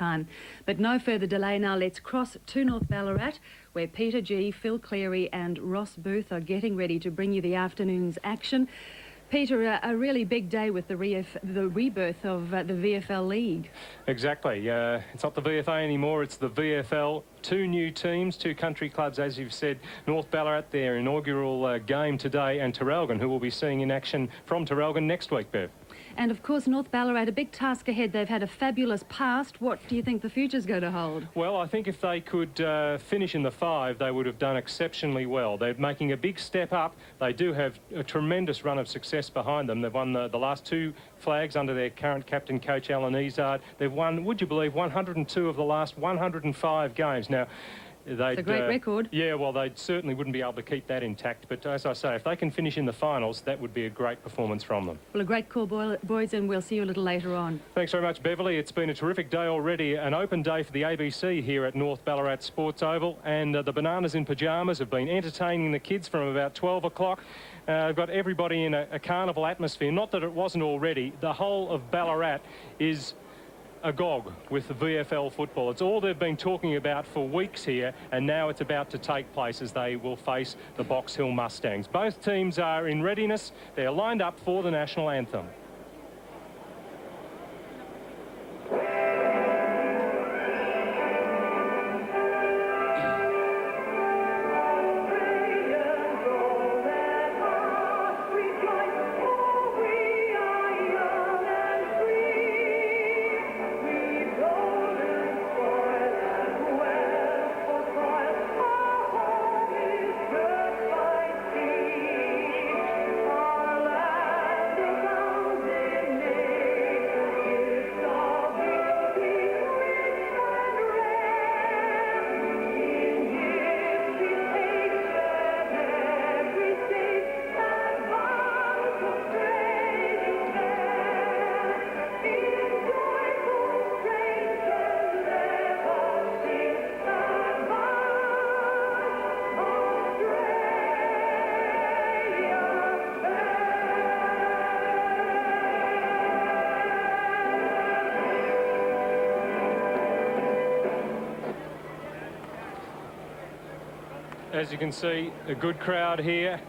time. But no further delay now. Let's cross to North Ballarat, where Peter G, Phil Cleary and Ross Booth are getting ready to bring you the afternoon's action. Peter, a really big day with the rebirth of the VFL League. Exactly. It's not the VFA anymore, it's the VFL. Two new teams, two country clubs, as you've said. North Ballarat, their inaugural game today, and Traralgon, who we'll be seeing in action from Traralgon next week, Bev. And of course, North Ballarat, a big task ahead. They've had a fabulous past. What do you think the future's going to hold? Well, I think if they could finish in the 5, they would have done exceptionally well. They're making a big step up. They do have a tremendous run of success behind them. They've won the last 2 flags under their current captain, coach Alan Izard. They've won, would you believe, 102 of the last 105 games. Now, it's a great record. Yeah, well, they certainly wouldn't be able to keep that intact. But as I say, if they can finish in the finals, that would be a great performance from them. Well, a great call, boys, and we'll see you a little later on. Thanks very much, Beverly. It's been a terrific day already. An open day for the ABC here at North Ballarat Sports Oval. And the Bananas in Pyjamas have been entertaining the kids from about 12 o'clock. I've got everybody in a carnival atmosphere. Not that it wasn't already. The whole of Ballarat is agog with the VFL football. It's all they've been talking about for weeks here, and now it's about to take place as they will face the Box Hill Mustangs. Both teams are in readiness. They're lined up for the national anthem. As you can see, a good crowd here,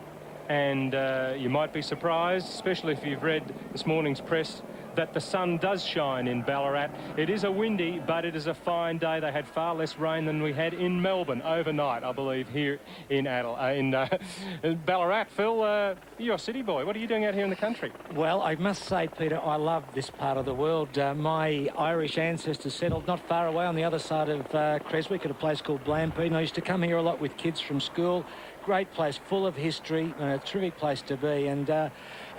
and you might be surprised, especially if you've read this morning's press, that the sun does shine in Ballarat. It is a windy, but it is a fine day. They had far less rain than we had in Melbourne overnight, I believe, here in Ballarat. Phil, you're a city boy. What are you doing out here in the country? Well, I must say, Peter, I love this part of the world. My Irish ancestors settled not far away on the other side of Creswick at a place called Blampede. I used to come here a lot with kids from school. Great place, full of history, and a terrific place to be. And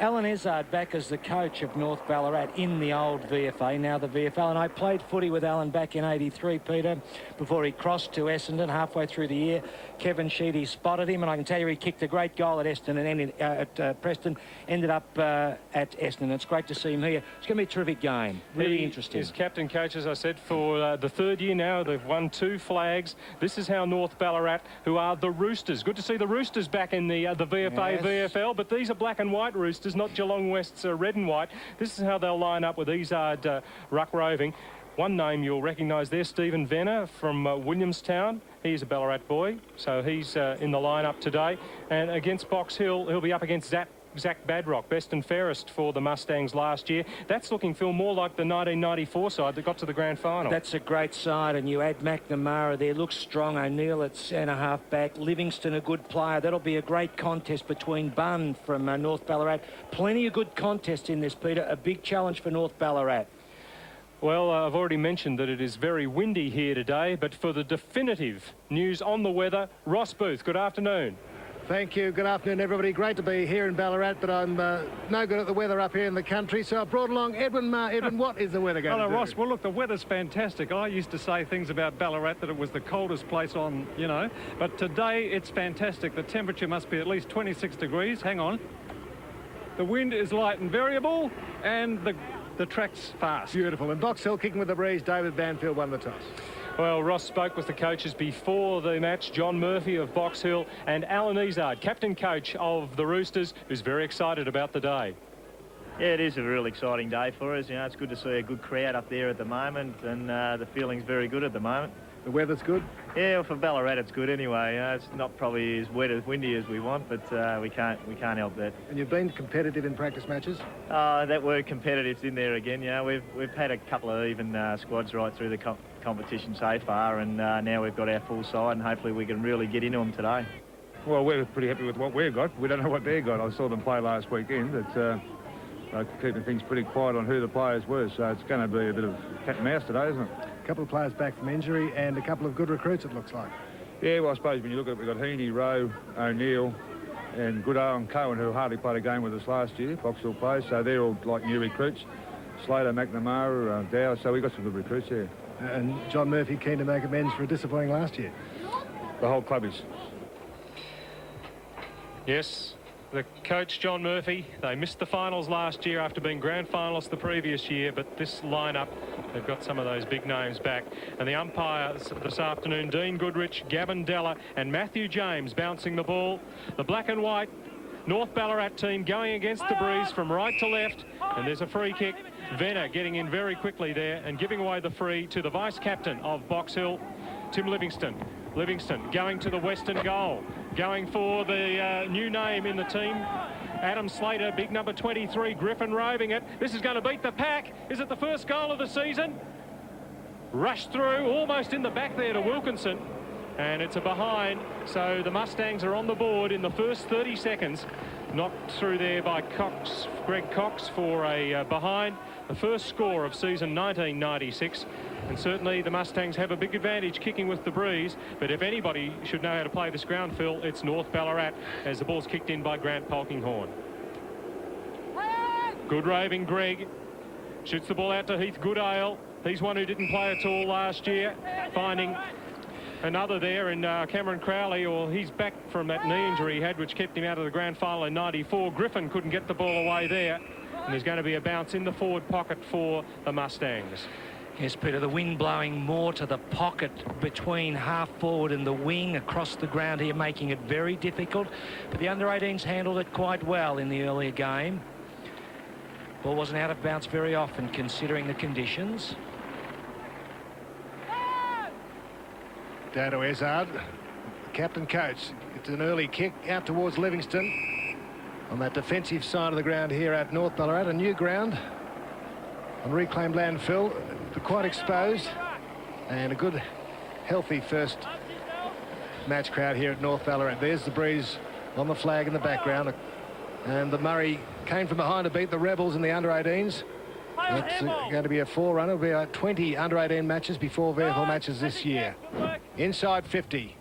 Alan Izard back as the coach of North Ballarat in the old VFA, now the VFL. And I played footy with Alan back in '83, Peter, before he crossed to Essendon halfway through the year. Kevin Sheedy spotted him, and I can tell you he kicked a great goal at Preston, ended up at Essendon. It's great to see him here. It's going to be a terrific game. Really interesting. He's captain coach, as I said, for the 3rd year now. They've won 2 flags. This is how North Ballarat, who are the Roosters. Good to see the Roosters back in the VFA, yes. VFL, but these are black and white Roosters, not Geelong West's red and white. This is how they'll line up with Izard ruck roving. One name you'll recognise there, Stephen Venner from Williamstown. He's a Ballarat boy, so he's in the lineup today. And against Box Hill, he'll be up against Zach Badrock, best and fairest for the Mustangs last year. That's looking, Phil, more like the 1994 side that got to the grand final. That's a great side, and you add McNamara there. Looks strong. O'Neill at centre-half back. Livingston, a good player. That'll be a great contest between Bunn from North Ballarat. Plenty of good contests in this, Peter. A big challenge for North Ballarat. Well, I've already mentioned that it is very windy here today, but for the definitive news on the weather, Ross Booth, good afternoon. Thank you. Good afternoon, everybody. Great to be here in Ballarat, but I'm no good at the weather up here in the country, so I brought along Edwin. Edwin, what is the weather going to do? Hello, Ross. Well, look, the weather's fantastic. I used to say things about Ballarat that it was the coldest place on, you know, but today it's fantastic. The temperature must be at least 26 degrees. Hang on. The wind is light and variable, and the track's fast. Beautiful. And Box Hill kicking with the breeze. David Banfield won the toss. Well, Ross spoke with the coaches before the match, John Murphy of Box Hill and Alan Izard, captain coach of the Roosters, who's very excited about the day. Yeah, it is a real exciting day for us. You know, it's good to see a good crowd up there at the moment, and the feeling's very good at the moment. The weather's good? Yeah, well, for Ballarat it's good anyway. It's not probably as wet as windy as we want, but we can't help that. And you've been competitive in practice matches? That word competitive's in there again. You know, we've had a couple of even squads right through the competition so far, and now we've got our full side, and hopefully we can really get into them today. Well, we're pretty happy with what we've got. We don't know what they've got. I saw them play last weekend. It's keeping things pretty quiet on who the players were, so it's going to be a bit of cat and mouse today, isn't it? A couple of players back from injury and a couple of good recruits, it looks like. Yeah, well, I suppose when you look at it, we've got Heaney, Rowe, O'Neill and Goodale and Cohen, who hardly played a game with us last year, Boxhill players, so they're all like new recruits. Slater, McNamara, Dow, so we've got some good recruits here. And John Murphy keen to make amends for a disappointing last year. The whole club is. Yes, the coach, John Murphy, they missed the finals last year after being grand finalists the previous year, but this lineup, they've got some of those big names back. And the umpires this afternoon, Dean Goodrich, Gavin Della and Matthew James bouncing the ball. The black and white North Ballarat team going against the breeze from right to left, and there's a free kick. Venner getting in very quickly there and giving away the free to the vice-captain of Box Hill, Tim Livingston. Livingston going to the western goal, going for the new name in the team, Adam Slater, big number 23, Griffin roving it. This is going to beat the pack. Is it the first goal of the season? Rushed through, almost in the back there to Wilkinson, and it's a behind, so the Mustangs are on the board in the first 30 seconds. Knocked through there by Cox, Greg Cox, for a behind. The first score of season 1996. And certainly the Mustangs have a big advantage kicking with the breeze, but if anybody should know how to play this ground, Phil, it's North Ballarat, as the ball's kicked in by Grant Polkinghorne. Good raving Greg. Shoots the ball out to Heath Goodale. He's one who didn't play at all last year. Finding another there in Cameron Crowley, or he's back from that knee injury he had, which kept him out of the grand final in '94. Griffin couldn't get the ball away there. And there's going to be a bounce in the forward pocket for the Mustangs. Yes, Peter, the wind blowing more to the pocket between half forward and the wing across the ground here, making it very difficult. But the under-18s handled it quite well in the earlier game. Ball wasn't out of bounds very often considering the conditions. Dado Ezard, the captain coach. It's an early kick out towards Livingston on that defensive side of the ground here at North Ballarat. A new ground on reclaimed landfill, quite exposed, and a good healthy first match crowd here at North Ballarat. There's the breeze on the flag in the background, and the Murray came from behind to beat the Rebels in the under-18s. It's going to be a forerunner. It'll be like 20 under-18 matches before VFL matches this year. Inside 50.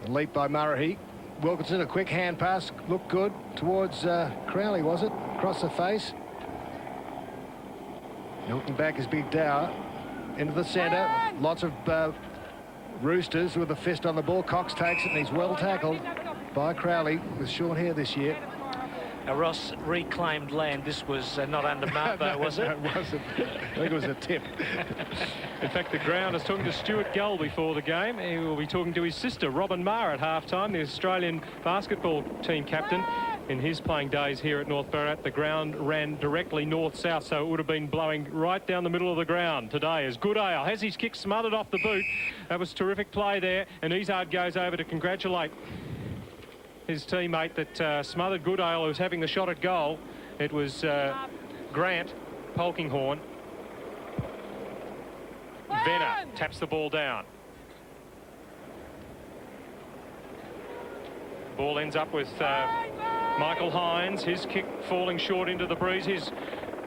A leap by Murray. Wilkinson, a quick hand pass, looked good towards Crowley, was it? Across the face. Looking back is Big Dower. Into the centre. Lots of Roosters with a fist on the ball. Cox takes it, and he's well tackled by Crowley with short hair this year. Now, Ross, reclaimed land. This was not under mark, though, was it? No, it wasn't. I think it was a tip. In fact, the ground is talking to Stuart Gull before the game. He will be talking to his sister, Robin Marr, at halftime, the Australian basketball team captain. In his playing days here at North Ballarat, the ground ran directly north-south, so it would have been blowing right down the middle of the ground today. As Goodale has his kick smothered off the boot. That was terrific play there, and Ezard goes over to congratulate his teammate that smothered Goodale, who was having the shot at goal. It was Grant Polkinghorne. Venner taps the ball down. Ball ends up with Michael Hines, his kick falling short into the breeze. Here's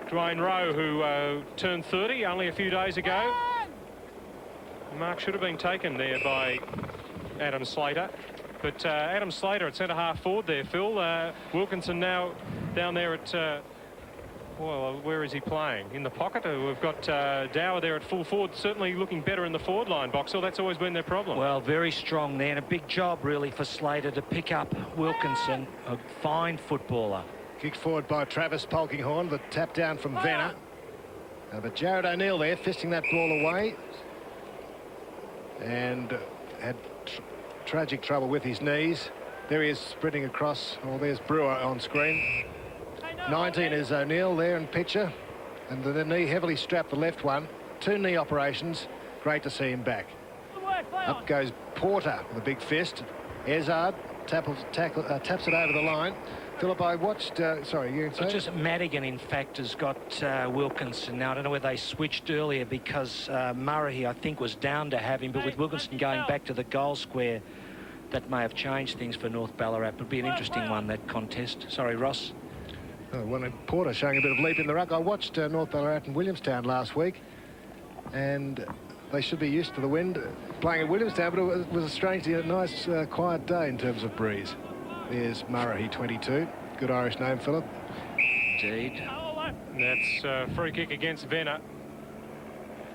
Dwayne Rowe, who turned 30 only a few days ago. Mark should have been taken there by Adam Slater. But Adam Slater at centre-half forward there, Phil. Wilkinson now down there at, well, where is he playing? In the pocket? We've got Dower there at full forward, certainly looking better in the forward line, Boxall. That's always been their problem. Well, very strong there, and a big job, really, for Slater to pick up Wilkinson, a fine footballer. Kicked forward by Travis Polkinghorne, the tap down from Venner. But Jared O'Neill there, fisting that ball away. And had tragic trouble with his knees. There he is sprinting across. Oh, there's Brewer on screen. 19 is O'Neill there in picture. And the knee heavily strapped, the left one. 2 knee operations. Great to see him back. Up goes Porter with a big fist. Ezard taps it over the line. Philip, I watched... sorry, you say? Just Madigan, in fact, has got Wilkinson now. I don't know whether they switched earlier because Murray, I think, was down to have him. But with Wilkinson going back to the goal square, that may have changed things for North Ballarat. Would be an interesting one, that contest. Sorry, Ross. Porter showing a bit of leap in the ruck. I watched North Ballarat and Williamstown last week, and they should be used to the wind playing at Williamstown, but it was a strangely nice, quiet day in terms of breeze. There's Murray, 22. Good Irish name, Philip. Indeed. That's a free kick against Venner.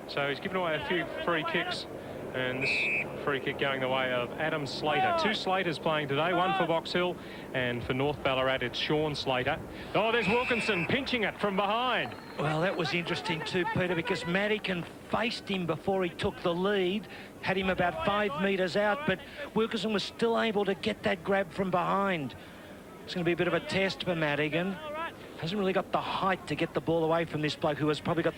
So he's given away a few free kicks, and this free kick going the way of Adam Slater. 2 Slaters playing today, one for Box Hill, and for North Ballarat it's Sean Slater. Oh, there's Wilkinson pinching it from behind. Well, that was interesting too, Peter, because Madigan faced him before he took the lead, had him about 5 metres out, but Wilkinson was still able to get that grab from behind. It's going to be a bit of a test for Madigan. Hasn't really got the height to get the ball away from this bloke who has probably got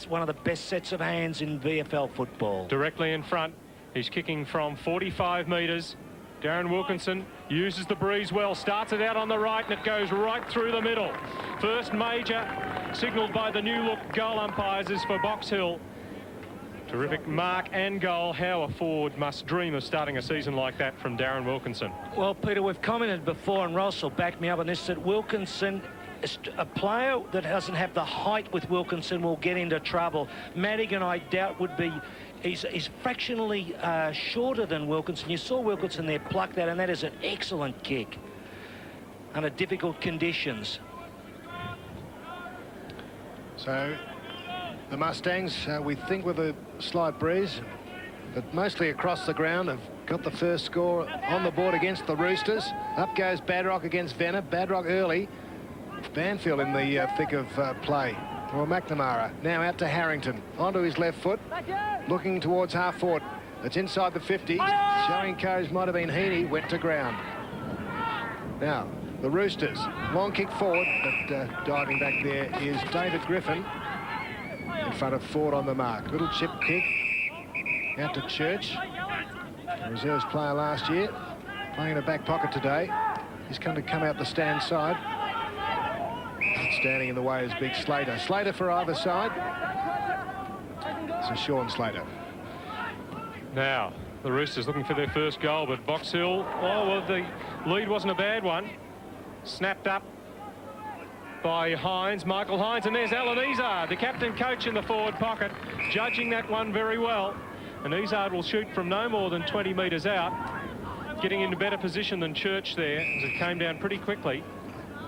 one of the best sets of hands in VFL football. Directly in front. He's kicking from 45 metres. Darren Wilkinson uses the breeze well, starts it out on the right, and it goes right through the middle. First major signalled by the new look goal umpires is for Box Hill. Terrific mark and goal. How a forward must dream of starting a season like that from Darren Wilkinson. Well, Peter, we've commented before, and Ross will back me up on this, that Wilkinson, a player that doesn't have the height with Wilkinson, will get into trouble. Madigan, I doubt, would be... He's fractionally shorter than Wilkinson. You saw Wilkinson there pluck that, and that is an excellent kick under difficult conditions. So the Mustangs, we think, with a slight breeze, but mostly across the ground, have got the first score on the board against the Roosters. Up goes Badrock against Venner. Badrock early. Banfield in the thick of play. Well, McNamara now out to Harrington. Onto his left foot. Looking towards half forward. It's inside the 50. Showing courage might have been Heaney. Went to ground. Now, the Roosters. Long kick forward, but diving back there is David Griffin. In front of Ford on the mark. Little chip kick. Out to Church. A reserves player last year. Playing in the back pocket today. He's going to come out the stand side. Standing in the way is big Slater. Slater for either side. So Sean Slater. Now, the Roosters looking for their first goal, but Box Hill, oh, well, the lead wasn't a bad one. Snapped up by Hines, Michael Hines, and there's Alan Ezard, the captain coach in the forward pocket, judging that one very well. And Ezard will shoot from no more than 20 metres out, getting into better position than Church there, as it came down pretty quickly.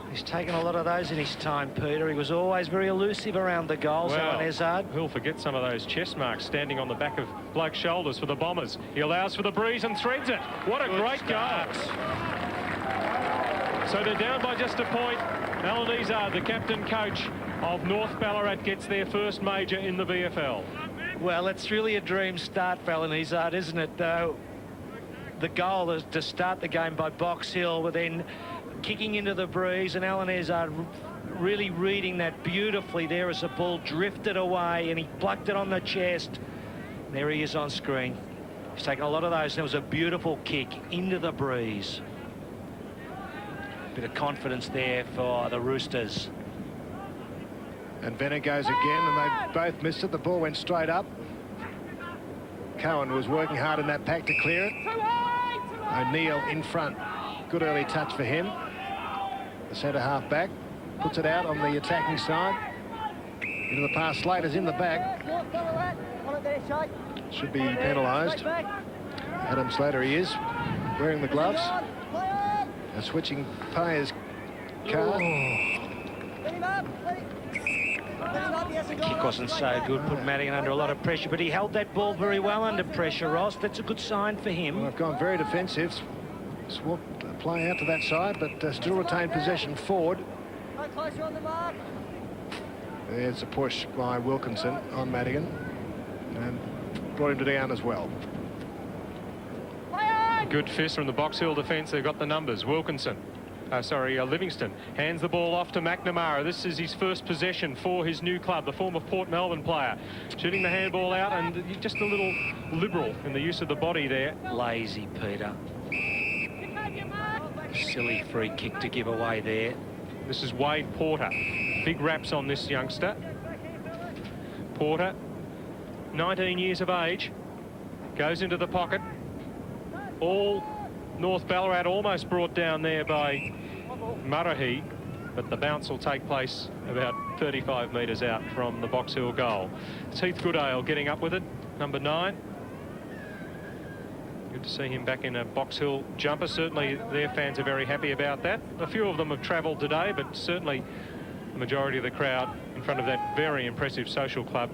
He's taken a lot of those in his time, Peter. He was always very elusive around the goals, Alan Ezard. He'll forget some of those chest marks standing on the back of Blake's shoulders for the Bombers. He allows for the breeze and threads it. What a great goal. So they're down by just a point. Alan Ezard, the captain coach of North Ballarat, gets their first major in the VFL. Well, it's really a dream start for Alan Ezard, isn't it, though? The goal is to start the game by Box Hill, but then kicking into the breeze, and Alan Ezard really reading that beautifully there as the ball drifted away, and he plucked it on the chest. There he is on screen. He's taken a lot of those. There was a beautiful kick into the breeze. Bit of confidence there for the Roosters. And Venner goes again, and they both missed it. The ball went straight up. Cohen was working hard in that pack to clear it. O'Neill in front. Good early touch for him. The centre half back puts it out on the attacking side. Into the pass. Slater's in the back. Should be penalised. Adam Slater, he is wearing the gloves. A switching players card. The kick wasn't so good, put Madigan under a lot of pressure, but he held that ball very well under pressure, Ross. That's a good sign for him. Well, I've gone very defensive. Swapped play out to that side, but still retained possession forward. There's a push by Wilkinson on Madigan, and brought him down as well. Good fist from the Box Hill defence. They've got the numbers. Wilkinson Livingston hands the ball off to McNamara. This is his first possession for his new club, the former Port Melbourne player. Shooting the handball out, and just a little liberal in the use of the body there. Lazy, Peter. Silly free kick to give away there. This is Wade Porter. Big raps on this youngster. Porter, 19 years of age, goes into the pocket. All North Ballarat almost brought down there by Murray, but the bounce will take place about 35 metres out from the Box Hill goal. It's Heath Goodale getting up with it, number 9. Good to see him back in a Box Hill jumper. Certainly their fans are very happy about that. A few of them have travelled today, but certainly the majority of the crowd in front of that very impressive social club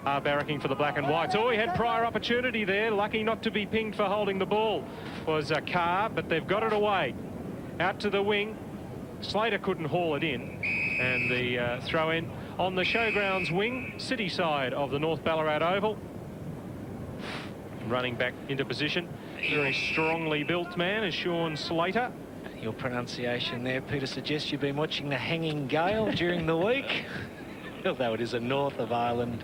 are barracking for the black and whites. Oh, he had prior opportunity there. Lucky not to be pinged for holding the ball was a Carr, but they've got it away. Out to the wing. Slater couldn't haul it in. And the throw in on the showgrounds wing, city side of the North Ballarat Oval. Running back into position. Very strongly built man is Sean Slater. Your pronunciation there, Peter, suggests you've been watching the Hanging Gale during the week. Although it is a North of Ireland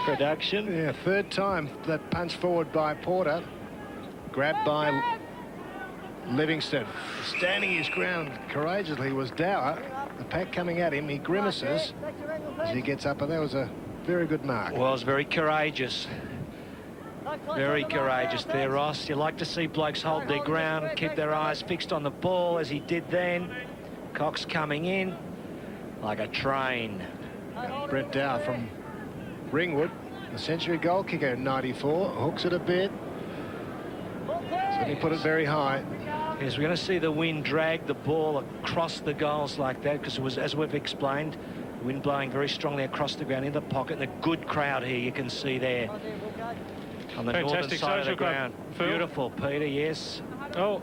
production. Yeah, third time that punch forward by Porter. Grabbed by Livingston. Standing his ground courageously was Dower. The pack coming at him, he grimaces as he gets up, and that was a very good mark. Was very courageous. Very courageous there, Ross. You like to see blokes hold their ground, keep their eyes fixed on the ball as he did then. Cox coming in like a train. Brett Dow from Ringwood, the century goal kicker in 94, hooks it a bit. So he put it very high. Yes, we're going to see the wind drag the ball across the goals like that, because it was, as we've explained, the wind blowing very strongly across the ground in the pocket, and a good crowd here you can see there on the northern side of the ground. Beautiful, Peter, yes. Oh,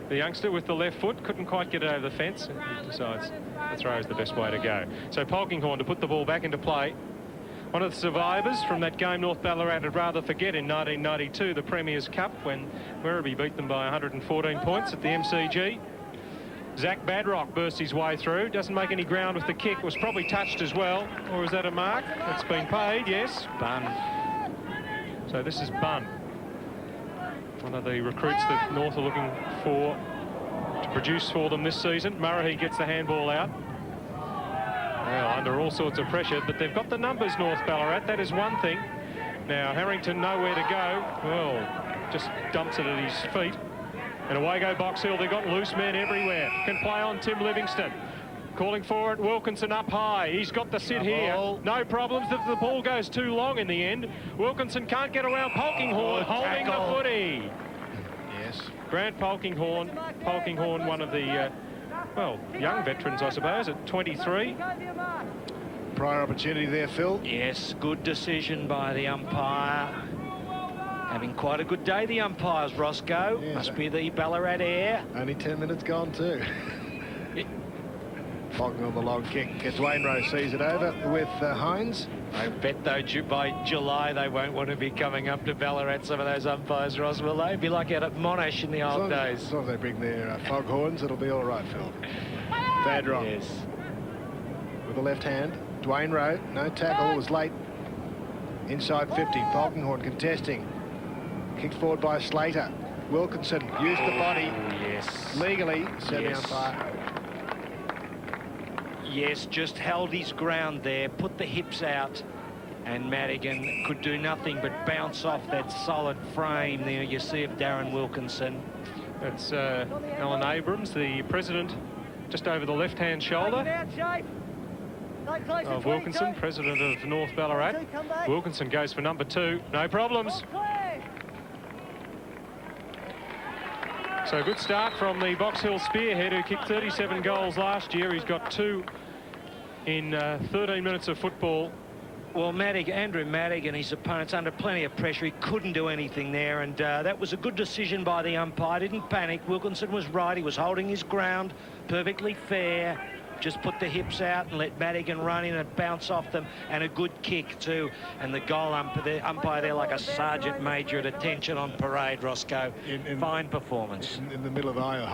the youngster with the left foot couldn't quite get it over the fence. He decides the throw is the best way to go. So Polkinghorne to put the ball back into play. One of the survivors from that game North Ballarat would rather forget in 1992, the Premier's Cup, when Werribee beat them by 114 points at the MCG. Zach Badrock burst his way through. Doesn't make any ground with the kick. Was probably touched as well. Or is that a mark? It's been paid, yes. Bunn. So this is Bunn. One of the recruits that North are looking for to produce for them this season. Murray gets the handball out. Well, under all sorts of pressure, but they've got the numbers, North Ballarat. That is one thing. Now, Harrington nowhere to go. Well, just dumps it at his feet. And away go Box Hill. They've got loose men everywhere. Can play on Tim Livingston. Calling for it, Wilkinson up high. He's got the sit here. No problems. The ball goes too long in the end. Wilkinson can't get around. Polkinghorne holding the footy. Yes. Grant Polkinghorne. Polkinghorne, one of the, well, young veterans, I suppose, at 23. Prior opportunity there, Phil. Yes, good decision by the umpire. Having quite a good day, the umpires, Roscoe. Yeah. Must be the Ballarat air. Only 10 minutes gone too. Fogging on the long kick. Dwayne Rowe sees it over with Hines. I bet, though, by July they won't want to be coming up to Ballarat, some of those umpires, Ross, will they? Be like out at Monash in the old days. As long as they bring their foghorns, it'll be all right, Phil. Badrock. Yes. With the left hand. Dwayne Rowe, no tackle, was late. Inside 50. Polkinghorne contesting. Kicked forward by Slater. Wilkinson used the body. Yes. Legally, said Yes. the umpire. Yes, just held his ground there, put the hips out, and Madigan could do nothing but bounce off that solid frame there you see of Darren Wilkinson. That's Alan Abrams, the president, just over the left-hand shoulder of Wilkinson, president of North Ballarat. Wilkinson goes for number 2. No problems. So good start from the Box Hill spearhead, who kicked 37 goals last year. He's got 2 in 13 minutes of football. Well, Andrew Madigan, his opponent's under plenty of pressure. He couldn't do anything there, and that was a good decision by the umpire. Didn't panic. Wilkinson was right. He was holding his ground, perfectly fair. Just put the hips out and let Madigan run in and bounce off them, and a good kick too. And the goal umpire there like a sergeant major at attention on parade, Roscoe. Fine performance. In the middle of Ohio.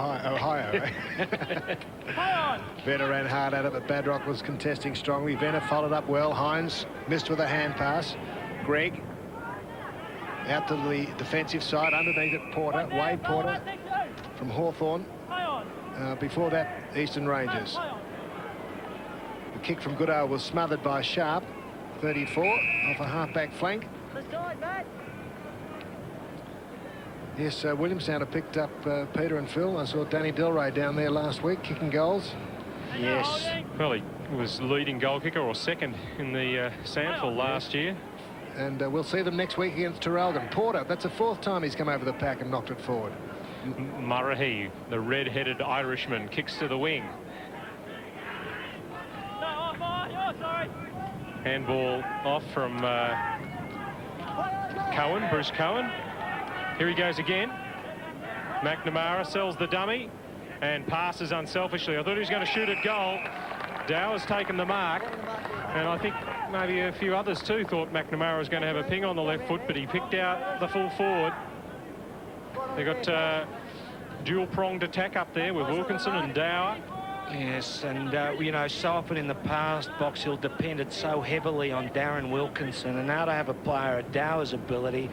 Venner ran hard at it, but Badrock was contesting strongly. Venner followed up well. Hines missed with a hand pass. Gregg out to the defensive side. Underneath it, Porter. Wade Porter from Hawthorn. Before that, Eastern Rangers. The kick from Goodale was smothered by Sharp. 34 off a half-back flank. Yes, Williamstown have picked up Peter and Phil. I saw Danny Delray down there last week kicking goals. Yes. Well, he was leading goal kicker or second in the Sandford last year. And we'll see them next week against Traralgon. Porter, that's the 4th time he's come over the pack and knocked it forward. Murray, the red-headed Irishman, kicks to the wing. Handball off from Cohen, Bruce Cohen. Here he goes again. McNamara sells the dummy and passes unselfishly. I thought he was going to shoot at goal. Dow has taken the mark, and I think maybe a few others too thought McNamara was going to have a ping on the left foot, but he picked out the full forward. They got dual-pronged attack up there with Wilkinson and Dower. Yes, and you know, so often in the past, Box Hill depended so heavily on Darren Wilkinson, and now to have a player at Dower's ability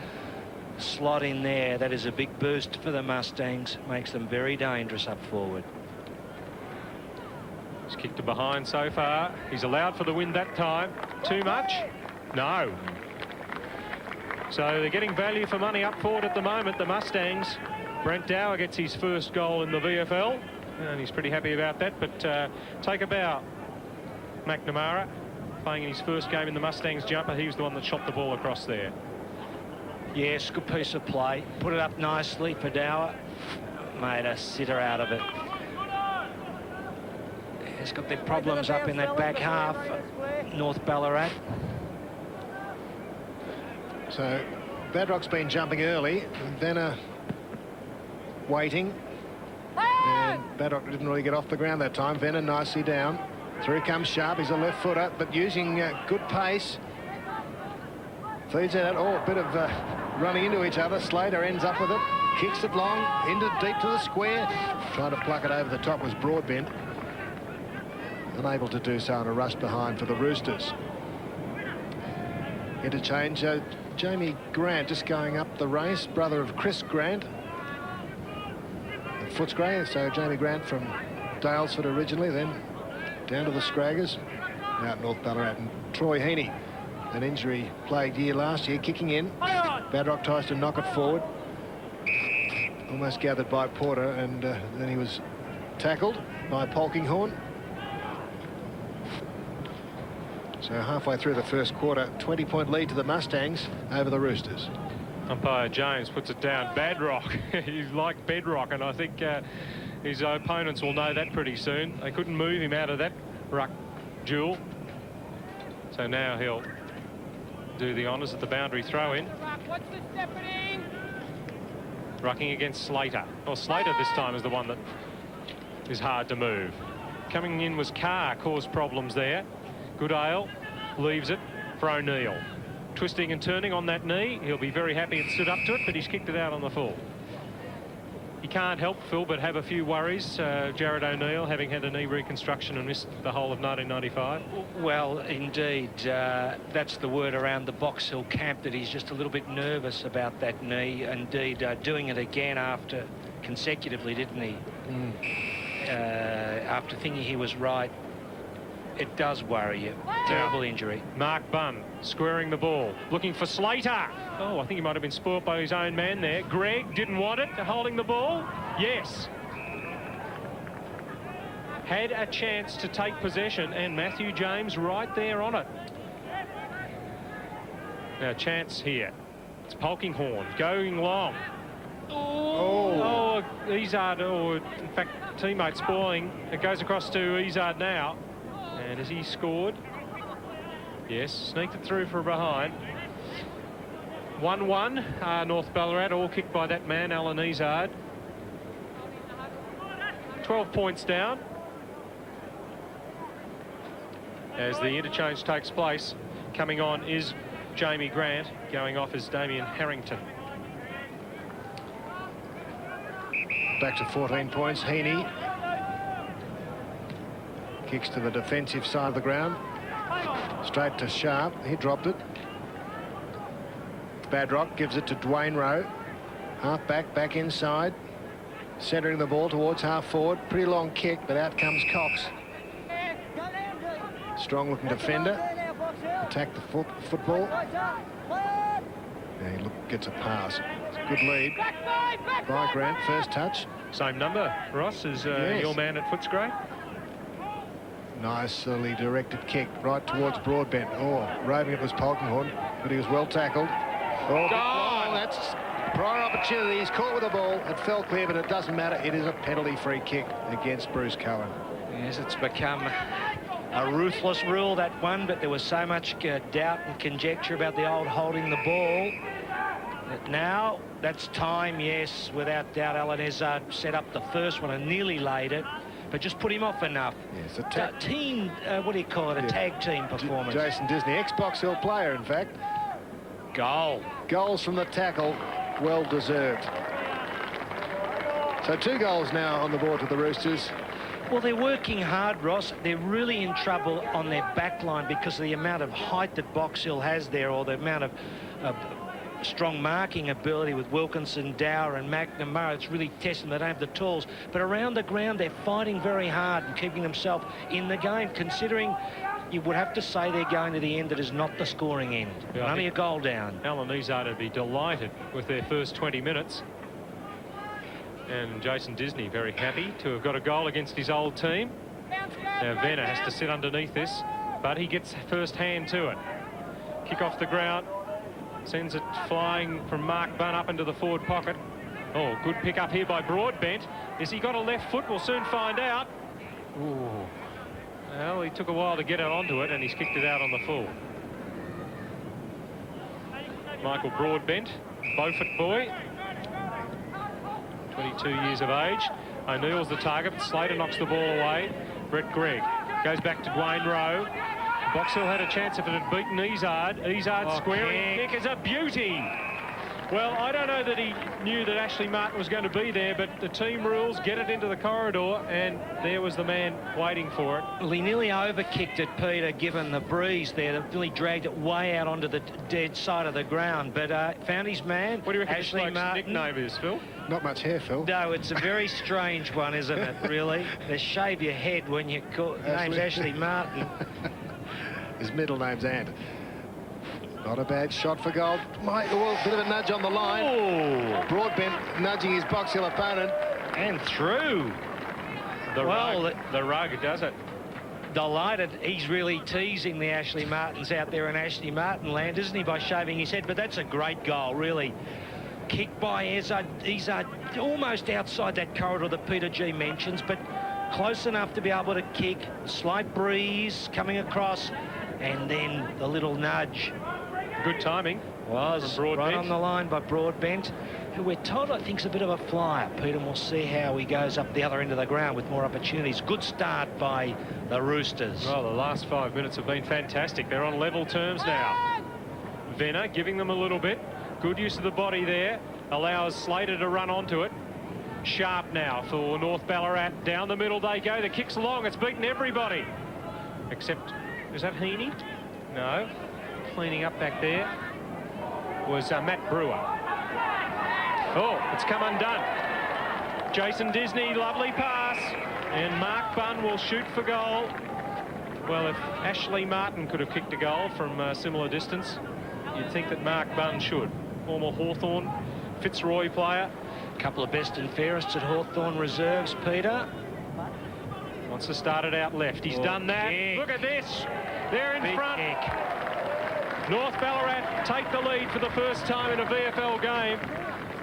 slot in there, that is a big boost for the Mustangs. Makes them very dangerous up forward. He's kicked to behind so far. He's allowed for the win that time. Too much? No. So they're getting value for money up forward at the moment, the Mustangs. Brent Dower gets his first goal in the VFL, and he's pretty happy about that. But take a bow. McNamara, playing in his first game in the Mustangs jumper, he was the one that shot the ball across there. Yes, good piece of play. Put it up nicely for Dower. Made a sitter out of it. He's got their problems up in that back half, North Ballarat. So Badrock's been jumping early. Venner waiting. And Badrock didn't really get off the ground that time. Venner nicely down. Through comes Sharp. He's a left footer, but using good pace. Feeds it out. Oh, a bit of running into each other. Slater ends up with it. Kicks it long. Into deep to the square. Trying to pluck it over the top was Broadbent. Unable to do so, and a rush behind for the Roosters. Interchange. Jamie Grant just going up the race. Brother of Chris Grant. Footscray. So Jamie Grant from Dalesford originally, then down to the Scraggers. Out North Ballarat. And Troy Heaney, an injury-plagued year last year, kicking in. Badrock tries to knock it forward. Almost gathered by Porter, and then he was tackled by Polkinghorn. So halfway through the first quarter, 20-point lead to the Mustangs over the Roosters. Umpire James puts it down. Badrock. He's like bedrock, and I think his opponents will know that pretty soon. They couldn't move him out of that ruck duel. So now he'll do the honours at the boundary throw-in. Rucking against Slater. Well, Slater this time is the one that is hard to move. Coming in was Carr, caused problems there. Goodale leaves it for O'Neill. Twisting and turning on that knee. He'll be very happy it stood up to it, but he's kicked it out on the full. He can't help, Phil, but have a few worries. Jared O'Neill, having had a knee reconstruction and missed the whole of 1995. Well, indeed, that's the word around the Box Hill camp, that he's just a little bit nervous about that knee. Indeed, doing it again after consecutively, didn't he? After thinking he was right. It does worry you. Terrible injury. Mark Bunn squaring the ball, looking for Slater. Oh, I think he might have been spoilt by his own man there. Gregg didn't want it, holding the ball. Yes. Had a chance to take possession, and Matthew James right there on it. Now, chance here. It's Polkinghorn going long. Oh, Izard, or in fact, teammate spoiling. It goes across to Izard now. And has he scored? Yes, sneaked it through for behind. 1-1, North Ballarat, all kicked by that man, Alan Izard. 12 points down. as the interchange takes place. Coming on is Jamie Grant, going off is Damien Harrington. Back to 14 points. Heaney kicks to the defensive side of the ground. Straight to Sharp. He dropped it. Badrock gives it to Dwayne Rowe. Half back inside. Centering the ball towards half forward. Pretty long kick, but out comes Cox. Strong looking defender. Attack the football. Yeah, he gets a pass. It's a good lead by Grant. First touch. Same number, Ross, as Yes. your man at Footscray. Nicely directed kick right towards Broadbent. Oh, roving it was Polkinghorne, but he was well tackled. Oh, that's prior opportunity. He's caught with the ball. It fell clear, but it doesn't matter. It is a penalty-free kick against Bruce Cohen. Yes, it's become a ruthless rule, that one, but there was so much doubt and conjecture about the old holding the ball. But now, that's time, yes, without doubt. Alan Hazard set up the first one and nearly laid it, but just put him off enough. Yes, a team, what do you call it, a tag team performance. Jason Disney, ex-Box Hill player, in fact. Goal. Goals from the tackle, well deserved. So 2 goals now on the board for the Roosters. Well, they're working hard, Ross. They're really in trouble on their back line because of the amount of height that Box Hill has there, or the amount of strong marking ability with Wilkinson, Dower and McNamara. It's really testing. They don't have the tools. But around the ground, they're fighting very hard and keeping themselves in the game, considering you would have to say they're going to the end that is not the scoring end. Yeah, only a goal down. Alan Hazard would be delighted with their first 20 minutes. And Jason Disney very happy to have got a goal against his old team. Now Venner has to sit underneath this, but he gets first hand to it. Kick off the ground. Sends it flying from Mark Bunn up into the forward pocket. Oh, good pick up here by Broadbent. Has he got a left foot? We'll soon find out. Ooh. Well, he took a while to get it onto it, and he's kicked it out on the full. Michael Broadbent, Beaufort boy, 22 years of age. O'Neill's the target. Slater knocks the ball away. Brett Gregg goes back to Dwayne Rowe. Box Hill had a chance if it had beaten Izard. Izard's squaring kick is a beauty. Well, I don't know that he knew that Ashley Martin was going to be there, but the team rules, get it into the corridor, and there was the man waiting for it. Well, he nearly overkicked it, Peter, given the breeze there. That really dragged it way out onto the dead side of the ground, but found his man. What do you reckon Ashley Martin. nickname is, Phil? Not much hair, Phil. No, it's a very strange one, isn't it, really? They shave your head when you call... Name's Ashley Martin. His middle name's Ant. Not a bad shot for goal. Well, bit of a nudge on the line. Oh. Broadbent nudging his Box Hill opponent. And through. The rug does it. Delighted. He's really teasing the Ashley Martins out there in Ashley Martin land, isn't he, by shaving his head? But that's a great goal, really. Kicked by Izard. Izard almost outside that corridor that Peter G mentions, but close enough to be able to kick. Slight breeze coming across, and then the little nudge. Good timing. Was right on the line by Broadbent, who we're told I think's a bit of a flyer. Peter, we'll see how he goes up the other end of the ground with more opportunities. Good start by the Roosters. Well, the last 5 minutes have been fantastic. They're on level terms now. Venner giving them a little bit. Good use of the body there. Allows Slater to run onto it. Sharp now for North Ballarat. Down the middle they go. The kick's long. It's beaten everybody. Except, is that Heaney? No. Cleaning up back there was Matt Brewer. Oh, it's come undone. Jason Disney, lovely pass. And Mark Bunn will shoot for goal. Well, if Ashley Martin could have kicked a goal from a similar distance, you'd think that Mark Bunn should. Former Hawthorn Fitzroy player. A couple of best and fairest at Hawthorn reserves, Peter. Wants to start it out left. He's done that. Kick. Look at this. They're in Big front. kick. North Ballarat take the lead for the first time in a VFL game.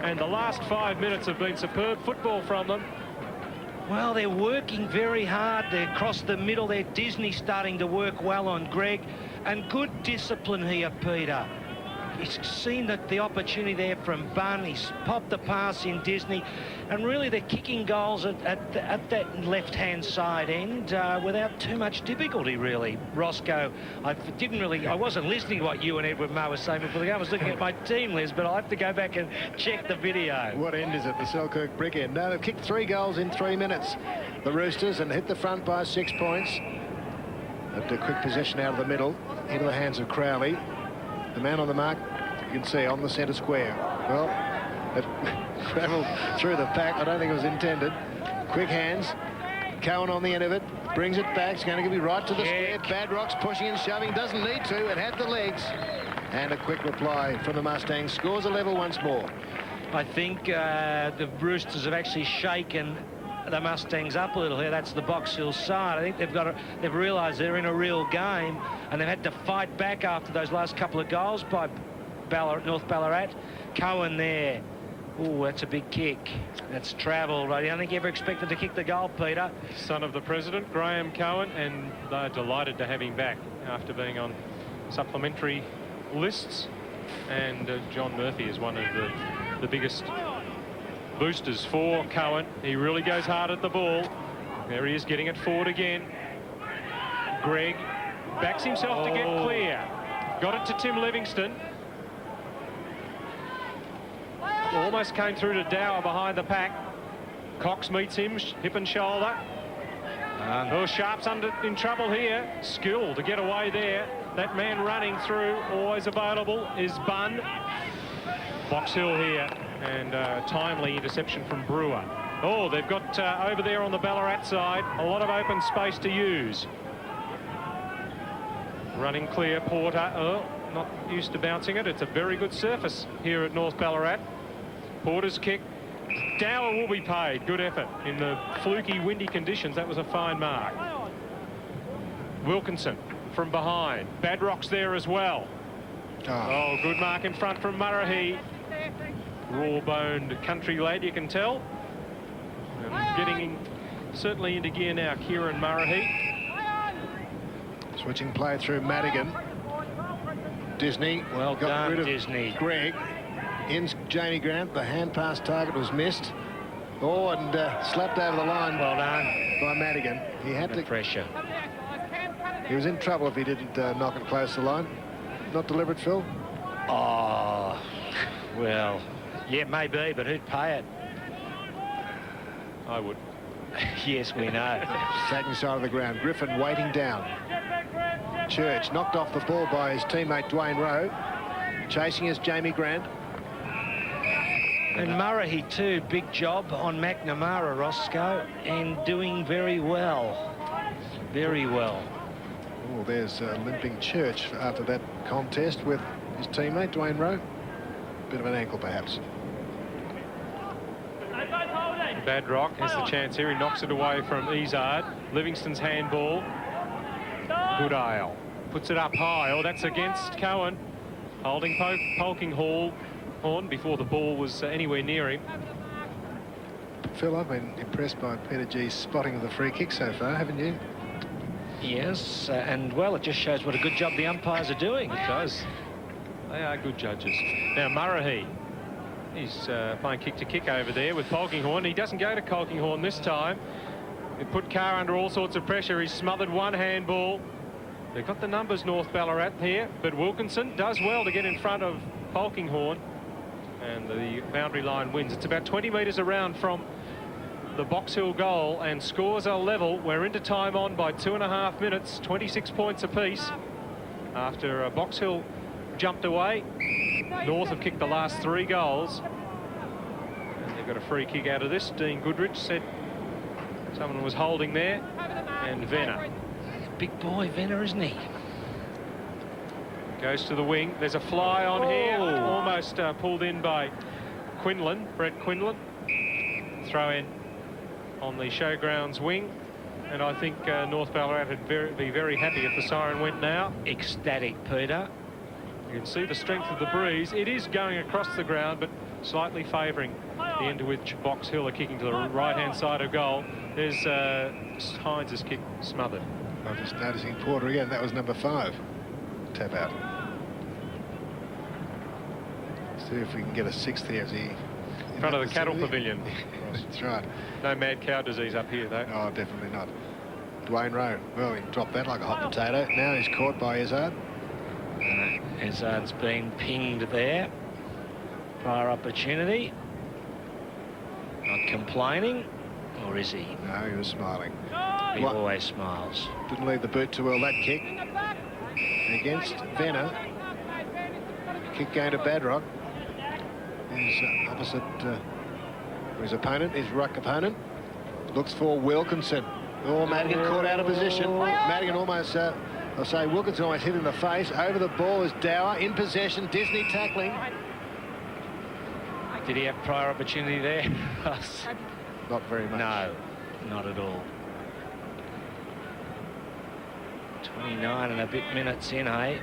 And the last 5 minutes have been superb football from them. Well, they're working very hard. They're across the middle there. Disney starting to work well on Greg. And good discipline here, Peter. he's seen the opportunity there from Bunn. He's popped the pass in Disney, and really they're kicking goals at that left-hand side end without too much difficulty, really. Roscoe, I wasn't listening to what you and Edward Moe were saying before the game. I was looking at my team list, but I'll have to go back and check the video. What end is it? The Selkirk brick end. No, they've kicked 3 goals in 3 minutes, the Roosters, and hit the front by 6 points. But a quick possession out of the middle into the hands of Crowley. The man on the mark, you can see, on the centre square. Well, it travelled through the pack. I don't think it was intended. Quick hands. Cowan on the end of it. Brings it back. It's going to be right to the square. Badrock's pushing and shoving. Doesn't need to. It had the legs. And a quick reply from the Mustangs. Scores a level once more. I think the Roosters have actually shaken the Mustangs up a little here. That's the Box Hill side. I think they've realised they're in a real game, and they've had to fight back after those last couple of goals by North Ballarat. Cowan there. Oh, that's a big kick. That's travelled. I don't think you ever expected to kick the goal, Peter. Son of the president, Graham Cowan, and they're delighted to have him back after being on supplementary lists. And John Murphy is one of the biggest boosters for Cowan. He really goes hard at the ball. There he is, getting it forward again. Greg backs himself to get clear. Got it to Tim Livingston. Almost came through to Dower behind the pack. Cox meets him, hip and shoulder. Sharp's in trouble here. Skill to get away there. That man running through, always available, is Bunn. Box Hill here, and timely interception from Brewer. Oh, they've got over there on the Ballarat side a lot of open space to use. Running clear, Porter. Oh, not used to bouncing it. It's a very good surface here at North Ballarat. Porter's kick. Dower will be paid. Good effort in the fluky, windy conditions. That was a fine mark. Wilkinson from behind. Badrock's there as well. Oh, good mark in front from Murray. Raw-boned country lad, you can tell. And getting certainly into gear now, Kieran Murray. Switching play through Madigan. Disney. Well got done, rid of Disney. Greg. In Jamie Grant. The hand pass target was missed. Oh, and slapped over the line. Well done by Madigan. He had to pressure. He was in trouble if he didn't knock it close to the line. Not deliberate, Phil. Oh, well, yeah, maybe, but who'd pay it? I would. Yes, we know. Second side of the ground. Griffin waiting down. Church knocked off the ball by his teammate Dwayne Rowe. Chasing is Jamie Grant. And Murray too, big job on McNamara, Roscoe, and doing very well. Very well. Oh, there's limping Church after that contest with his teammate Dwayne Rowe. Bit of an ankle, perhaps. Badrock has the chance here. He knocks it away from Izard. Livingston's handball. Goodale puts it up high. Oh, that's against Cowan. Holding Polkinghorn before the ball was anywhere near him. Phil, I've been impressed by Peter G's spotting of the free kick so far, haven't you? Yes, and well, it just shows what a good job the umpires are doing. It does. They are good judges. Now, Murray. He's playing kick-to-kick over there with Polkinghorn. He doesn't go to Polkinghorn this time. He put Carr under all sorts of pressure. He's smothered one handball. They've got the numbers, North Ballarat here, but Wilkinson does well to get in front of Polkinghorn, and the boundary line wins. It's about 20 metres around from the Box Hill goal, and scores are level. We're into time on by 2.5 minutes, 26 points apiece. After Box Hill jumped away, North have kicked the last 3 goals, and they've got a free kick out of this. Dean Goodrich said someone was holding there, and Venner. Big boy, Venner, isn't he? Goes to the wing. There's a fly on here, almost pulled in by Quinlan, Brett Quinlan. Throw in on the showgrounds wing, and I think North Ballarat would be very happy if the siren went now. Ecstatic, Peter. You can see the strength of the breeze. It is going across the ground, but slightly favouring the end to which Box Hill are kicking to the right-hand side of goal. There's Hines' kick smothered. I'm just noticing Porter again. That was number 5. Tap out. See if we can get a sixth here as he... In front of the cattle pavilion. That's right. No mad cow disease up here, though. Oh, definitely not. Dwayne Rowe. Well, he dropped that like a hot potato. Now he's caught by Izzard. Izzard's been pinged there. Prior opportunity. Not complaining, or is he? No, he was smiling. He always smiles. Didn't leave the boot too well, that kick. Against Venner. Kick going to Badrock. He's opposite his opponent, his ruck opponent. Looks for Wilkinson. Oh, Madigan caught out of position. Madigan almost, I'll say Wilkinson almost hit in the face. Over the ball is Dower in possession. Disney tackling. Did he have prior opportunity there? Not very much. No, not at all. 29 and a bit minutes in, eh?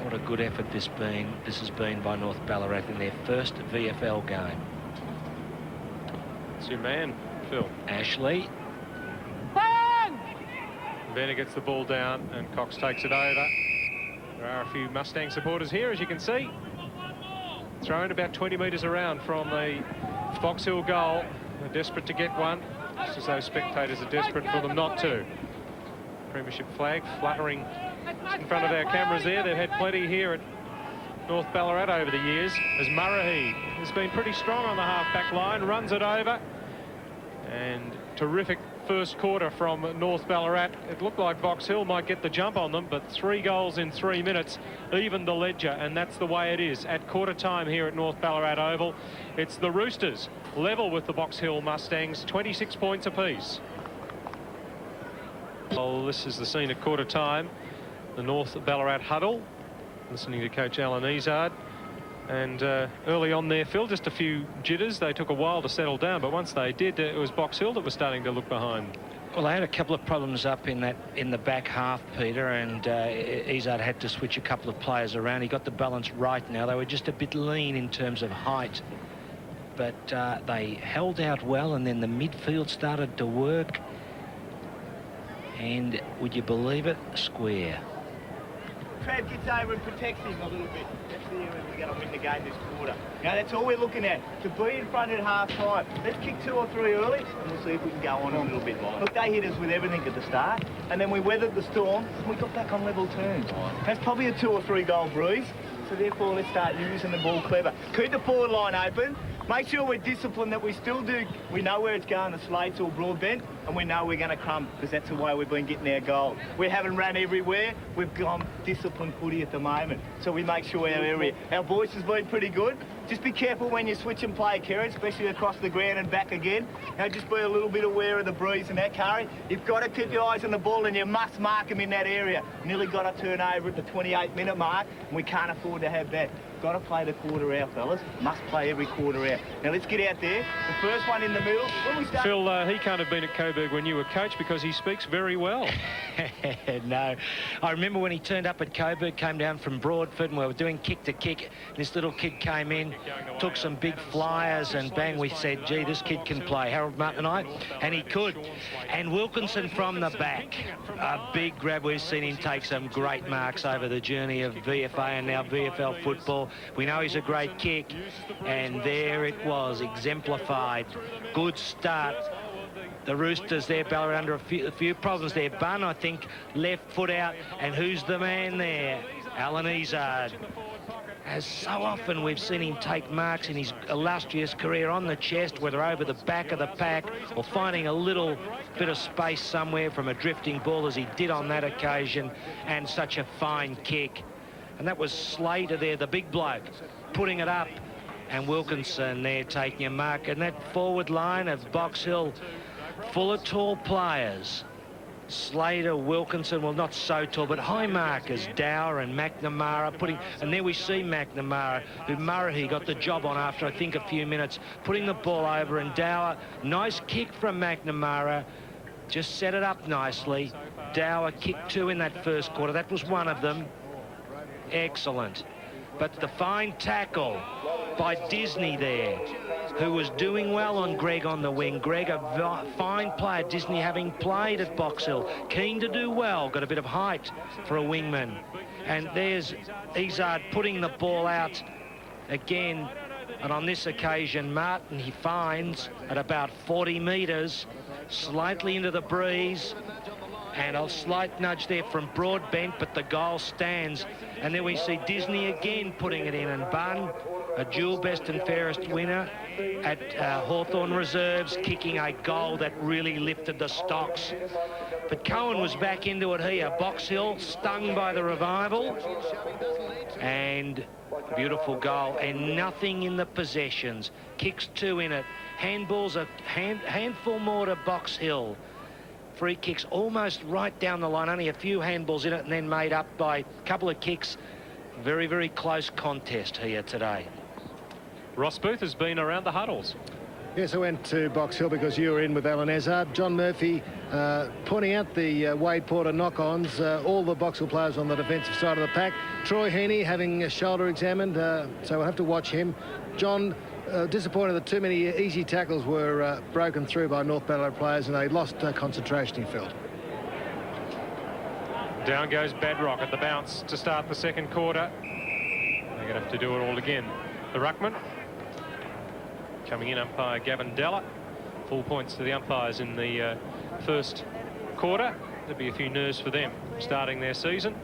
What a good effort this has been by North Ballarat in their first VFL game. It's your man, Phil. Ashley. Venner gets the ball down and Cox takes it over. There are a few Mustang supporters here, as you can see. Thrown about 20 metres around from the Fox Hill goal. They're desperate to get one, just as those spectators are desperate for them not to. Premiership flag fluttering in front of our cameras there. They've had plenty here at North Ballarat over the years, as Murray has been pretty strong on the half-back line, runs it over. And terrific first quarter from North Ballarat. It looked like Box Hill might get the jump on them, but 3 goals in 3 minutes evened the ledger, and that's the way it is at quarter time here at North Ballarat Oval. It's the Roosters level with the Box Hill Mustangs, 26 points apiece. Well, this is the scene at quarter time. The North Ballarat huddle, listening to Coach Alan Izzard. And early on there, Phil, just a few jitters. They took a while to settle down, but once they did, it was Box Hill that was starting to look behind. Well, they had a couple of problems up in the back half, Peter, and Izzard had to switch a couple of players around. He got the balance right now. They were just a bit lean in terms of height, but they held out well, and then the midfield started to work. And would you believe it? Square. Trav gets over and protects him a little bit. That's the area we're going to win the game this quarter. Now, that's all we're looking at, to be in front at half-time. Let's kick 2 or 3 early, and we'll see if we can go on a little bit. Look, they hit us with everything at the start, and then we weathered the storm, and we got back on level terms. That's probably a 2 or 3 goal breeze, so therefore let's start using the ball clever. Keep the forward line open. Make sure we're disciplined, that we still do. We know where it's going, the slates or broadbent, and we know we're going to crumb, because that's the way we've been getting our goals. We haven't ran everywhere. We've gone disciplined footy at the moment, so we make sure our area. Our voice has been pretty good. Just be careful when you switch and play, Kerry, especially across the ground and back again. Now, just be a little bit aware of the breeze and that, Curry. You've got to keep your eyes on the ball, and you must mark them in that area. Nearly got a turnover at the 28-minute mark, and we can't afford to have that. Got to play the quarter out, fellas. Must play every quarter out. Now, let's get out there. The first one in the middle. When we start... Phil, he can't have been at Coburg when you were coach, because he speaks very well. No. I remember when he turned up at Coburg, came down from Broadford, and we were doing kick to kick. This little kid came in, took some big flyers, and bang, we said, gee, this kid can play. Harold Martin and I, and he could. And Wilkinson from the back. A big grab. We've seen him take some great marks over the journey of VFA and now VFL football. We know he's a great kick, and there it was, exemplified. Good start. The Roosters there, Ballarat under a few problems there. Bunn, I think, left foot out, and who's the man there? Alan Izzard. As so often we've seen him take marks in his illustrious career on the chest, whether over the back of the pack or finding a little bit of space somewhere from a drifting ball, as he did on that occasion, and such a fine kick. And that was Slater there, the big bloke, putting it up, and Wilkinson there taking a mark. And that forward line of Box Hill, full of tall players. Slater, Wilkinson, well, not so tall, but high markers, Dower and McNamara putting, and there we see McNamara, who Murray got the job on after, I think, a few minutes, putting the ball over, and Dower, nice kick from McNamara, just set it up nicely. Dower kicked 2 in that first quarter. That was one of them. Excellent. But the fine tackle by Disney there, who was doing well on Greg on the wing. Greg, a fine player. Disney, having played at Box Hill, keen to do well, got a bit of height for a wingman. And there's Izzard putting the ball out again. And on this occasion, Martin, he finds at about 40 metres, slightly into the breeze, and a slight nudge there from Broadbent, but the goal stands. And then we see Disney again putting it in, and Bunn, a dual best and fairest winner at Hawthorn Reserves, kicking a goal that really lifted the stocks. But Cohen was back into it here. Box Hill stung by the revival, and beautiful goal, and nothing in the possessions. Kicks 2 in it. Handballs a handful more to Box Hill. Free kicks almost right down the line, only a few handballs in it, and then made up by a couple of kicks. Very, very close contest here today. Ross Booth has been around the huddles. Yes, I went to Box Hill because you were in with Alan Ezard. John Murphy pointing out the Wade Porter knock-ons, all the Box Hill players on the defensive side of the pack. Troy Heaney having a shoulder examined, so we'll have to watch him. John, disappointed that too many easy tackles were broken through by North Ballarat players, and they lost concentration, he felt. Down goes Badrock at the bounce to start the second quarter. They're going to have to do it all again. The ruckman. Coming in, umpire Gavin Della. Full points to the umpires in the first quarter. There'll be a few nerves for them starting their season,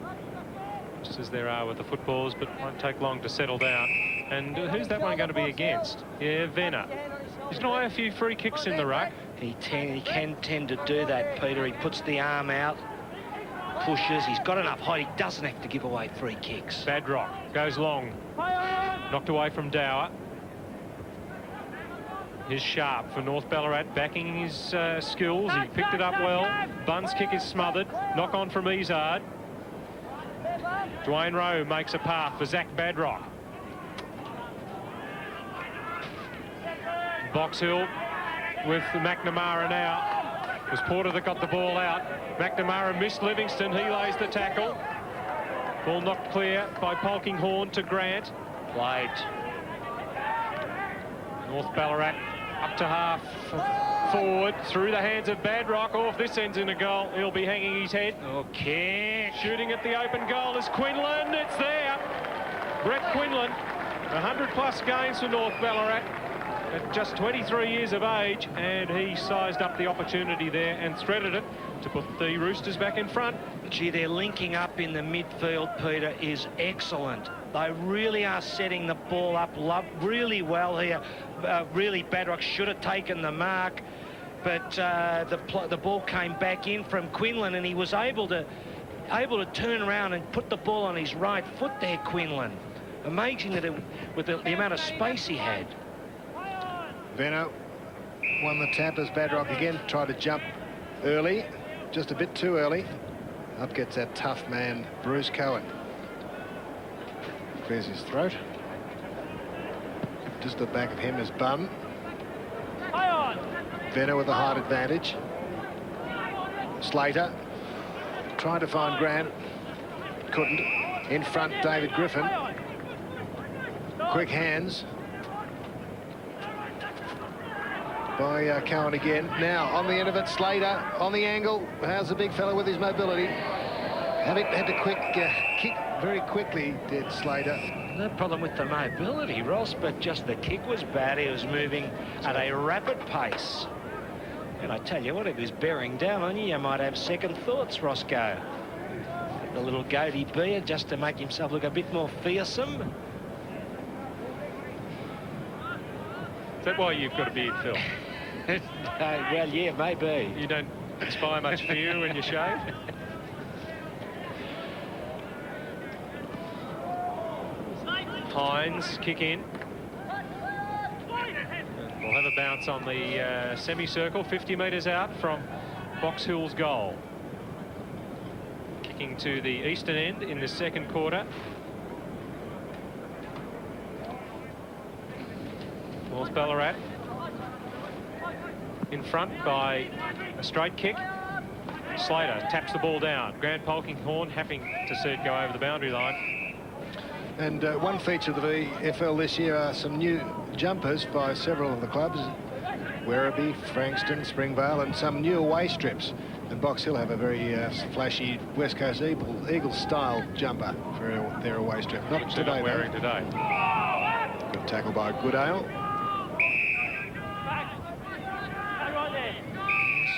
just as there are with the footballers, but won't take long to settle down. And who's that one going to be against? Yeah, Venner. He's going to eye a few free kicks in the ruck. He can tend to do that, Peter. He puts the arm out, pushes. He's got enough height. He doesn't have to give away free kicks. Badrock goes long. Knocked away from Dower. Here's Sharp for North Ballarat, backing his skills. He picked it up well. Bunn's kick is smothered. Knock on from Ezard. Dwayne Rowe makes a path for Zach Badrock. Box Hill with McNamara now. It was Porter that got the ball out. McNamara missed Livingston. He lays the tackle. Ball knocked clear by Polkinghorn to Grant. Played. North Ballarat up to half forward through the hands of Badrock. Oh, if this ends in a goal, he'll be hanging his head. Okay. Shooting at the open goal is Quinlan. It's there. Brett Quinlan, 100-plus games for North Ballarat at just 23 years of age, and he sized up the opportunity there and threaded it to put the Roosters back in front. Gee, their linking up in the midfield, Peter, is excellent. They really are setting the ball up really well here. Really, Badrock should have taken the mark, but the ball came back in from Quinlan, and he was able to turn around and put the ball on his right foot there, Quinlan. Amazing that with the amount of space he had. Venno won the tap as Badrock again tried to jump early, just a bit too early. Up gets that tough man, Bruce Cohen. Clears his throat. Just the back of him is Bunn. Venno with the height advantage. Slater trying to find Grant. Couldn't. In front, David Griffin. Quick hands by Cohen again. Now on the end of it, Slater on the angle. How's the big fella with his mobility? Had to quick kick very quickly, did Slater. No problem with the mobility, Ross, but just the kick was bad. He was moving at a rapid pace. And I tell you what, if he was bearing down on you, you might have second thoughts, Roscoe. The little goatee beard just to make himself look a bit more fearsome. Is that why you've got a beard, Phil? Well, yeah, maybe. You don't inspire much fear when you shave? Hines kick in. We'll have a bounce on the semicircle, 50 metres out from Box Hill's goal. Kicking to the eastern end in the second quarter. North Ballarat in front by a straight kick. Slater taps the ball down. Grant Polkinghorn having to see it go over the boundary line. And one feature of the VFL this year are some new jumpers by several of the clubs. Werribee, Frankston, Springvale, and some new away strips. And Box Hill have a very flashy West Coast Eagles style jumper for their away strip. Not which today, they're not wearing today. Good tackle by Goodale.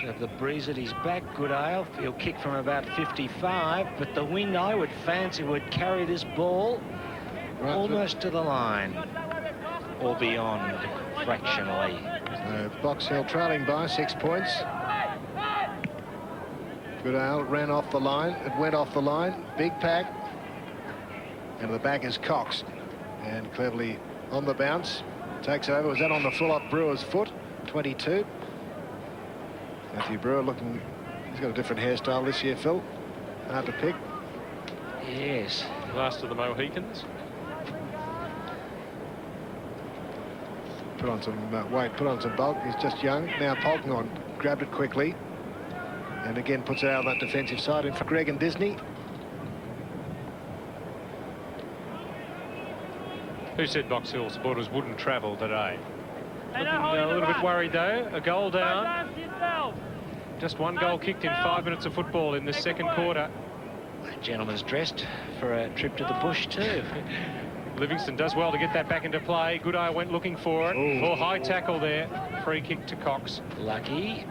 So the breeze at his back, Goodale. He'll kick from about 55, but the wind, I would fancy, would carry this ball almost to the line or beyond fractionally. So Box Hill trailing by 6 points. Goodale ran off the line. It went off the line. Big pack. And the back is Cox. And cleverly on the bounce. Takes over. Was that on the full-up Brewer's foot? 22. Matthew Brewer looking... He's got a different hairstyle this year, Phil. Hard to pick. Yes. Last of the Mohicans. Put on some weight, put on some bulk. He's just young. Now Polkinghorne grabbed it quickly. And again puts it out on that defensive side in for Greg and Disney. Who said Box Hill supporters wouldn't travel today? Looking a little bit worried though. A goal down. Just one goal kicked in 5 minutes of football in this second quarter. That gentleman's dressed for a trip to the bush too. Livingston does well to get that back into play. Goodeye went looking for it. Ooh. Oh, high tackle there. Free kick to Cox. Lucky.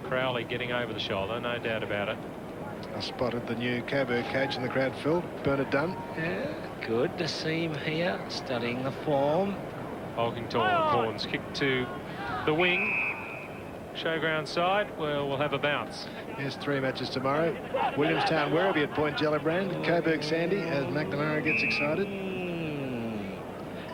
Crowley getting over the shoulder, no doubt about it. I spotted the new Coburg coach in the crowd, Phil. Bernard Dunn. Yeah, good to see him here, studying the form. Polkinghorne's kick to the wing. Showground side, well, we'll have a bounce. Here's 3 matches tomorrow. Williamstown Werribee at Point Gellibrand. Coburg Sandy as McNamara gets excited.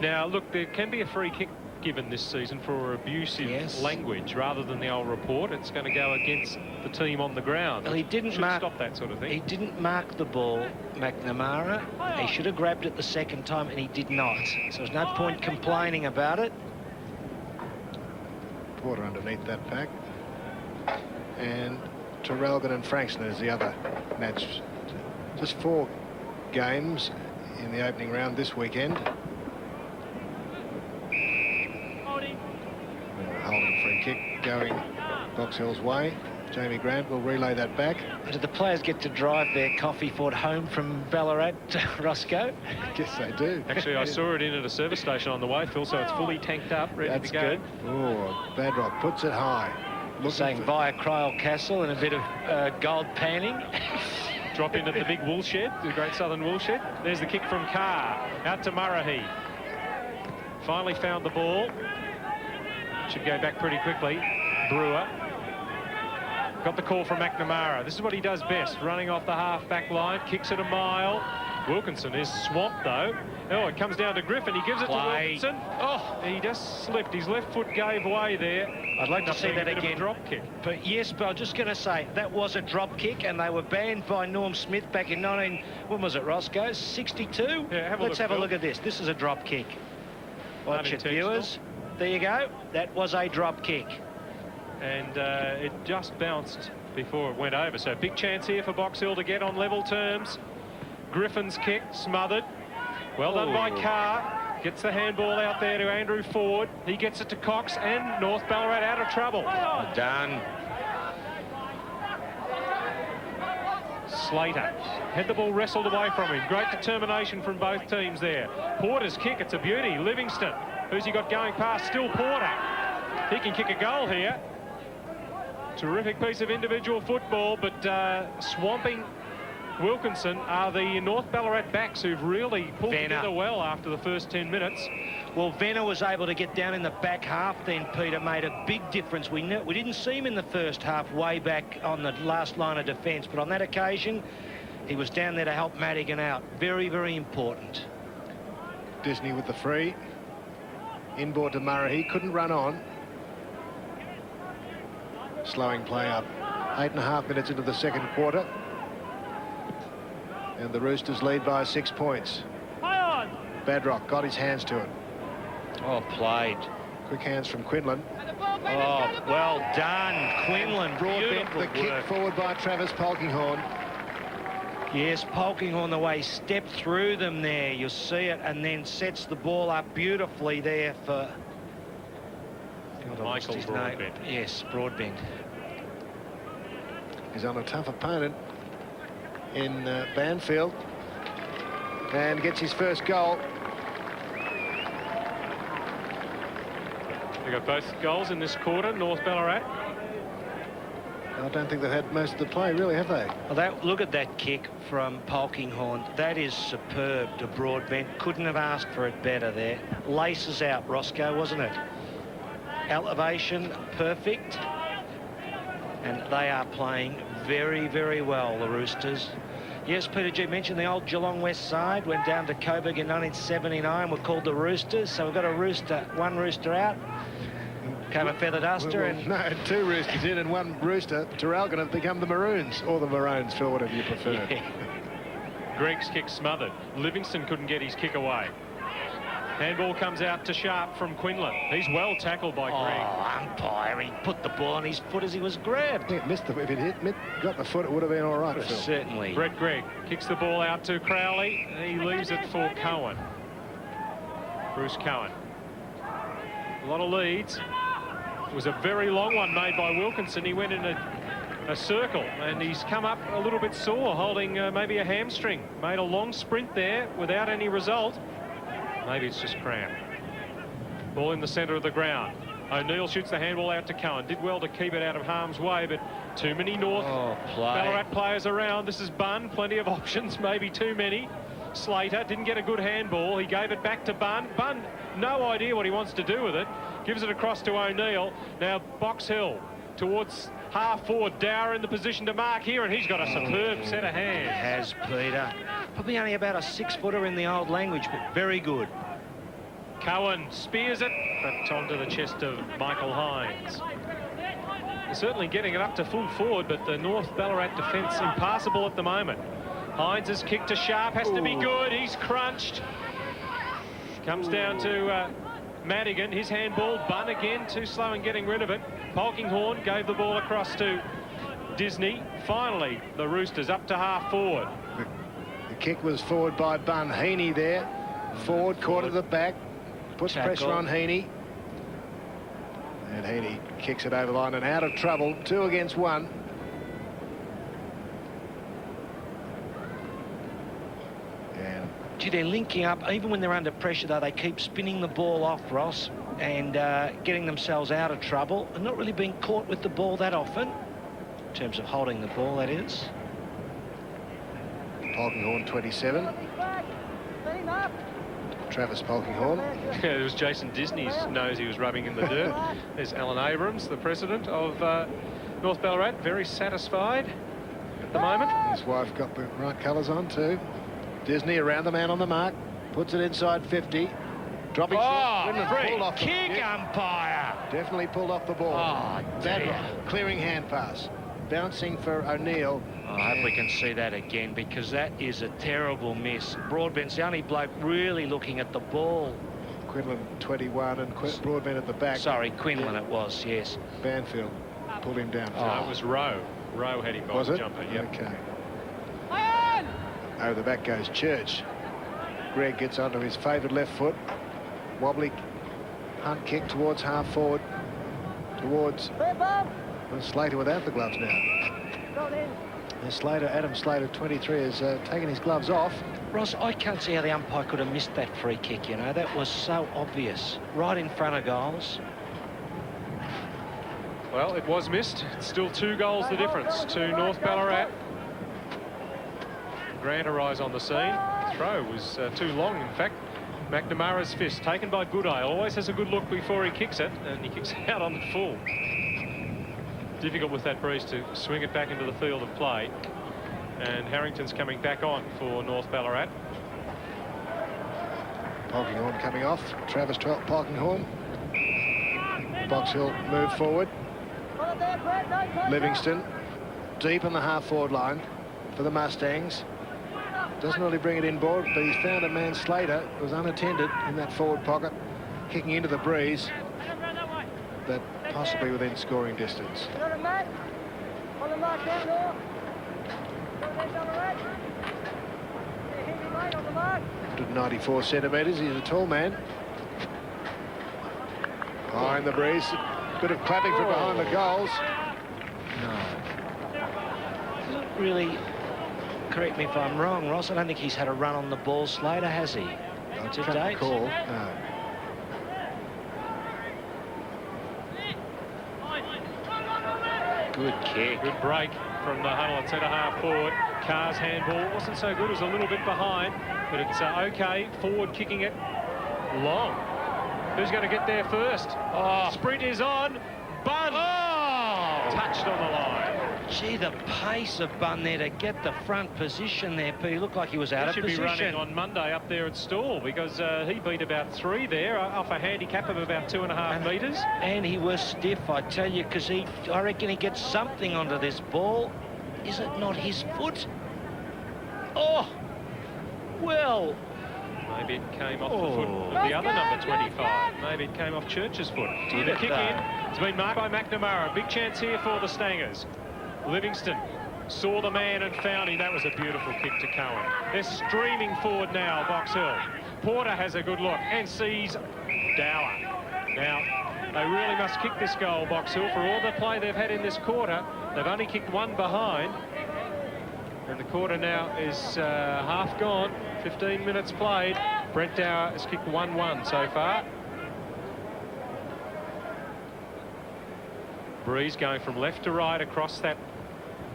Now, look, there can be a free kick given this season for abusive language rather than the old report. It's going to go against the team on the ground. Well, he didn't stop that sort of thing. He didn't mark the ball, McNamara. He should have grabbed it the second time, and he did not. So there's no point complaining about it. Porter underneath that pack. And Traralgon and Frankston is the other match. Just 4 games in the opening round this weekend. Holding free kick going Box Hill's way. Jamie Grant will relay that back. Did the players get to drive their coffee fort home from Ballarat, Roscoe? I guess they do. Actually, I saw it in at a service station on the way, Phil, so it's fully tanked up, ready to go. Good. Oh, Badrock puts it high. Saying via Cryal Castle and a bit of gold panning. Drop in at the big wool shed, the Great Southern Wool Shed. There's the kick from Carr, out to Murrahy. Finally found the ball. Should go back pretty quickly. Brewer. Got the call from McNamara. This is what he does best, running off the half-back line, kicks it a mile. Wilkinson is swamped, though. Oh, it comes down to Griffin. He gives it to Wilkinson. Oh, he just slipped. His left foot gave way there. I'd like to see that again. Drop kick. But yes, but I was just going to say, that was a drop kick, and they were banned by Norm Smith back in when was it, Roscoe? 62? Yeah, Let's have a look at this. This is a drop kick. Watch it, viewers. There you go. That was a drop kick. And it just bounced before it went over. So big chance here for Box Hill to get on level terms. Griffin's kick, smothered. Well done by Carr. Gets the handball out there to Andrew Ford. He gets it to Cox, and North Ballarat out of trouble. Done. Slater had the ball wrestled away from him. Great determination from both teams there. Porter's kick, it's a beauty. Livingston, who's he got going past? Still Porter. He can kick a goal here. Terrific piece of individual football, but swamping Wilkinson are the North Ballarat backs who've really pulled together well after the first 10 minutes. Well, Venner was able to get down in the back half then, Peter, made a big difference. We didn't see him in the first half way back on the last line of defence, but on that occasion, he was down there to help Madigan out. Very, very important. Disney with the free. Inboard to Murray. He couldn't run on. Slowing play up. 8.5 minutes into the second quarter. And the Roosters lead by 6 points. Badrock got his hands to it. Oh, played. Quick hands from Quinlan. Oh, well done, Quinlan. Broad bent the kick forward by Travis Polkinghorne. Yes, Polkinghorne the way stepped through them there. You'll see it, and then sets the ball up beautifully there for Michael Broadbent. Yes, Broadbent. He's on a tough opponent in Banfield, and gets his first goal. They got both goals in this quarter, North Ballarat. I don't think they've had most of the play, really, have they? Well, look at that kick from Polkinghorne. That is superb to Broadbent. Couldn't have asked for it better there. Laces out, Roscoe, wasn't it? Elevation, perfect. And they are playing very, very well, the Roosters. Yes, Peter G mentioned the old Geelong West side. Went down to Coburg in 1979. Were called the Roosters. So we've got one rooster out. Came a feather duster. And no, 2 roosters in and 1 rooster. Terrell going to become the Maroons, or the Maroons, Phil, whatever you prefer. Yeah. Greg's kick smothered. Livingston couldn't get his kick away. Handball comes out to Sharp from Quinlan. He's well tackled by Greg. Oh, umpire, he put the ball on his foot as he was grabbed. Yeah, missed the, if it got the foot, it would have been all right, Phil. Certainly. Brett Gregg kicks the ball out to Crowley. He leaves it for Cohen. Bruce Cohen. A lot of leads. It was a very long one made by Wilkinson. He went in a circle, and he's come up a little bit sore, holding maybe a hamstring. Made a long sprint there without any result. Maybe it's just cramp. Ball in the centre of the ground. O'Neill shoots the handball out to Cohen. Did well to keep it out of harm's way, but too many North Ballarat players around. This is Bunn. Plenty of options, maybe too many. Slater didn't get a good handball. He gave it back to Bunn. Bunn, no idea what he wants to do with it. Gives it across to O'Neill. Now Box Hill towards half forward. Dower in the position to mark here, and he's got a superb set of hands. He has, Peter. Probably only about a 6-footer in the old language, but very good. Cohen spears it, but onto the chest of Michael Hines. They're certainly getting it up to full forward, but the North Ballarat defence impassable at the moment. Hines' kick to Sharp has to be good. He's crunched. Comes down to Madigan. His handball. Bunn again, too slow in getting rid of it. Polkinghorne gave the ball across to Disney. Finally, the Roosters up to half forward. The kick was forward by Bunn. Heaney there. Forward, caught at the back. Puts pressure on Heaney. And Heaney kicks it over the line and out of trouble. 2 against 1. And Gee, they're linking up. Even when they're under pressure, though, they keep spinning the ball off, Ross, and getting themselves out of trouble and not really being caught with the ball that often, in terms of holding the ball, that is. Polkinghorne, 27. Travis Polkinghorne. Yeah, it was Jason Disney's nose he was rubbing in the dirt. There's Alan Abrams, the president of North Ballarat, very satisfied at the moment. His wife got the right colours on too. Disney around the man on the mark. Puts it inside 50. Dropping short. Free off kick, umpire. Definitely pulled off the ball. Oh, That clearing hand pass. Bouncing for O'Neill. I hope we can see that again, because that is a terrible miss. Broadbent's the only bloke really looking at the ball. Quinlan 21 and Broadbent at the back. Sorry, Quinlan it was, yes. Banfield pulled him down. No, it was Rowe. Rowe had him by Was the it? jumper. Yep. Okay. Over the back goes Church. Greg gets onto his favoured left foot. Wobbly hunt kick towards half forward. Towards Slater without the gloves now. And Slater, Adam Slater, 23, has taken his gloves off. Ross, I can't see how the umpire could have missed that free kick, you know. That was so obvious. Right in front of goals. Well, it was missed. It's still 2 goals the difference to North Ballarat. Grant arrives on the scene. Throw was too long, in fact. McNamara's fist taken by Goodale. Always has a good look before he kicks it, and he kicks it out on the full. Difficult with that breeze to swing it back into the field of play. And Harrington's coming back on for North Ballarat. Polkinghorne coming off. Travis Polkinghorne. Box Hill move forward. Livingston deep in the half-forward line for the Mustangs. Doesn't really bring it inboard, but he's found a man, Slater, who was unattended in that forward pocket, kicking into the breeze, but possibly within scoring distance. 194 centimetres. He's a tall man. Behind the breeze. Bit of clapping from behind the goals. Not really, correct me if I'm wrong, Ross, I don't think he's had a run on the ball, Slater, has he? That's To a date? call. No. Good kick. Good break from the huddle at centre-half forward. Carr's handball wasn't so good, it was a little bit behind, but it's okay. Forward kicking it long. Who's going to get there first? Oh, sprint is on. Bunn! Oh! Touched on the line. Gee, the pace of Bunn there to get the front position there, Pete. He looked like he was out of position. He should be running on Monday up there at Stawell, because he beat about 3 there off a handicap of about 2.5 metres. And he was stiff, I tell you, because I reckon he gets something onto this ball. Is it not his foot? Oh, well. Maybe it came off the foot of the other number 25. Maybe it came off Church's foot. The kick in. It's been marked by McNamara. Big chance here for the Stangers. Livingston saw the man and found him. That was a beautiful kick to Cohen. They're streaming forward now, Box Hill. Porter has a good look and sees Dower. Now, they really must kick this goal, Box Hill, for all the play they've had in this quarter. They've only kicked one behind. And the quarter now is half gone. 15 minutes played. Brent Dower has kicked 1-1 so far. Breeze going from left to right across that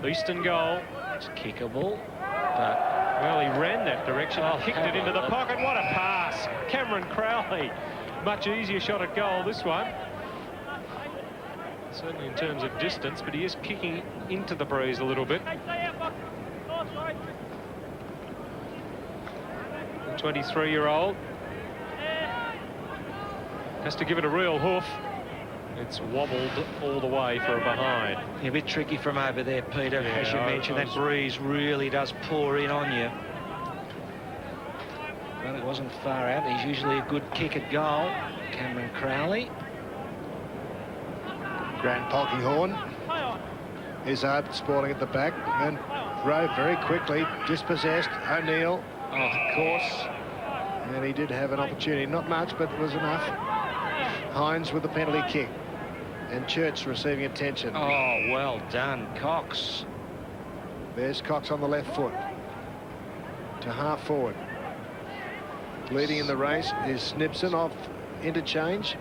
eastern goal. It's kickable, but... Well, he ran that direction and kicked it into the pocket. What a pass. Cameron Crowley. Much easier shot at goal, this one. Certainly in terms of distance, but he is kicking into the breeze a little bit. The 23-year-old has to give it a real hoof. It's wobbled all the way for a behind. A bit tricky from over there, Peter. Yeah, as you mentioned, that breeze really does pour in on you. But it wasn't far out. He's usually a good kick at goal. Cameron Crowley. Grant Polkinghorne. Izzard spoiling at the back. And Rowe very quickly dispossessed. O'Neill, of course. And he did have an opportunity. Not much, but it was enough. Hines with the penalty kick. And Church receiving attention. Oh, well done, Cox. There's Cox on the left foot. To half forward. Leading in the race is Snibson off interchange.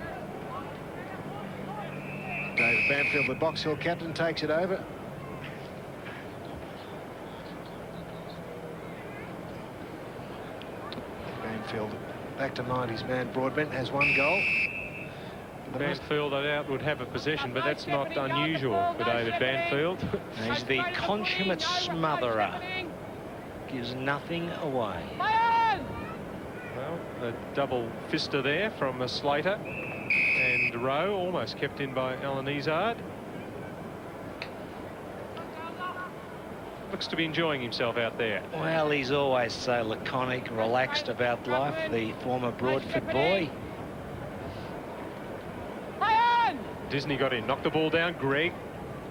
David Banfield, the Box Hill captain, takes it over. Banfield back to 90s man. Broadbent has 1 goal. Banfield, I doubt, would have a possession, but that's not unusual for David Banfield. He's the consummate smotherer. Gives nothing away. Well, a double fister there from Slater. And Rowe almost kept in by Alan Izzard. Looks to be enjoying himself out there. Well, he's always so laconic, relaxed about life, the former Broadford boy. Disney got in, knocked the ball down. Gregg,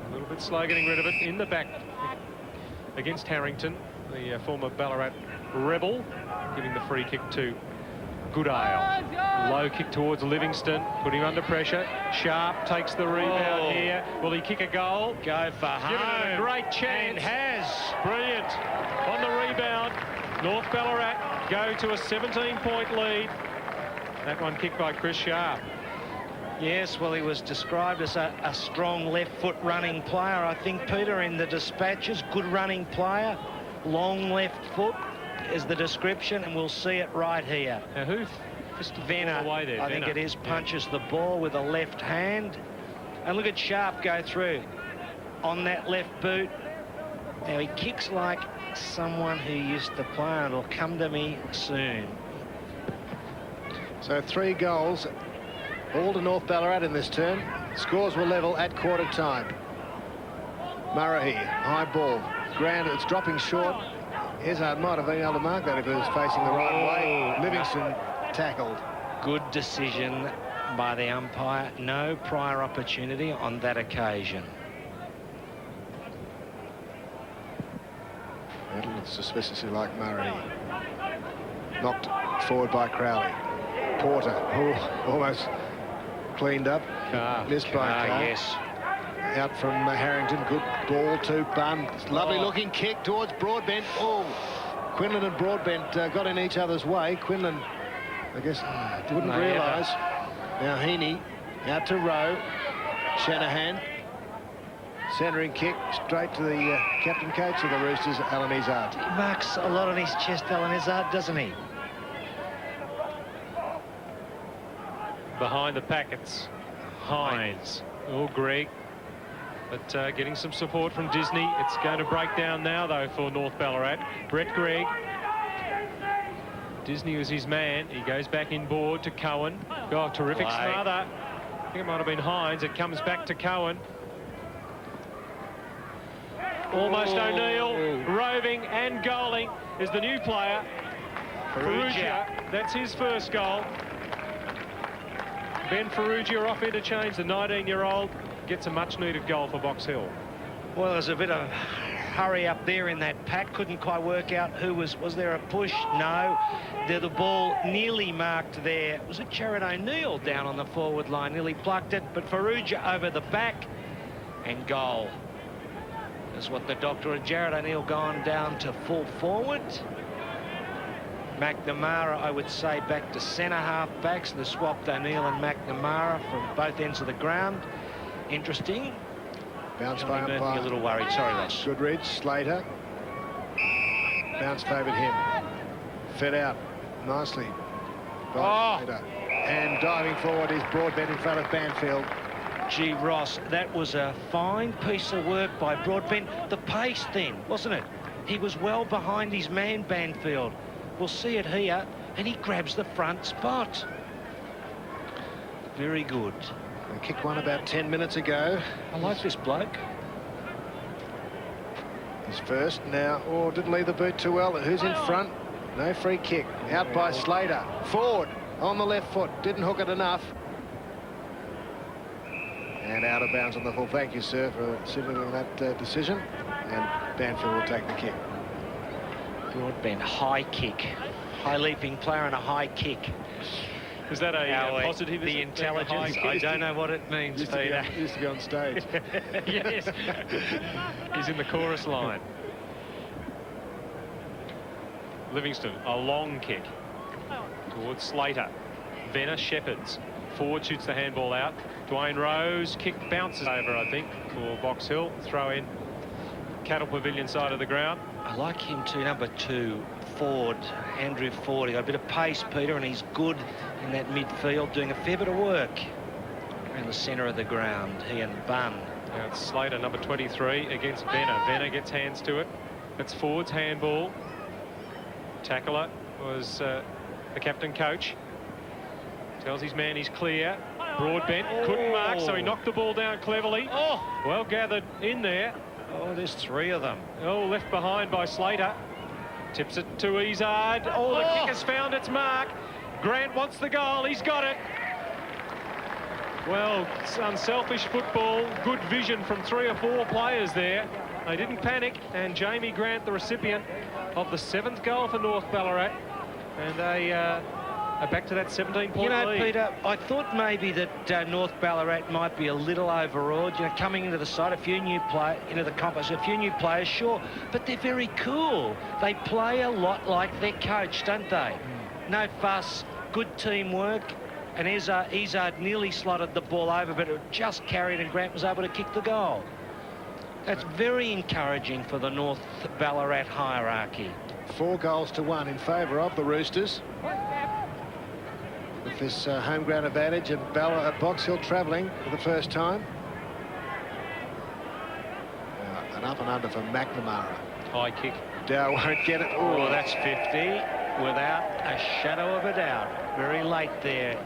a little bit slow getting rid of it in the back against Harrington, the former Ballarat rebel, giving the free kick to Goodale. Low kick towards Livingston, put him under pressure. Sharp takes the rebound here. Will he kick a goal? Go for home. Given it a great chance. And has. Brilliant. On the rebound, North Ballarat go to a 17-point lead. That one kicked by Chris Sharp. Yes, well, he was described as a strong left-foot running player, I think, Peter, in the dispatches. Good running player, long left foot is the description, and we'll see it right here. Now, who Venner, away there? I think it is, punches the ball with a left hand. And look at Sharp go through on that left boot. Now, he kicks like someone who used to play, and it'll come to me soon. So 3 goals. All to North Ballarat in this term. Scores were level at quarter time. Murray, high ball. Grant, it's dropping short. Izzard might have been able to mark that if he was facing the right way. Livingston tackled. Good decision by the umpire. No prior opportunity on that occasion. That looks suspiciously like Murray. Knocked forward by Crowley. Porter, almost cleaned up. Missed by Carr. Yes. Out from Harrington. Good ball to Bunn. Lovely looking kick towards Broadbent. Oh, Quinlan and Broadbent got in each other's way. Quinlan, I guess, wouldn't realise. Now Heaney out to Rowe. Shanahan. Centering kick straight to the captain coach of the Roosters, Alan Izzard. He marks a lot on his chest, Alan Izzard, doesn't he? Behind the packets, Hines. Oh, Greg. But getting some support from Disney. It's going to break down now, though, for North Ballarat. Brett Gregg. Disney was his man. He goes back inboard to Cohen. Oh, terrific smother. I think it might have been Hines. It comes back to Cohen. Almost O'Neill, roving and goaling is the new player. Ferrugia. That's his first goal. Ben Ferrugia off interchange, the 19-year-old, gets a much-needed goal for Box Hill. Well, there's a bit of hurry up there in that pack. Couldn't quite work out who was there a push? No. The ball nearly marked there. Was it Jared O'Neill down on the forward line? Nearly plucked it, but Ferrugia over the back and goal. That's what the doctor had. Jared O'Neill gone down to full forward. McNamara, I would say, back to centre half backs. They swapped O'Neill and McNamara from both ends of the ground. Interesting. Bounce Johnny by Murphy umpire. a little worried. Sorry, lads. Goodridge, Slater. Bounce favoured him. Fed out nicely by Slater. And diving forward is Broadbent in front of Banfield. Gee, Ross, that was a fine piece of work by Broadbent. The pace then, wasn't it? He was well behind his man, Banfield. We'll see it here, and he grabs the front spot. Very good. They kicked one about 10 minutes ago. I like this bloke. His first now. Oh, didn't leave the boot too well. Who's in front? No free kick. Out by Slater. Forward on the left foot. Didn't hook it enough. And out of bounds on the full. Thank you, sir, for signaling that decision. And Banfield will take the kick. Broadbent, high kick. High leaping player and a high kick. Is that a positive? The intelligence, I don't know what it means, Peter. Used to be on stage. Yes. He's in the chorus line. Livingston, a long kick towards Slater. Venner Shepherds. Forward shoots the handball out. Dwayne Rose, kick bounces over, I think, for Box Hill. Throw in Cattle Pavilion side of the ground. I like him too, number 2, Ford, Andrew Ford. He got a bit of pace, Peter, and he's good in that midfield, doing a fair bit of work in the centre of the ground, he and Bunn. Now it's Slater, number 23, against Venner. Venner gets hands to it. That's Ford's handball. Tackler was the captain coach. Tells his man he's clear. Broadbent couldn't mark, so he knocked the ball down cleverly. Well gathered in there. Oh, there's 3 of them. Oh, left behind by Slater. Tips it to Izzard. Oh, the kick has found its mark. Grant wants the goal. He's got it. Well, it's unselfish football. Good vision from 3 or 4 players there. They didn't panic. And Jamie Grant, the recipient of the 7th goal for North Ballarat. And they are back to that 17-point lead. You know, Peter, I thought maybe that North Ballarat might be a little overawed. You know, coming into the side, a few new players, sure, but they're very cool. They play a lot like their coach, don't they? No fuss, good teamwork, and Izzard nearly slotted the ball over, but it just carried, and Grant was able to kick the goal. That's very encouraging for the North Ballarat hierarchy. 4 goals to 1 in favour of the Roosters. With this home ground advantage, and Box Hill travelling for the first time. An up and under for McNamara. High kick. Dow won't get it. Oh, that's 50 without a shadow of a doubt. Very late there.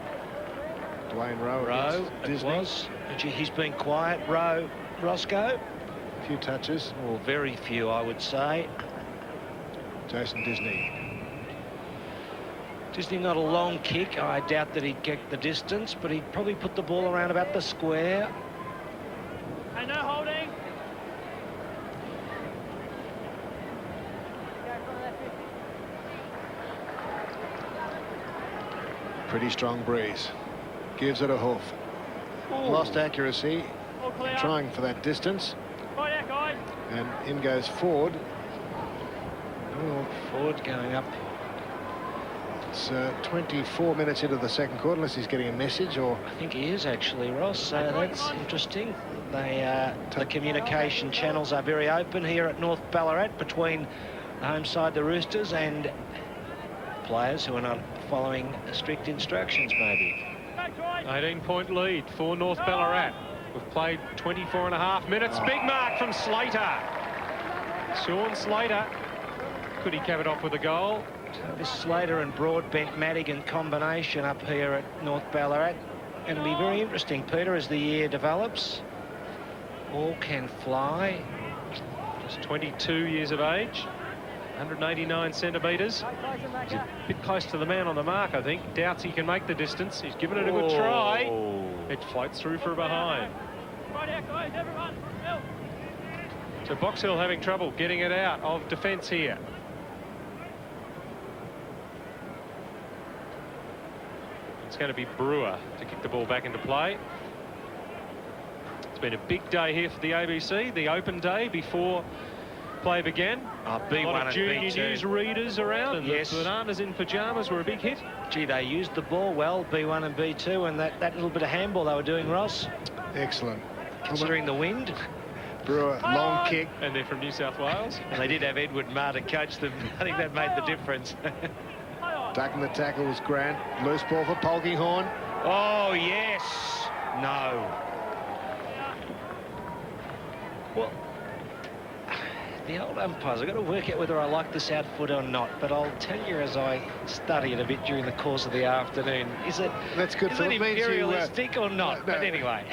Dwayne Rowe. Rowe, it was. He's been quiet. Rowe, Roscoe. A few touches. Well, very few, I would say. Jason Disney. Disney not a long kick. I doubt that he'd get the distance, but he'd probably put the ball around about the square. Hey, no holding. Pretty strong breeze. Gives it a hoof. Lost accuracy. Trying for that distance. And in goes Ford. Oh, Ford going up. It's 24 minutes into the second quarter, unless he's getting a message or... I think he is actually, Ross. That's interesting. The communication channels are very open here at North Ballarat between the home side, the Roosters, and players who are not following strict instructions, maybe. 18-point lead for North Ballarat. We've played 24.5 minutes. Big mark from Slater. Sean Slater. Could he cap it off with a goal? So this Slater and Broadbent Madigan combination up here at North Ballarat. It'll be very interesting, Peter, as the year develops. All can fly. Just 22 years of age. 189 centimetres. He's a bit close to the man on the mark, I think. Doubts he can make the distance. He's given it a good try. It floats through for a behind. So Box Hill having trouble getting it out of defence here. It's going to be Brewer to kick the ball back into play. It's been a big day here for the ABC, the open day before play began. B1 a lot of and junior B2. news readers around, and yes, the bananas in pyjamas were a big hit. Gee, they used the ball well, B1 and B2, and that little bit of handball they were doing, Ross. Excellent. Considering the wind. Brewer, long kick. And they're from New South Wales. And they did have Edward Marr to coach them. I think that made the difference. Ducking the tackle was Grant. Loose ball for Polkinghorne. Oh, yes. No. Well, the old umpires, I've got to work out whether I like this outfit or not, but I'll tell you as I study it a bit during the course of the afternoon, is it, That's good, is Phil. it It means you, imperialistic or not? no. But anyway.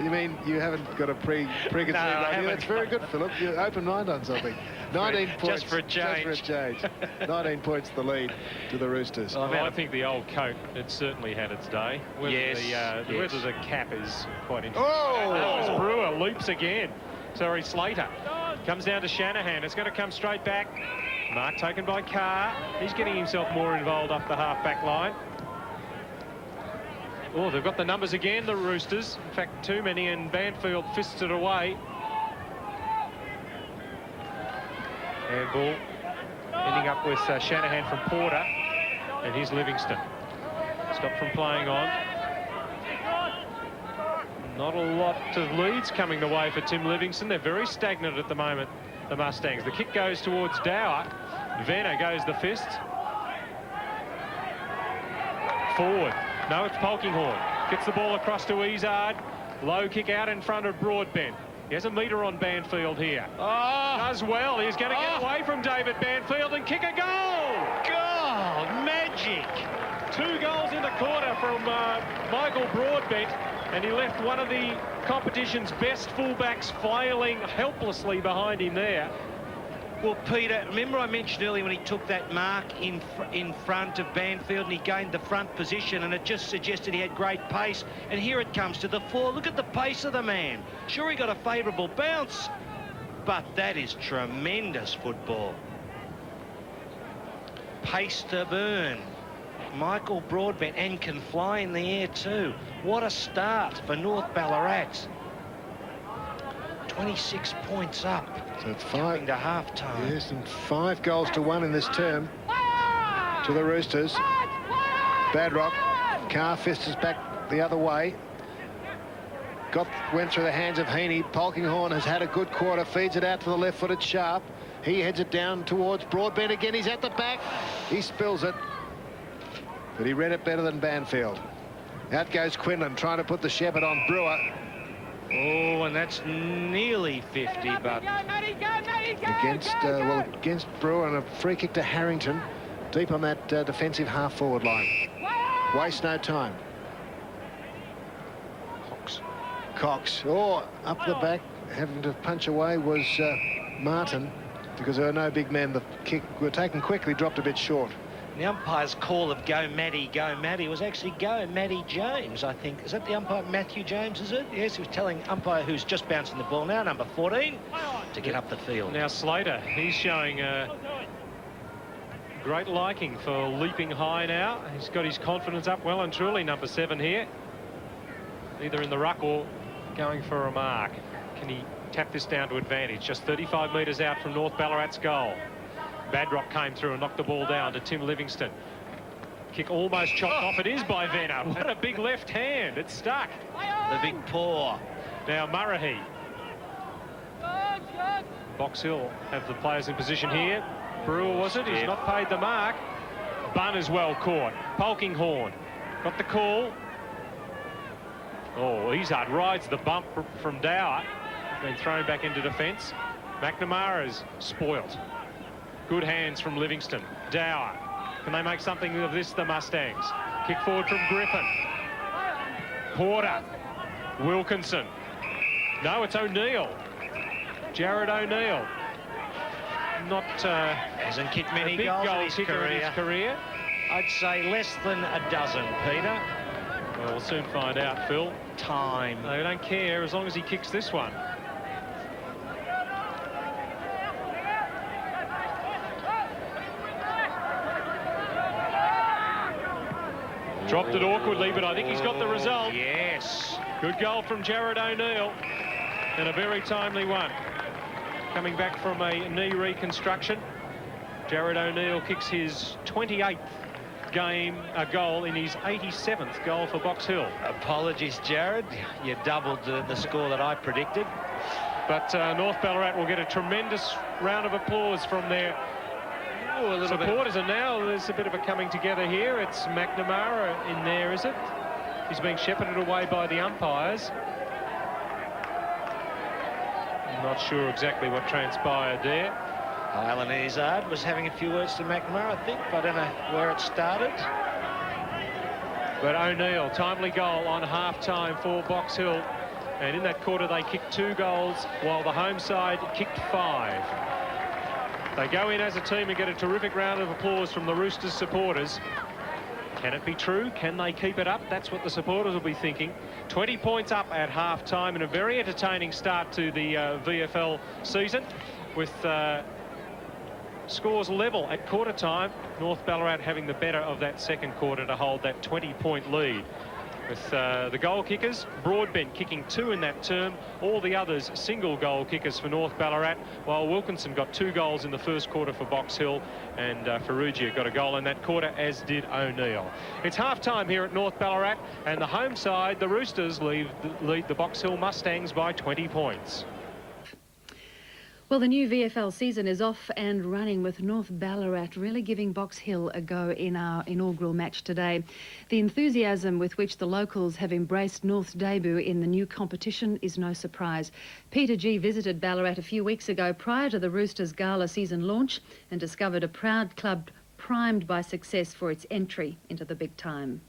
You mean you haven't got a preconceived No, I idea? haven't. That's very good, Philip. You're open mind on something. 19 points. Just for a change. Just for a change. 19 points the lead to the Roosters. Well, Well, I think the old coat, it certainly had its day. Whether Yes, whether the cap is quite interesting. Oh! That was Brewer, leaps again. Sorry, Slater. Comes down to Shanahan. It's going to come straight back. Mark taken by Carr. He's getting himself more involved up the half-back line. Oh, they've got the numbers again, the Roosters. In fact, too many, and Banfield fists it away. Handball ending up with Shanahan from Porter, and here's Livingston. Stopped from playing on. Not a lot of leads coming the way for Tim Livingston. They're very stagnant at the moment, the Mustangs. The kick goes towards Dower. Venner goes the fist. Forward. No, it's Polkinghorne. Gets the ball across to Izard. Low kick out in front of Broadbent. He has a metre on Banfield here. Does well. He's going to get away from David Banfield and kick a goal. God, magic. 2 goals in the quarter from Michael Broadbent, and he left one of the competition's best fullbacks flailing helplessly behind him there. Well, Peter, remember I mentioned earlier when he took that mark in front of Banfield and he gained the front position, and it just suggested he had great pace, and here it comes to the fore. Look at the pace of the man. Sure, he got a favourable bounce, but that is tremendous football. Pace to burn. Michael Broadbent, and can fly in the air too. What a start for North Ballarat. 26 points up. So it's 5 coming to half-time. Yes, and 5 goals to 1 in this term to the Roosters. Badrock. Carr fisters back the other way. Went through the hands of Heaney. Polkinghorne has had a good quarter. Feeds it out to the left-footed Sharp. He heads it down towards Broadbent again. He's at the back. He spills it. But he read it better than Banfield. Out goes Quinlan, trying to put the shepherd on Brewer. Oh, and that's nearly 50, but against Brewer, and a free kick to Harrington, deep on that defensive half-forward line. Waste no time. Cox. Oh, up the back, having to punch away was Martin, because there were no big men. The kick were taken quickly, dropped a bit short. the umpire's call of go Matty was actually go Matty James, I think. Is that the umpire, Matthew James, is it? Yes, he was telling umpire who's just bouncing the ball now, number 14, to get up the field. Now Slater, he's showing great liking for leaping high now. He's got his confidence up well and truly, number 7 here. Either in the ruck or going for a mark. Can he tap this down to advantage? Just 35 metres out from North Ballarat's goal. Badrock came through and knocked the ball down to Tim Livingston. Kick almost chopped off. It is by Venner. What a big left hand. It's stuck. The big paw. Now Murray. Box Hill have the players in position here. Brewer, was it? He's not paid the mark. Bunn is well caught. Polkinghorn got the call. Oh, Izard rides the bump from Dower. Been thrown back into defence. McNamara's spoilt. Good hands from Livingston. Dower. Can they make something of this, the Mustangs? Kick forward from Griffin. Porter. Wilkinson. No, it's O'Neill. Jared O'Neill. Not Hasn't kicked many big goals goal in his kicker in his career. I'd say less than a dozen, Peter. Well, we'll soon find out, Phil. Time. They don't care as long as he kicks this one. Dropped it awkwardly, but I think he's got the result. Yes. Good goal from Jared O'Neill, and a very timely one. Coming back from a knee reconstruction, Jared O'Neill kicks his 28th goal in his 87th goal for Box Hill. Apologies, Jared. You doubled the score that I predicted. But North Ballarat will get a tremendous round of applause from their supporters. And now there's a bit of a coming together here. It's McNamara in there, is it? He's being shepherded away by the umpires. I'm not sure exactly what transpired there. Alan Izard was having a few words to McNamara, I think. I don't know where it started. But O'Neill, timely goal on half-time for Box Hill. And in that quarter, they kicked 2 goals, while the home side kicked 5. They go in as a team and get a terrific round of applause from the Roosters supporters. Can it be true? Can they keep it up? That's what the supporters will be thinking. 20 points up at half-time, and a very entertaining start to the VFL season, with scores level at quarter time. North Ballarat having the better of that second quarter to hold that 20-point lead. With the goal kickers, Broadbent kicking 2 in that term, all the others single goal kickers for North Ballarat, while Wilkinson got 2 goals in the first quarter for Box Hill, and Ferrugia got a goal in that quarter, as did O'Neill. It's half-time here at North Ballarat, and the home side, the Roosters, lead the Box Hill Mustangs by 20 points. Well, the new VFL season is off and running, with North Ballarat really giving Box Hill a go in our inaugural match today. The enthusiasm with which the locals have embraced North's debut in the new competition is no surprise. Peter G visited Ballarat a few weeks ago prior to the Roosters Gala season launch and discovered a proud club primed by success for its entry into the big time.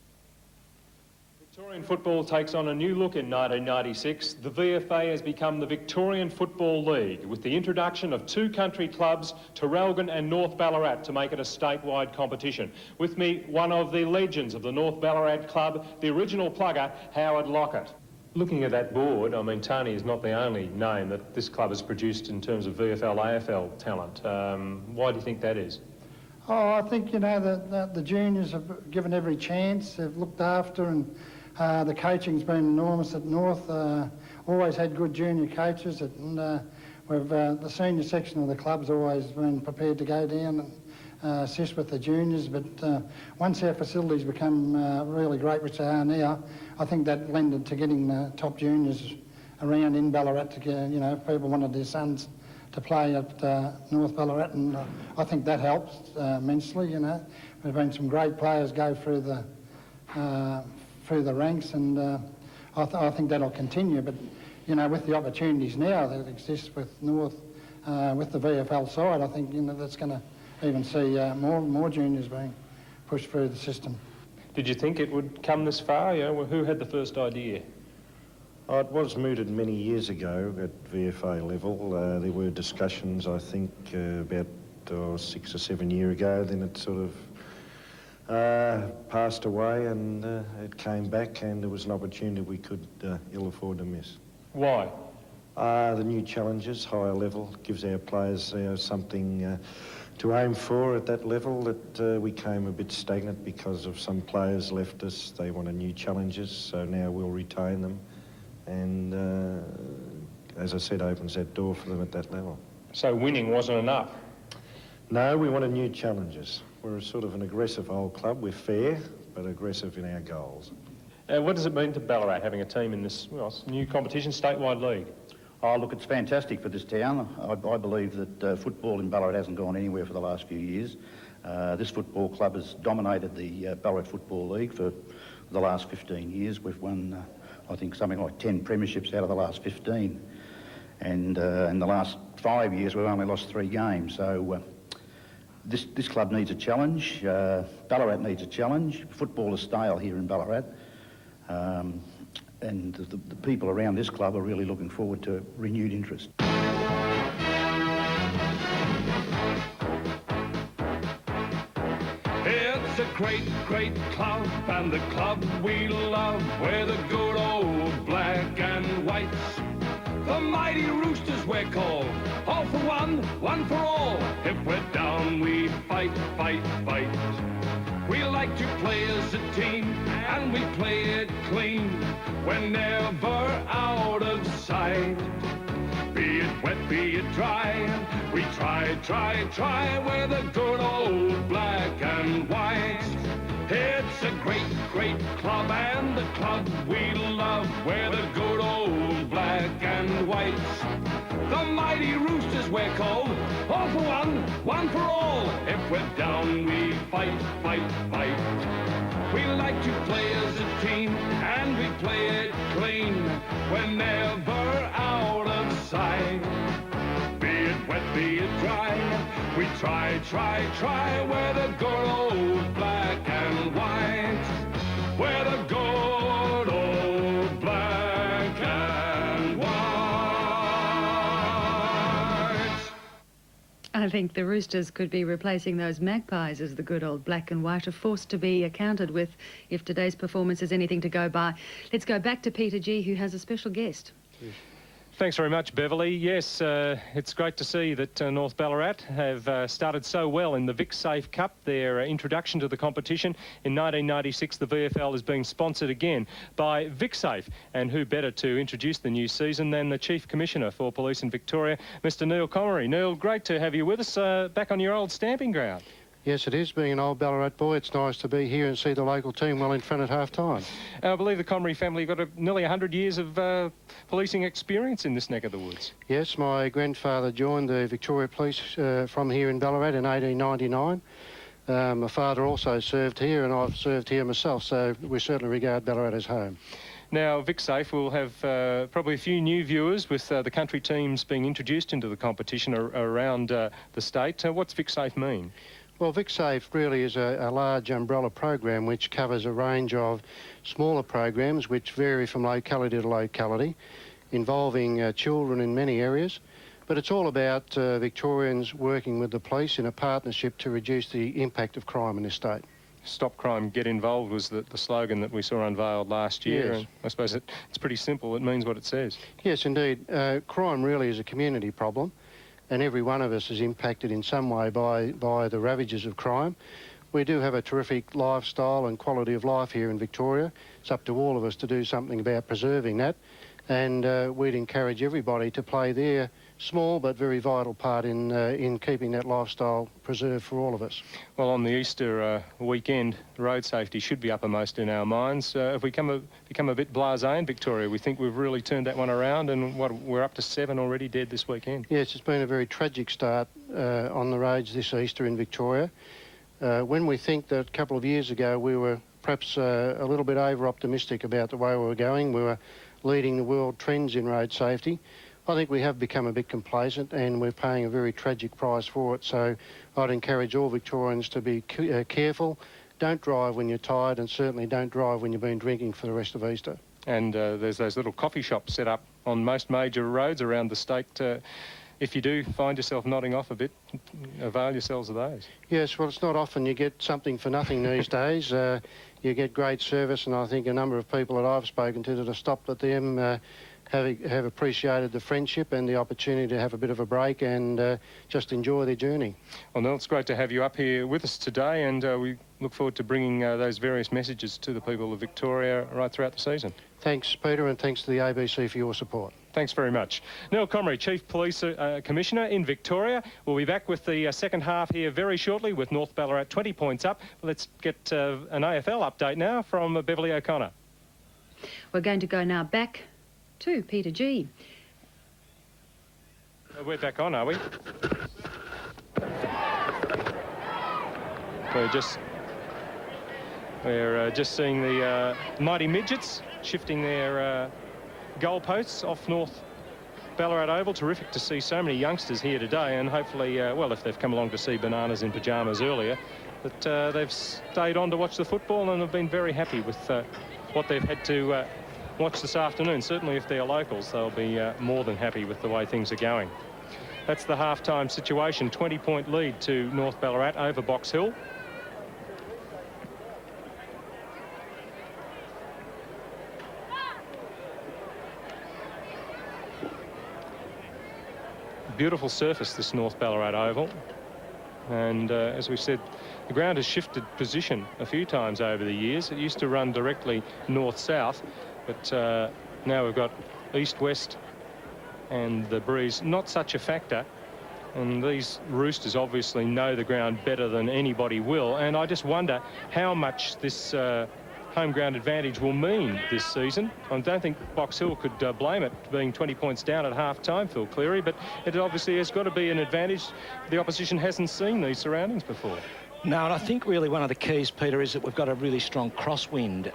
Victorian football takes on a new look in 1996. The VFA has become the Victorian Football League, with the introduction of 2 country clubs, Traralgon and North Ballarat, to make it a statewide competition. With me, one of the legends of the North Ballarat club, the original plugger, Howard Lockett. Looking at that board, I mean, Tony is not the only name that this club has produced in terms of VFL, AFL talent. Why do you think that is? Oh, I think, you know, the juniors have given every chance. They've looked after, and the coaching's been enormous at North. Always had good junior coaches, and the senior section of the club's always been prepared to go down and assist with the juniors. But once our facilities become really great, which they are now, I think that lended to getting the top juniors around in Ballarat to get, you know, people wanted their sons to play at North Ballarat, and I think that helps immensely. You know, there've been some great players go through the ranks, and I think that'll continue. But you know, with the opportunities now that exist with North, with the VFL side, I think, you know, that's going to even see more juniors being pushed through the system. Did you think it would come this far? You know, who had the first idea? Oh, it was mooted many years ago at VFA level. There were discussions, I think, about 6 or 7 years ago. Then it sort of passed away, and it came back, and there was an opportunity we could ill afford to miss. Why? The new challenges, higher level, gives our players something to aim for at that level. That we came a bit stagnant because of some players left us. They wanted new challenges, so now we'll retain them. And as I said, opens that door for them at that level. So winning wasn't enough? No, we wanted new challenges. We're a sort of an aggressive old club. We're fair, but aggressive in our goals. What does it mean to Ballarat having a team in this new competition, statewide league? Oh, look, it's fantastic for this town. I believe that football in Ballarat hasn't gone anywhere for the last few years. This football club has dominated the Ballarat Football League for the last 15 years. We've won, I think, something like 10 premierships out of the last 15. And in the last 5 years, we've only lost 3 games. So this club needs a challenge. Ballarat needs a challenge. Football is stale here in Ballarat. And the people around this club are really looking forward to renewed interest. It's a great, great club, and the club we love. We're the good old black and whites. The mighty Roosters we're called. All for one, one for all. If we're down, we fight, fight, fight. We like to play as a team, and we play it clean. We're never out of sight. Be it wet, be it dry, we try, try, try. We're the good old black and white. It's a great, great club, and the club we love. We're the good old black and white. The mighty Roosters we're called. All for one, one for all. If we're down, we fight, fight, fight. We like to play as a team, and we play it clean. We're never out of sight. Be it wet, be it dry, we try, try, try. We're the good old black and white. We're the good old black and white. I think the Roosters could be replacing those Magpies as the good old black and white, a force to be accounted with if today's performance is anything to go by. Let's go back to Peter G, who has a special guest. Thanks very much, Beverly. Yes, it's great to see that North Ballarat have started so well in the VicSafe Cup. Their introduction to the competition in 1996, the VFL is being sponsored again by VicSafe. And who better to introduce the new season than the Chief Commissioner for Police in Victoria, Mr Neil Comrie. Neil, great to have you with us back on your old stamping ground. Yes, it is. Being an old Ballarat boy, it's nice to be here and see the local team well in front at half-time. I believe the Comrie family got nearly 100 years of policing experience in this neck of the woods. Yes, my grandfather joined the Victoria Police from here in Ballarat in 1899. My father also served here, and I've served here myself, so we certainly regard Ballarat as home. Now, VicSafe will have probably a few new viewers with the country teams being introduced into the competition around the state. What's VicSafe mean? Well, VicSafe really is a large umbrella program which covers a range of smaller programs which vary from locality to locality, involving children in many areas. But it's all about Victorians working with the police in a partnership to reduce the impact of crime in this state. Stop crime, get involved was the slogan that we saw unveiled last year. Yes. And I suppose it's pretty simple. It means what it says. Yes, indeed. Crime really is a community problem, and every one of us is impacted in some way by the ravages of crime. We do have a terrific lifestyle and quality of life here in Victoria. It's up to all of us to do something about preserving that, and we'd encourage everybody to play their small but very vital part in keeping that lifestyle preserved for all of us. Well, on the Easter weekend, road safety should be uppermost in our minds. If we become a bit blasé in Victoria, we think we've really turned that one around, and we're up to 7 already dead this weekend. Yes, it's been a very tragic start on the roads this Easter in Victoria. When we think that a couple of years ago we were perhaps a little bit over-optimistic about the way we were going, we were leading the world trends in road safety, I think we have become a bit complacent, and we're paying a very tragic price for it. So I'd encourage all Victorians to be careful. Don't drive when you're tired, and certainly don't drive when you've been drinking for the rest of Easter. And there's those little coffee shops set up on most major roads around the state. If you do find yourself nodding off a bit, avail yourselves of those. Yes, well, it's not often you get something for nothing these days. You get great service, and I think a number of people that I've spoken to that have stopped at them have appreciated the friendship and the opportunity to have a bit of a break and just enjoy their journey. Well, Neil, it's great to have you up here with us today, and we look forward to bringing those various messages to the people of Victoria right throughout the season. Thanks, Peter, and thanks to the ABC for your support. Thanks very much. Neil Comrie, Chief Police Commissioner in Victoria. We'll be back with the second half here very shortly with North Ballarat 20 points up. Let's get an AFL update now from Beverly O'Connor. We're going to go now back to Peter G. We're back on, are we? We're just seeing the mighty midgets shifting their goalposts off North Ballarat Oval. Terrific to see so many youngsters here today, and hopefully, well, if they've come along to see Bananas in pyjamas earlier, that they've stayed on to watch the football and have been very happy with what they've had to watch this afternoon. Certainly if they're locals, they'll be more than happy with the way things are going. That's the half-time situation. 20-point lead to North Ballarat over Box Hill. Beautiful surface, this North Ballarat Oval. And as we said, the ground has shifted position a few times over the years. It used to run directly north-south, but now we've got east-west and the breeze not such a factor. And these roosters obviously know the ground better than anybody will. And I just wonder how much this home ground advantage will mean this season. I don't think Box Hill could blame it being 20 points down at half-time, Phil Cleary, but it obviously has got to be an advantage. The opposition hasn't seen these surroundings before. No, and I think really one of the keys, Peter, is that we've got a really strong crosswind.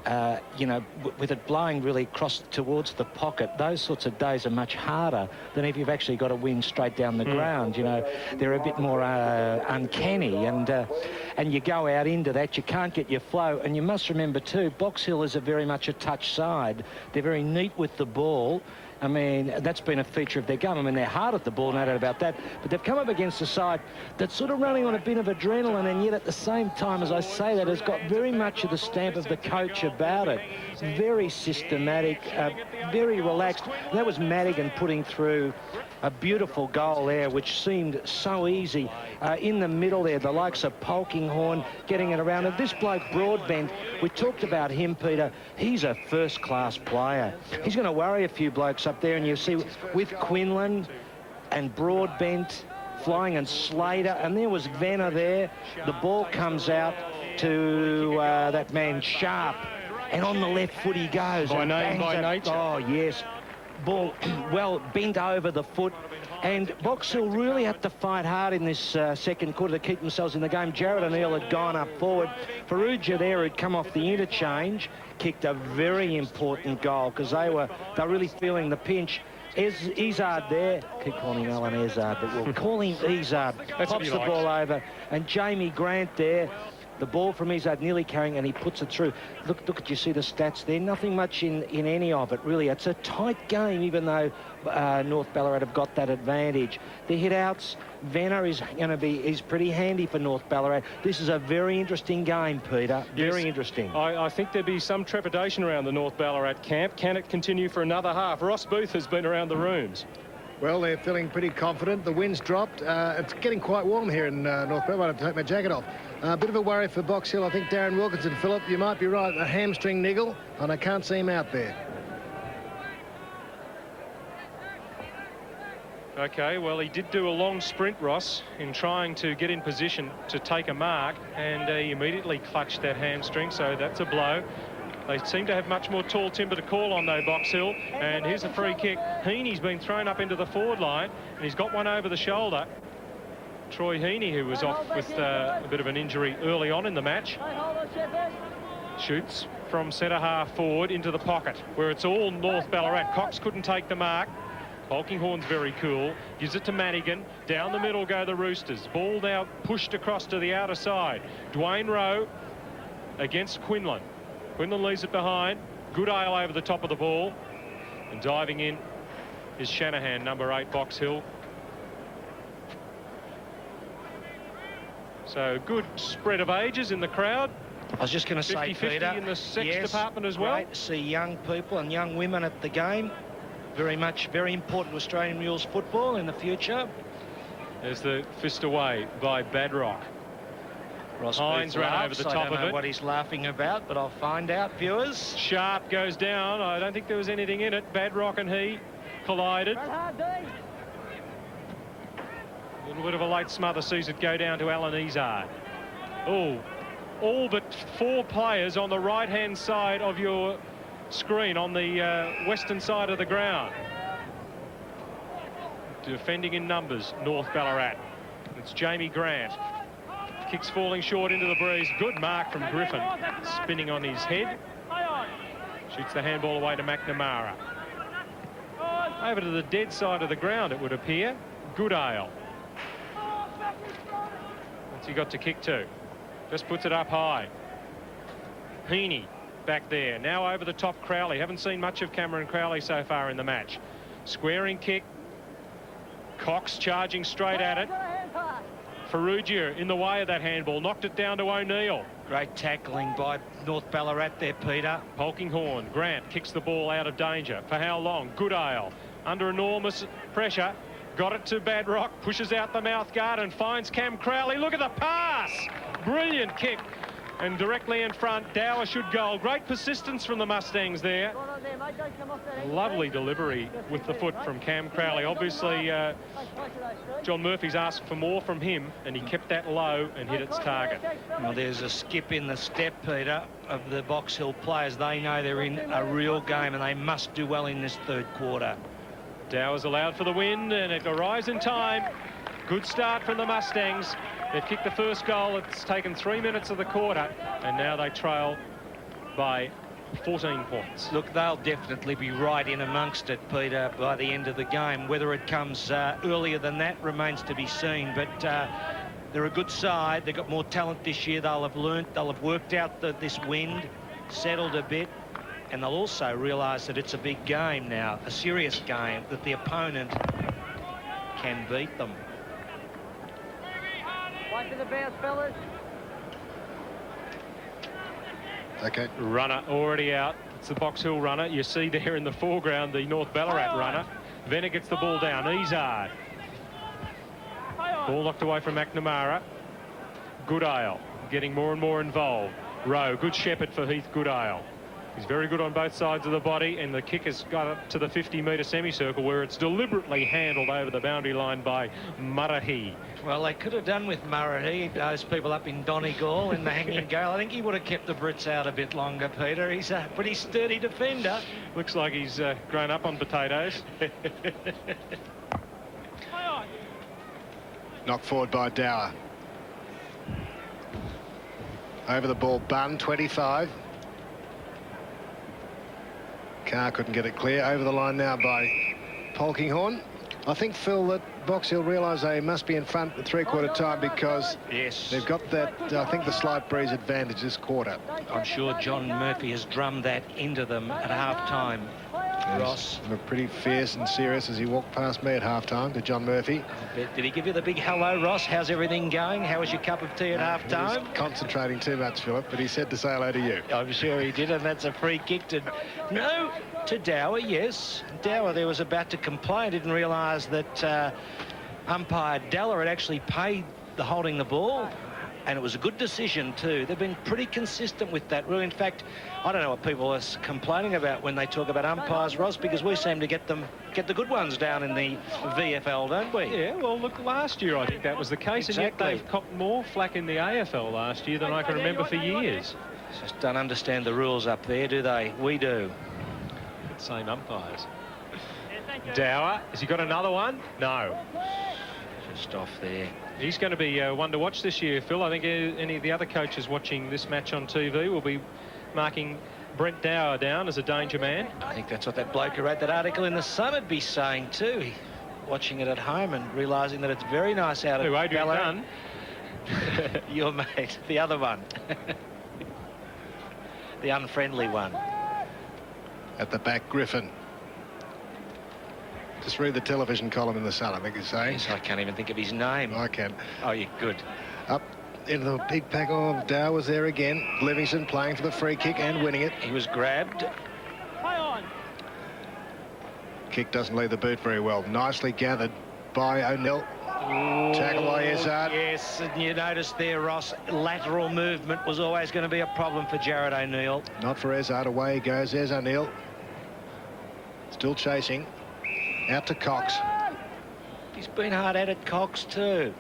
You know, with it blowing really across towards the pocket, those sorts of days are much harder than if you've actually got a wind straight down the ground. You know, they're a bit more uncanny, and you go out into that, you can't get your flow. And you must remember too, Box Hill is very much a touch side. They're very neat with the ball. I mean, that's been a feature of their game. I mean, they're hard at the ball, no doubt about that. But they've come up against a side that's sort of running on a bit of adrenaline, and yet at the same time, as I say that, has got very much of the stamp of the coach about it. Very systematic, very relaxed. That was Madigan putting through a beautiful goal there, which seemed so easy. In the middle there, the likes of Polkinghorne getting it around. And this bloke, Broadbent, we talked about him, Peter. He's a first-class player. He's going to worry a few blokes up there, and you see with Quinlan and Broadbent flying and Slater, and there was Venner there. The ball comes out to that man Sharp, and on the left foot he goes. By name, by nature. Oh, yes. Ball well bent over the foot, and Box Hill really had to fight hard in this second quarter to keep themselves in the game. Jared O'Neill had gone up forward. Farrugia there had come off the interchange, kicked a very important goal because they were really feeling the pinch. Izzard there, keep calling him Alan Izzard, but we'll call him Izzard. Pops the ball over, and Jamie Grant there. The ball from Izzard nearly carrying, and he puts it through. Look at you see the stats there. Nothing much in any of it, really. It's a tight game, even though North Ballarat have got that advantage. The hit-outs, Venner is going to be pretty handy for North Ballarat. This is a very interesting game, Peter. Very interesting. I think there'd be some trepidation around the North Ballarat camp. Can it continue for another half? Ross Booth has been around the rooms. Well, they're feeling pretty confident. The wind's dropped. It's getting quite warm here in North Ballarat. I have to take my jacket off. A bit of a worry for Box Hill. I think Darren Wilkinson, Philip, you might be right. A hamstring niggle, and I can't see him out there. OK, well, he did do a long sprint, Ross, in trying to get in position to take a mark, and he immediately clutched that hamstring, so that's a blow. They seem to have much more tall timber to call on, though, Box Hill. And here's a free kick. Heaney's been thrown up into the forward line, and he's got one over the shoulder. Troy Heaney, who was off with a bit of an injury early on in the match, shoots from centre half forward into the pocket, where it's all North Ballarat. Cox couldn't take the mark. Polkinghorne's very cool. Gives it to Madigan. Down the middle go the Roosters. Ball now pushed across to the outer side. Dwayne Rowe against Quinlan. Quinlan leaves it behind. Goodale over the top of the ball. And diving in is Shanahan, number 8, Box Hill. So good spread of ages in the crowd. I was just going to say, 50-50 Peter, in the sex department as well. Great to see young people and young women at the game. Very important to Australian rules football in the future. There's the fist away by Badrock. Ross Hines ran over the top of it. I don't know what he's laughing about, but I'll find out, viewers. Sharp goes down. I don't think there was anything in it. Badrock and he collided. A little bit of a late smother sees it go down to Alan Izard. Oh, all but 4 players on the right-hand side of your screen, on the western side of the ground. Defending in numbers, North Ballarat. It's Jamie Grant. Kicks falling short into the breeze. Good mark from Griffin. Spinning on his head. Shoots the handball away to McNamara. Over to the dead side of the ground, it would appear. Goodale. What's he got to kick to? Just puts it up high. Heaney back there. Now over the top, Crowley. Haven't seen much of Cameron Crowley so far in the match. Squaring kick. Cox charging straight at it. Ferrugia in the way of that handball. Knocked it down to O'Neill. Great tackling by North Ballarat there, Peter. Polkinghorne. Grant kicks the ball out of danger. For how long? Goodale under enormous pressure. Got it to Badrock. Pushes out the mouth guard and finds Cam Crowley. Look at the pass. Brilliant kick. And directly in front, Dower should goal. Great persistence from the Mustangs there. Lovely delivery with the foot from Cam Crowley. Obviously, John Murphy's asked for more from him, and he kept that low and hit its target. Well, there's a skip in the step, Peter, of the Box Hill players. They know they're in a real game, and they must do well in this third quarter. Dower's allowed for the win, and it arrives in time. Good start from the Mustangs. They've kicked the first goal. It's taken 3 minutes of the quarter, and now they trail by 14 points. Look, they'll definitely be right in amongst it, Peter, by the end of the game. Whether it comes earlier than that remains to be seen, but they're a good side. They've got more talent this year. They'll have learnt, they'll have worked out this wind, settled a bit, and they'll also realise that it's a big game now, a serious game, that the opponent can beat them. Wait for the bounce, fellas. Okay. Runner already out. It's the Box Hill runner. You see there in the foreground the North Ballarat runner. Venner gets the ball down. Izard. Ball knocked away from McNamara. Goodale getting more and more involved. Rowe, good shepherd for Heath Goodale. He's very good on both sides of the body, and the kick has got up to the 50-metre semicircle where it's deliberately handled over the boundary line by Marahi. Well, they could have done with Marahi, those people up in Donegal in the hanging goal. I think he would have kept the Brits out a bit longer, Peter. He's a pretty sturdy defender. Looks like he's grown up on potatoes. Knocked forward by Dower. Over the ball, Bunn, 25. Carr couldn't get it clear. Over the line now by Polkinghorne. I think, Phil, that Box Hill realise they must be in front at three-quarter time because they've got that, I think, the slight breeze advantage this quarter. I'm sure John Murphy has drummed that into them at half-time. Ross looked pretty fierce and serious as he walked past me at half-time to John Murphy. Did he give you the big hello, Ross? How's everything going? How was your cup of tea at half-time? He was concentrating too much, Philip, but he said to say hello to you. I'm sure he did, and that's a free kick to... No, to Dower, yes. Dower there was about to complain. Didn't realise that umpire Dalla had actually paid the holding the ball. And it was a good decision too. They've been pretty consistent with that rule. In fact, I don't know what people are complaining about when they talk about umpires, Ross, because we seem to get the good ones down in the VFL, don't we? Yeah, well, look, last year I think that was the case, exactly. And yet they've copped more flack in the AFL last year than I can remember for years. Just don't understand the rules up there, do they? We do. Same umpires. Dower, has he got another one? No. Just off there. He's going to be one to watch this year, Phil. I think any of the other coaches watching this match on TV will be marking Brent Dower down as a danger man. I think that's what that bloke who wrote that article in The Sun would be saying too. Watching it at home and realising that it's very nice out of Adrian Dunn. Your mate, the other one. The unfriendly one. At the back, Griffin. Just read the television column in The Sun, I think he's saying. Yes, I can't even think of his name. I can. Oh, you're good. Up into the big pack of Dower was there again. Livingston playing for the free kick and winning it. He was grabbed. Kick doesn't leave the boot very well. Nicely gathered by O'Neill. Tackle by Izard. Yes, and you noticed there, Ross, lateral movement was always going to be a problem for Jared O'Neill. Not for Izard. Away he goes. There's O'Neill. Still chasing. Out to Cox. He's been hard at it, Cox, too.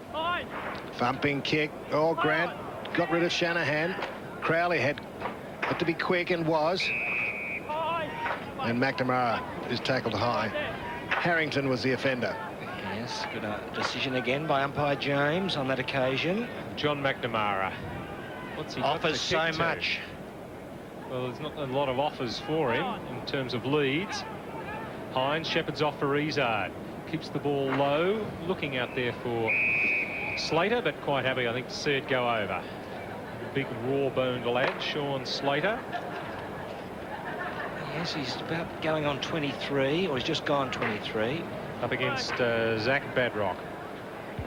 Thumping kick. Oh, Grant got rid of Shanahan. Crowley had to be quick and was. And McNamara is tackled high. Harrington was the offender. Yes, good decision again by umpire James on that occasion. John McNamara. What's he offers so much? Well, there's not a lot of offers for him in terms of leads. Hines, Shepherd's off for Izard. Keeps the ball low, looking out there for Slater, but quite happy, I think, to see it go over. Big raw-boned lad, Sean Slater. Yes, he's about going on 23, or he's just gone 23. Up against Zach Badrock,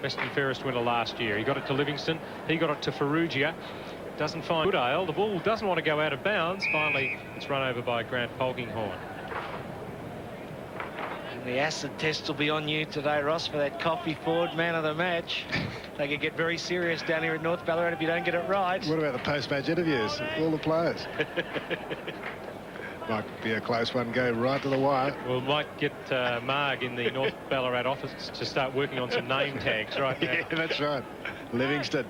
best and fairest winner last year. He got it to Livingston, he got it to Ferrugia. Doesn't find Goodale. The ball doesn't want to go out of bounds. Finally, it's run over by Grant Polkinghorne. And the acid test will be on you today, Ross, for that Coffee Ford man of the match. They could get very serious down here at North Ballarat if you don't get it right. What about the post-match interviews? All the players. Might be a close one, go right to the wire. Well, might get Marg in the North Ballarat office to start working on some name tags right now. Yeah, that's right. Livingston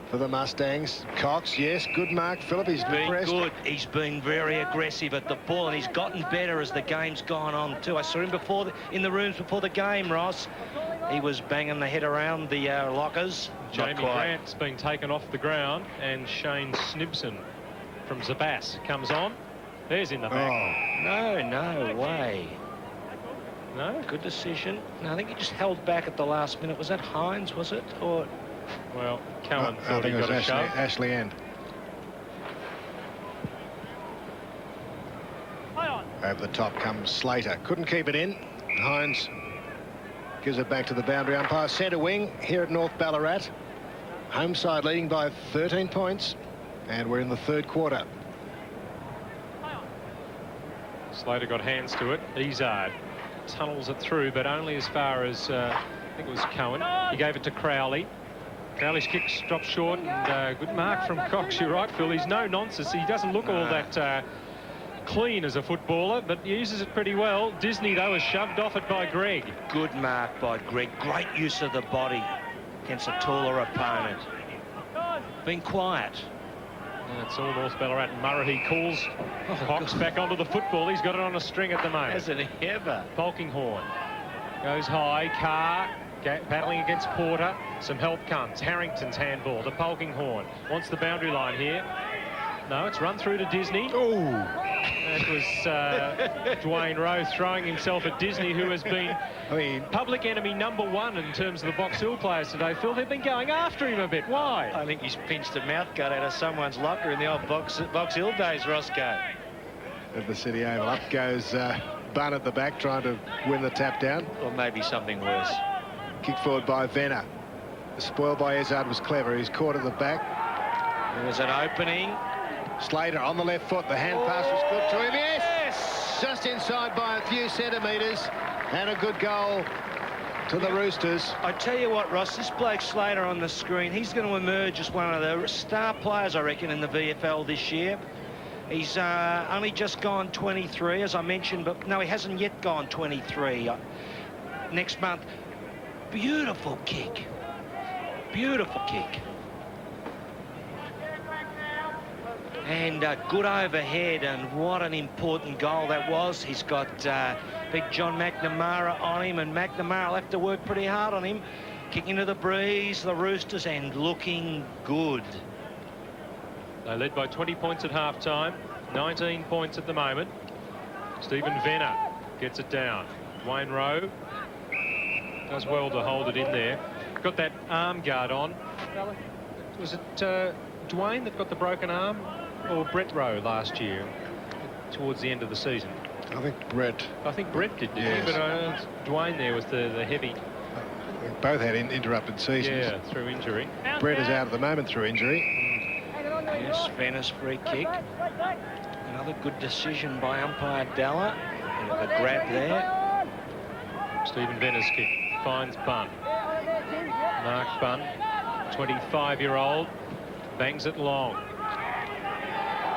for the Mustangs. Cox, yes, good mark. Phillip, he's been impressed. Good. He's been very aggressive at the ball, and he's gotten better as the game's gone on too. I saw him in the rooms before the game, Ross. He was banging the head around the lockers. Jamie Grant's been taken off the ground, and Shane Snibson from Zabas comes on. There's in the back. Oh. No way. No? Good decision. No, I think he just held back at the last minute. Was that Hines, was it? Or... Well, Cowan thought he got a shove. Ashley End. Over the top comes Slater. Couldn't keep it in. Hines gives it back to the boundary umpire. Centre wing here at North Ballarat. Home side leading by 13 points. And we're in the third quarter. Slater got hands to it. Izard tunnels it through, but only as far as, I think it was Cowan. He gave it to Crowley. Crowley's kick dropped short, and good mark from Cox. You're right, Phil. He's no nonsense. He doesn't look all that clean as a footballer, but uses it pretty well. Disney, though, is shoved off it by Greg. Good mark by Greg. Great use of the body against a taller opponent. Been quiet. It's all North Ballarat. Murray calls Cox back onto the football. He's got it on a string at the moment. Hasn't he ever? Polkinghorne goes high. Carr battling against Porter. Some help comes. Harrington's handball to Polkinghorne. Wants the boundary line here. No, it's run through to Disney. Oh, that was Dwayne Rowe throwing himself at Disney, who has been public enemy #1 in terms of the Box Hill players today. Phil, they've been going after him a bit. Why? I think he's pinched a mouth guard out of someone's locker in the old Box Hill days, Roscoe. At the City Oval. Up goes Bunn at the back, trying to win the tap down. Or maybe something worse. Kick forward by Venner. The spoil by Izard was clever. He's caught at the back. There was an opening. Slater on the left foot. The hand pass was good to him. Yes! Just inside by a few centimetres. And a good goal to the Roosters. I tell you what, Ross, this bloke Slater on the screen, he's going to emerge as one of the star players, I reckon, in the VFL this year. He's only just gone 23, as I mentioned, but no, he hasn't yet gone 23. Next month. Beautiful kick. Beautiful kick. And good overhead, and what an important goal that was. He's got big John McNamara on him, and McNamara will have to work pretty hard on him. Kicking to the breeze, the Roosters, and looking good. They led by 20 points at half-time, 19 points at the moment. Stephen Venner gets it down. Dwayne Rowe does well to hold it in there. Got that arm guard on. Was it Dwayne that got the broken arm, or Brett Rowe last year towards the end of the season? I think Brett. I think Brett did, didn't yes. he? But Dwayne there was the heavy. Both had interrupted seasons. Yeah, through injury. Brett is out at the moment through injury. Yes, Venner's free kick. Another good decision by umpire Dalla. The grab there. Stephen Venner's kick finds Bunn. Mark Bunn, 25-year-old, bangs it long.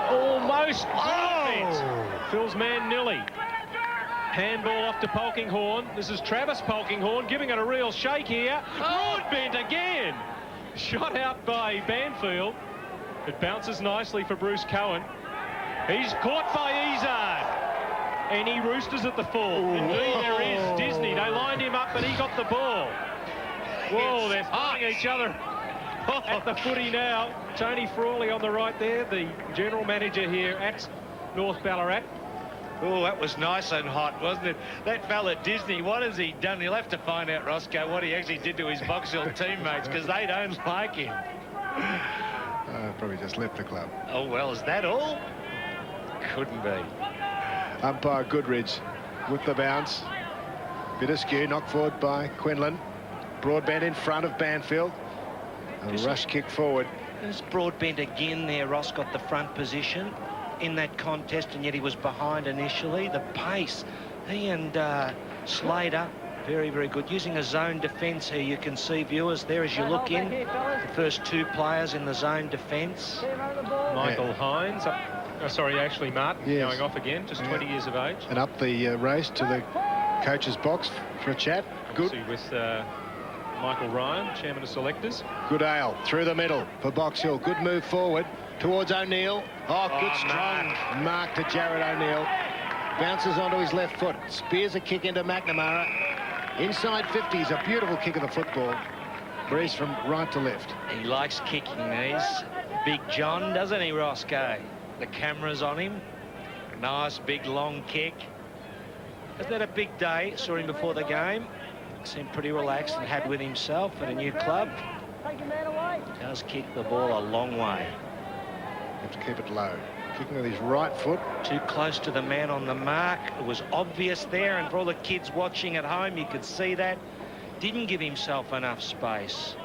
Almost perfect. Phil's man Nilly. Handball off to Polkinghorne. This is Travis Polkinghorne giving it a real shake here. Broadbent again. Shot out by Banfield. It bounces nicely for Bruce Cohen. He's caught by Izard. Any Roosters at the full? Indeed there is. Disney, they lined him up, but he got the ball. Whoa, they're fighting each other at the footy now. Tony Frawley on the right there, the general manager here at North Ballarat. Oh, that was nice and hot, wasn't it? That fella Disney, what has he done? He'll have to find out, Roscoe, what he actually did to his Box Hill teammates, because they don't like him. Probably just left the club. Oh, well, is that all? Couldn't be. Umpire Goodridge with the bounce. Bit askew, knocked forward by Quinlan. Broadbent in front of Banfield. A rush kick forward. There's Broadbent again there. Ross got the front position in that contest, and yet he was behind initially. The pace, he and Slater, very, very good. Using a zone defence here, you can see, viewers, there as you look in, the first two players in the zone defence. Michael Hines, Ashley Martin going off again, just 20 years of age. And up the race to the coach's box for a chat. Good. With Michael Ryan, chairman of selectors. Goodale through the middle for Box Hill. Good move forward towards O'Neill. Good strong mark to Jared O'Neill. Bounces onto his left foot. Spears a kick into McNamara. Inside 50s, a beautiful kick of the football. Breeze from right to left. He likes kicking these. Big John, doesn't he, Roscoe? The camera's on him. Nice, big, long kick. Has had a big day. Saw him before the game. Seemed pretty relaxed and happy with himself at a new club. Does kick the ball a long way. Have to keep it low. Kicking with his right foot. Too close to the man on the mark. It was obvious there, and for all the kids watching at home, you could see that. Didn't give himself enough space.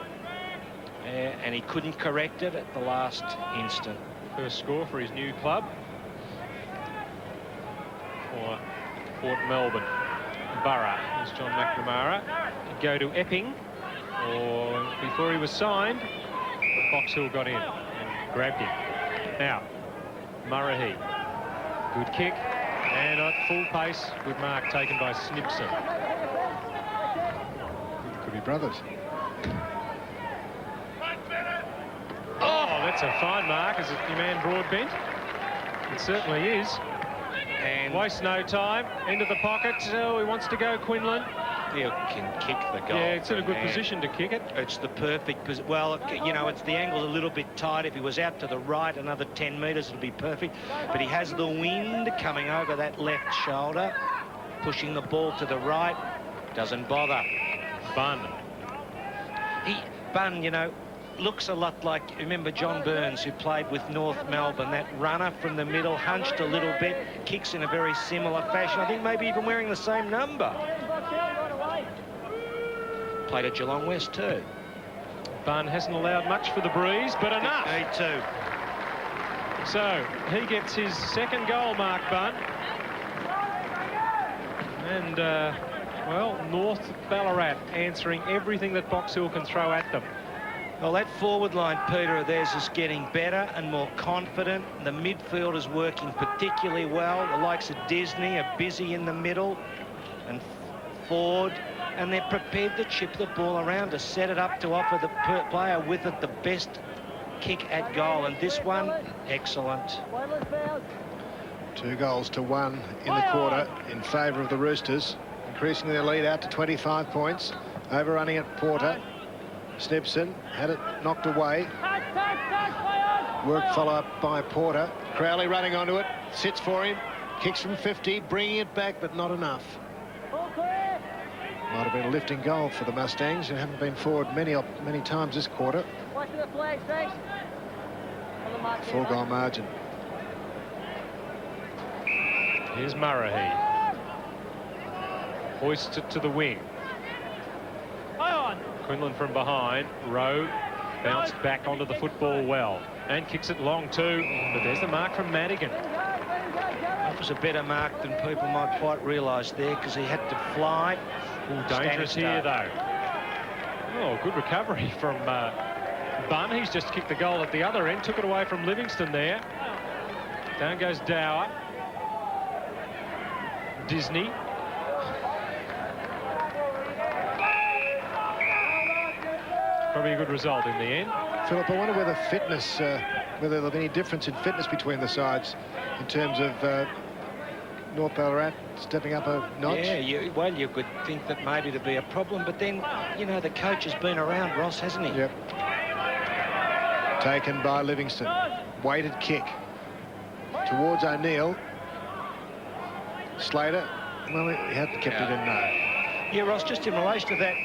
And he couldn't correct it at the last instant. First score for his new club. For Port Melbourne. Borough. There's John McNamara. He'd go to Epping, or before he was signed, Box Hill got in and grabbed him. Now, Murray. Good kick. And at full pace, good mark taken by Snibson. Could be brothers. Oh, that's a fine mark. Is it your man Broadbent? It certainly is. And waste no time. Into the pocket. Oh, he wants to go Quinlan. He can kick the goal. Yeah, it's in a good position to kick it. It's the perfect position. Well, you know, it's the angle a little bit tight. If he was out to the right another 10 metres, it'd be perfect. But he has the wind coming over that left shoulder, pushing the ball to the right. Doesn't bother. Bunn, you know, looks a lot like, remember John Burns, who played with North Melbourne, that runner from the middle, hunched a little bit, kicks in a very similar fashion. I think maybe even wearing the same number. Played at Geelong West too. Bunn hasn't allowed much for the Breeze, but enough. Me too. So he gets his second goal, Mark Bunn. And, well, North Ballarat answering everything that Box Hill can throw at them. Well, that forward line, Peter, of theirs is getting better and more confident. The midfield is working particularly well. The likes of Disney are busy in the middle and Ford, and they're prepared to chip the ball around, to set it up, to offer the player with it the best kick at goal. And this one, excellent. 2-1 in the quarter in favour of the Roosters, increasing their lead out to 25 points, overrunning at Porter. Snibson had it knocked away. Work follow-up by Porter. Crowley running onto it, sits for him, kicks from 50, bringing it back, but not enough. Might have been a lifting goal for the Mustangs, who haven't been forward many times this quarter. 4-goal margin. Here's Murray. Hoists it to the wing. Quinlan from behind. Rowe bounced back onto the football well and kicks it long too. But there's the mark from Madigan. That was a better mark than people might quite realise there, because he had to fly. Ooh, dangerous here though. Oh, good recovery from Bunn. He's just kicked the goal at the other end. Took it away from Livingston there. Down goes Dower. Disney Probably a good result in the end. Philip, I wonder whether fitness, whether there'll be any difference in fitness between the sides in terms of North Ballarat stepping up a notch. Yeah, well, you could think that maybe there'd be a problem, but then, you know, the coach has been around, Ross, hasn't he? Yep. Taken by Livingston. Weighted kick towards O'Neill. Slater, well, he had kept it in now. Yeah, Ross, just in relation to that,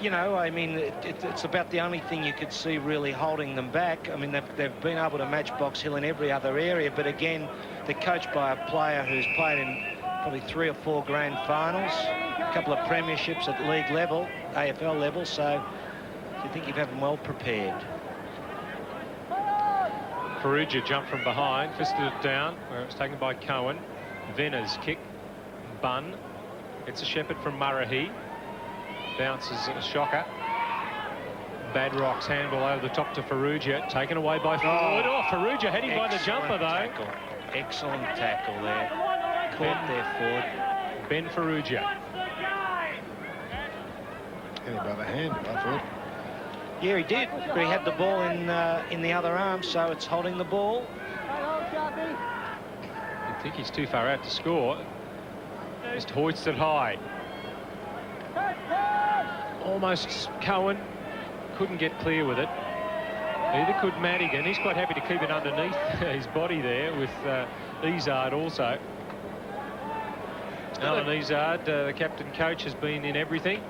you know, I mean, it's about the only thing you could see really holding them back. I mean, they've been able to match Box Hill in every other area, but again, they're coached by a player who's played in probably 3 or 4 grand finals, a couple of premierships at league level, AFL level, so you think you've had them well prepared. Perugia jumped from behind, fisted it down, where it was taken by Cohen. Venner's kick, Bunn. It's a Shepherd from Murrahy. Bounces a shocker. Badrock's handball over the top to Perugia, taken away by Ford. Oh, Perugia heading by the jumper, though. Tackle. Excellent tackle there. Caught there, Ford. Ben Perugia. Hit him by the hand, I thought. Yeah, he did, but he had the ball in the other arm, so it's holding the ball. I think he's too far out to score. Just hoisted high. Almost Cohen. Couldn't get clear with it. Neither could Madigan. He's quite happy to keep it underneath his body there with Izard also. Alan Izard, the captain coach, has been in everything.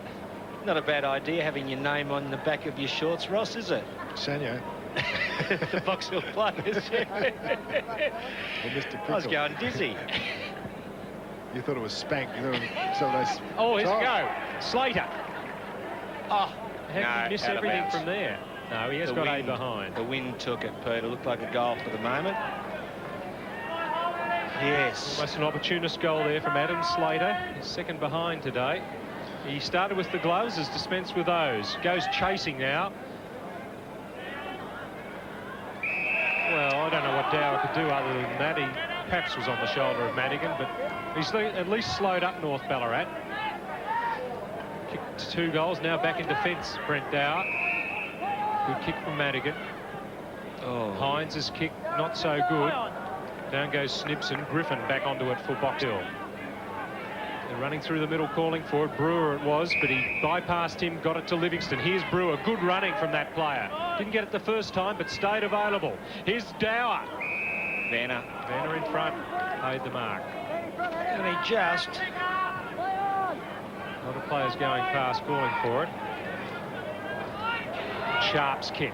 Not a bad idea having your name on the back of your shorts, Ross, is it? Sanyo. The Box Hill players. I was going dizzy. You thought it was Spank. You thought it was some of those... Oh, here's a go. Slater. Oh, How did he miss everything from there? No, he has got A behind. The wind took it, Peter. Looked like a goal for the moment. Yes. Almost an opportunist goal there from Adam Slater. He's second behind today. He started with the gloves, has dispensed with those. Goes chasing now. Well, I don't know what Dower could do other than that. He perhaps was on the shoulder of Madigan, but he's at least slowed up North Ballarat. Kicked 2 goals, now back in defence, Brent Dower. Good kick from Madigan. Oh. Hines' kick, not so good. Down goes Snibson. Griffin back onto it for Box Hill. They're running through the middle, calling for it. Brewer it was, but he bypassed him, got it to Livingston. Here's Brewer. Good running from that player. Didn't get it the first time, but stayed available. Here's Dower. Vanner in front. Paid the mark. And he just... A lot of players going past, calling for it. Sharp's kick.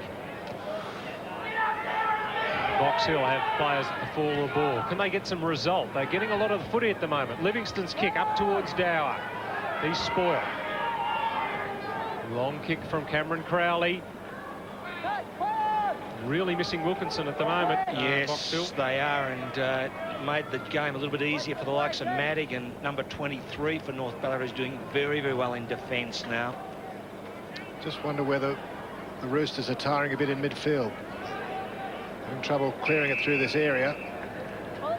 Box Hill have players at the fall of the ball. Can they get some result? They're getting a lot of the footy at the moment. Livingston's kick up towards Dower. He's spoiled. Long kick from Cameron Crowley. Really missing Wilkinson at the moment. Yes, they are, and made the game a little bit easier for the likes of Madigan. Number 23 for North Ballarat is doing very, very well in defence now. Just wonder whether the Roosters are tiring a bit in midfield. Having trouble clearing it through this area.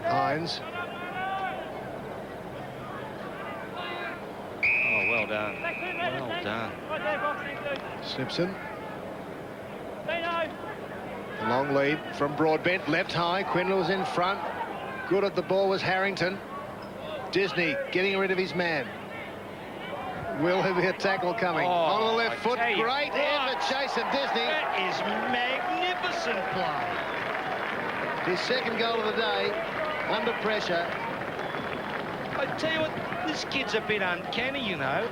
Hines. Oh, well done. Well done. Snibson. A long lead from Broadbent. Left high. Quinlill's in front. Good at the ball was Harrington. Disney getting rid of his man. Will there be a tackle coming? On the left foot. Great effort, Jason Disney. That is magnificent play. His second goal of the day, under pressure. I tell you what, this kid's a bit uncanny, you know.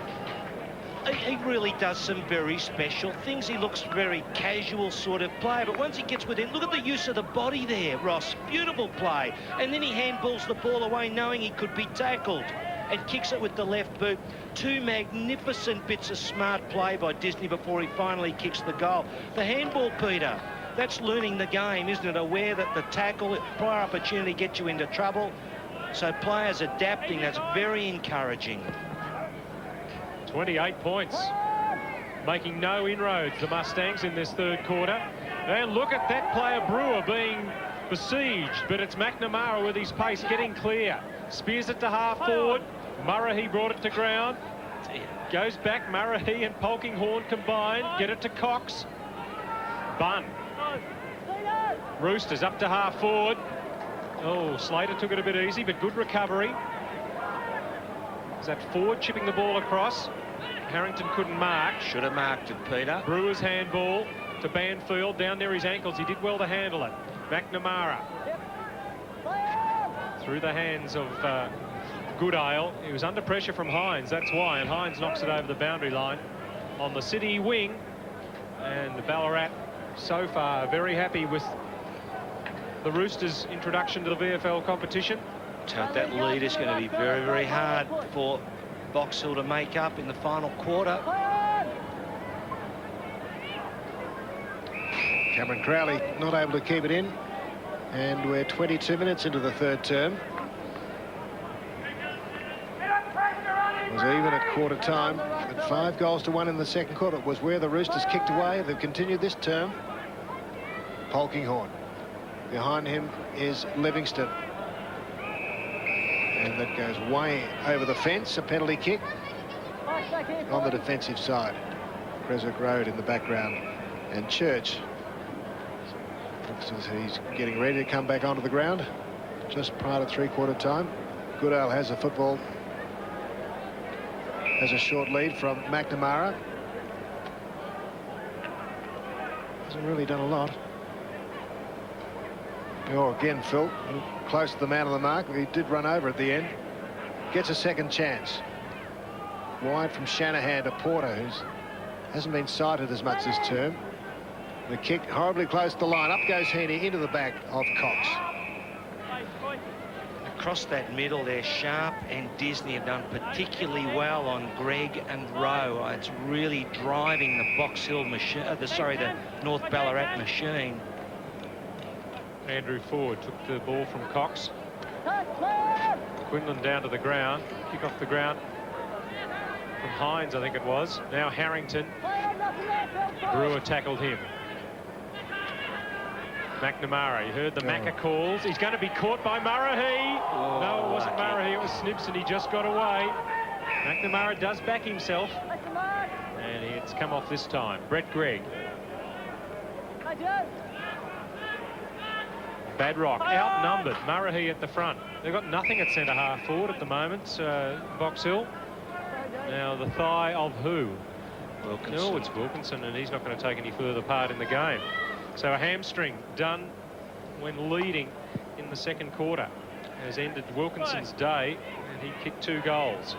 He really does some very special things. He looks very casual sort of player, but once he gets within, look at the use of the body there, Ross. Beautiful play. And then he handballs the ball away knowing he could be tackled and kicks it with the left boot. 2 magnificent bits of smart play by Disney before he finally kicks the goal. The handball, Peter, that's learning the game, isn't it? Aware that the tackle, prior opportunity gets you into trouble. So players adapting, that's very encouraging. 28 points. Making no inroads, the Mustangs, in this third quarter. And look at that player, Brewer, being besieged, but it's McNamara with his pace getting clear. Spears it to half forward. Murray, he brought it to ground. dear. Goes back, Murray and Polkinghorne combined. Get it to Cox. Bunn. Roosters up to half forward. Oh, Slater took it a bit easy, but good recovery. Is that Ford chipping the ball across? Harrington couldn't mark. Should have marked it, Peter. Brewer's handball to Banfield, down near his ankles. He did well to handle it. McNamara. Through the hands of Goodale. He was under pressure from Hines, that's why, and Hines knocks it over the boundary line on the City wing. And the Ballarat so far very happy with the Roosters' introduction to the VFL competition. That lead is going to be very, very hard for Box Hill to make up in the final quarter. Cameron Crowley not able to keep it in, and we're 22 minutes into the third term. It was even at quarter time, but 5-1 in the second quarter was where the Roosters kicked away. They've continued this term. Polkinghorne. Behind him is Livingston. And that goes way over the fence, a penalty kick on the defensive side. Creswick Road in the background, and Church looks as he's getting ready to come back onto the ground just prior to three-quarter time. Goodale has the football, has a short lead from McNamara. Hasn't really done a lot. Oh, again, Phil, close to the man on the mark. He did run over at the end. Gets a second chance. Wide from Shanahan to Porter, who hasn't been sighted as much this term. The kick horribly close to the line. Up goes Heaney into the back of Cox. Across that middle there, Sharp and Disney have done particularly well on Gregg and Rowe. It's really driving the Box Hill machine, the North Ballarat machine. Andrew Ford took the ball from Cox. Quinlan down to the ground. Kick off the ground from Hines, I think it was. Now Harrington. Brewer tackled him. McNamara, you heard the Macca calls. He's going to be caught by Murray. Oh, no, it wasn't Murray, it was Snibson. He just got away. McNamara does back himself. And it's come off this time. Brett Gregg. Badrock outnumbered. Murray at the front. They've got nothing at centre half forward at the moment, Box Hill. Now the thigh of who? Wilkinson. No, it's Wilkinson, and he's not going to take any further part in the game. So a hamstring done when leading in the second quarter has ended Wilkinson's day, and he kicked 2 goals.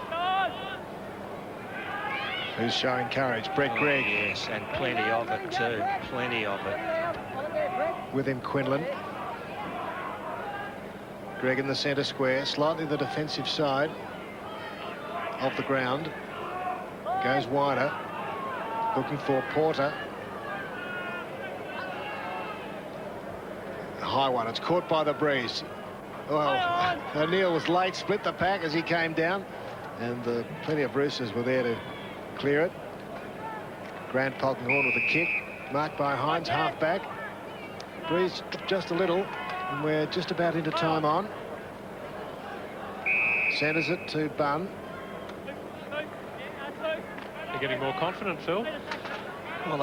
Who's showing courage? Brett Gregg. Yes, and plenty of it too. Plenty of it. With him, Quinlan. Gregg in the centre square, slightly the defensive side of the ground. Goes wider, looking for Porter. A high one, it's caught by the breeze. Well, O'Neill was late, split the pack as he came down, and plenty of Roosters were there to clear it. Grant Polkinghorne with a kick, marked by Hines, half back. Breeze just a little, and we're just about into time on. Centres it to Bunn. You're getting more confident, Phil. Well,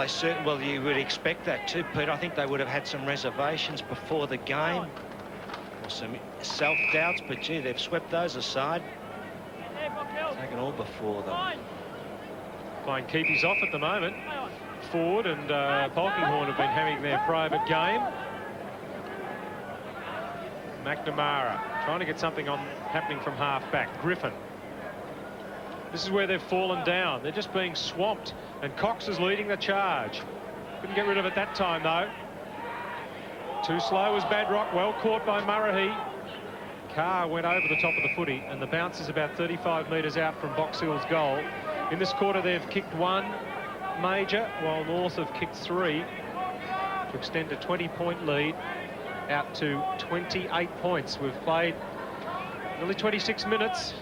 well, you would expect that too, Pete. I think they would have had some reservations before the game, or some self-doubts, but gee, they've swept those aside. Taken all before them. Playing keepies off at the moment. Ford and Polkinghorne have been having their private game. McNamara trying to get something happening from half back. Griffin. This is where they've fallen down. They're just being swamped, and Cox is leading the charge. Couldn't get rid of it that time, though. Too slow was Badrock. Well caught by Murray. Carr went over the top of the footy, and the bounce is about 35 metres out from Box Hill's goal. In this quarter, they've kicked 1 major, while North have kicked 3 to extend a 20-point lead out to 28 points. We've played nearly 26 minutes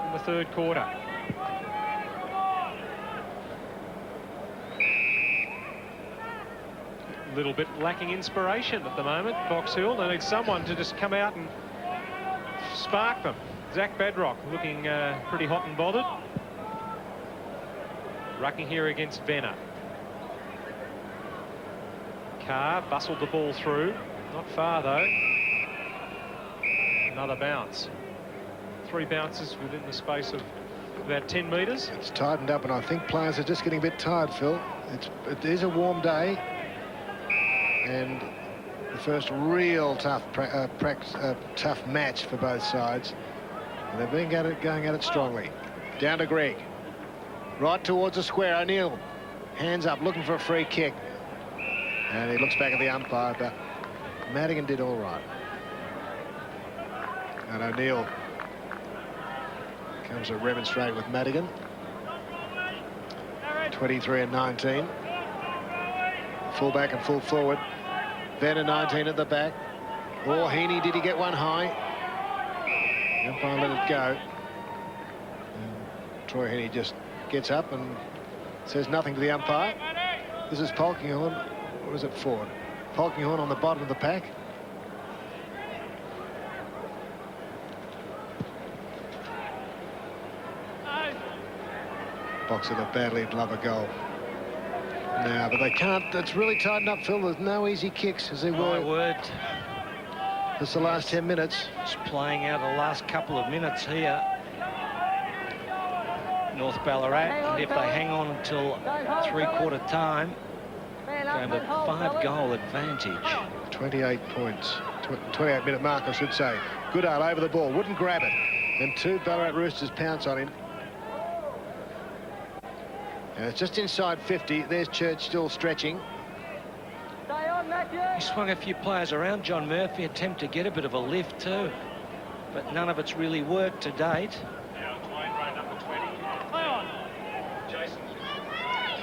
in the third quarter. A little bit lacking inspiration at the moment, Box Hill. They need someone to just come out and spark them. Zach Badrock looking pretty hot and bothered. rucking here against Venner. Carr bustled the ball through. Not far, though. Another bounce. 3 bounces within the space of about 10 metres. It's tightened up, and I think players are just getting a bit tired, Phil. It is a warm day, and the first real tough match for both sides. And they've been going at it strongly. Down to Greg. Right towards the square. O'Neill. Hands up, looking for a free kick. And he looks back at the umpire, but Madigan did all right. And O'Neill comes to remonstrate with Madigan. 23 and 19. Full back and full forward. Venner 19 at the back. Oh, Heaney, did he get one high? The umpire let it go. And Troy Heaney just gets up and says nothing to the umpire. This is Polkinghorne. Or is it Ford? Polkinghorne on the bottom of the pack. Boxer that badly love a goal. Now, but they can't. It's really tightened up, Phil. There's no easy kicks as they were. My word. It's the last 10 minutes. Just playing out the last couple of minutes here. North Ballarat, and if they hang on until 3/4 time, they have a 5-goal advantage. 28 points. 28-minute mark, I should say. Goodale over the ball, wouldn't grab it. And 2 Ballarat Roosters pounce on him. And it's just inside 50. There's Church still stretching. He swung a few players around. John Murphy attempt to get a bit of a lift too, but none of it's really worked to date.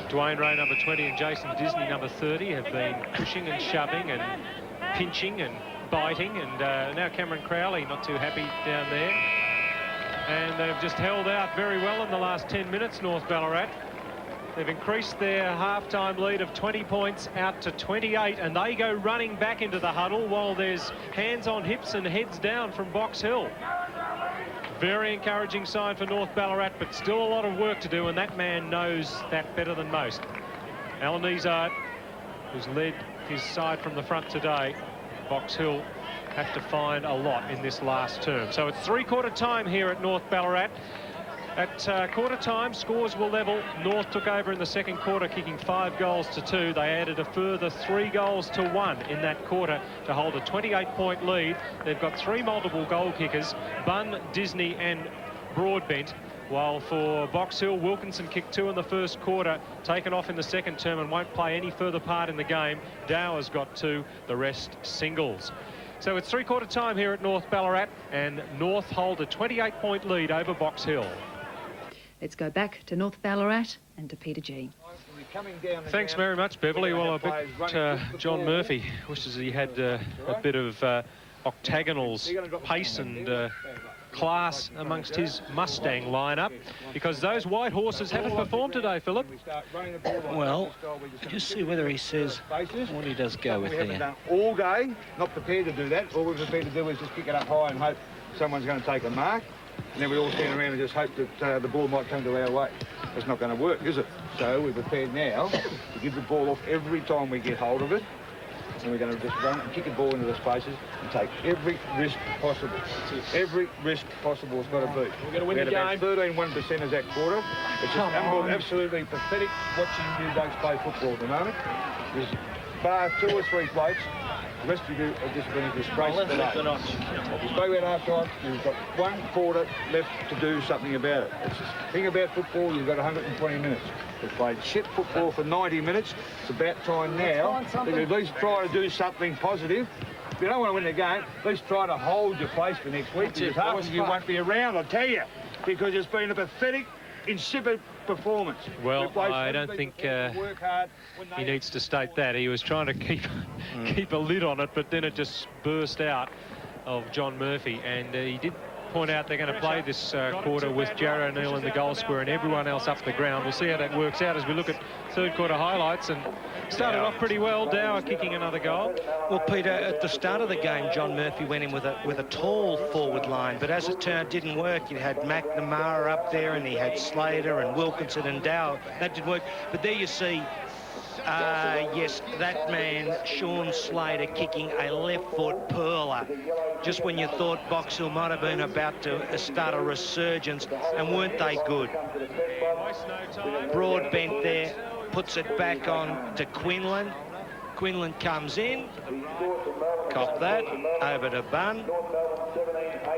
Dwayne Ray, number 20, and Jason Disney, number 30, have been pushing and shoving and pinching and biting, and now Cameron Crowley not too happy down there. And they've just held out very well in the last 10 minutes, North Ballarat. They've increased their half-time lead of 20 points out to 28, and they go running back into the huddle while there's hands on hips and heads down from Box Hill. Very encouraging sign for North Ballarat, but still a lot of work to do, and that man knows that better than most. Alan Izard, who's led his side from the front today. Box Hill have to find a lot in this last term. So it's 3/4 time here at North Ballarat. At quarter time, scores were level. North took over in the second quarter, kicking 5 goals to 2. They added a further 3 goals to 1 in that quarter to hold a 28-point lead. They've got 3 multiple goal kickers, Bunn, Disney and Broadbent, while for Box Hill, Wilkinson kicked 2 in the first quarter, taken off in the second term and won't play any further part in the game. Dower's got 2, the rest singles. So it's 3/4 time here at North Ballarat, and North hold a 28-point lead over Box Hill. Let's go back to North Ballarat and to Peter G. Thanks very much, Beverly. Well, I bet John Murphy wishes he had a bit of octagonals pace and class amongst his Mustang lineup, because those white horses haven't performed today, Philip. Well, just see whether he says what he does go with there. All day, not prepared to do that. All we're prepared to do is just kick it up high and hope someone's going to take a mark. And then we all stand around and just hope that the ball might come to our way. It's not going to work, is it? So we're prepared now to give the ball off every time we get hold of it. And we're going to just run and kick the ball into the spaces and take every risk possible. Every risk possible has got to be. We're going to win the game. About 13-1% that quarter. It's just absolutely pathetic watching you blokes play football at the moment. There's bar 2 or 3 plates. The rest of you are just going to disgrace today. You spoke about half time, you've got 1 quarter left to do something about it. It's just the thing about football, you've got 120 minutes. We've played shit football for 90 minutes. It's about time now that you at least try to do something positive. If you don't want to win the game, at least try to hold your place for next week, because half of you won't be around, I'll tell you, because it's been a pathetic, insipid performance. Well, I don't think he needs to state that. He was trying to keep a lid on it, but then it just burst out of John Murphy, and he did point out they're going to play this quarter with Jarrah O'Neill in the goal square and everyone else up the ground. We'll see how that works out as we look at third quarter highlights. And started off pretty well. Dower kicking another goal. Well, Peter, at the start of the game, John Murphy went in with a tall forward line, but as it turned out, didn't work. You had McNamara up there, and he had Slater and Wilkinson and Dower. That didn't work. But there you see, yes, that man, Sean Slater, kicking a left-foot pearler. Just when you thought Box Hill might have been about to start a resurgence, and weren't they good? Broadbent there, puts it back on to Quinlan. Quinlan comes in, cop that, over to Bunn.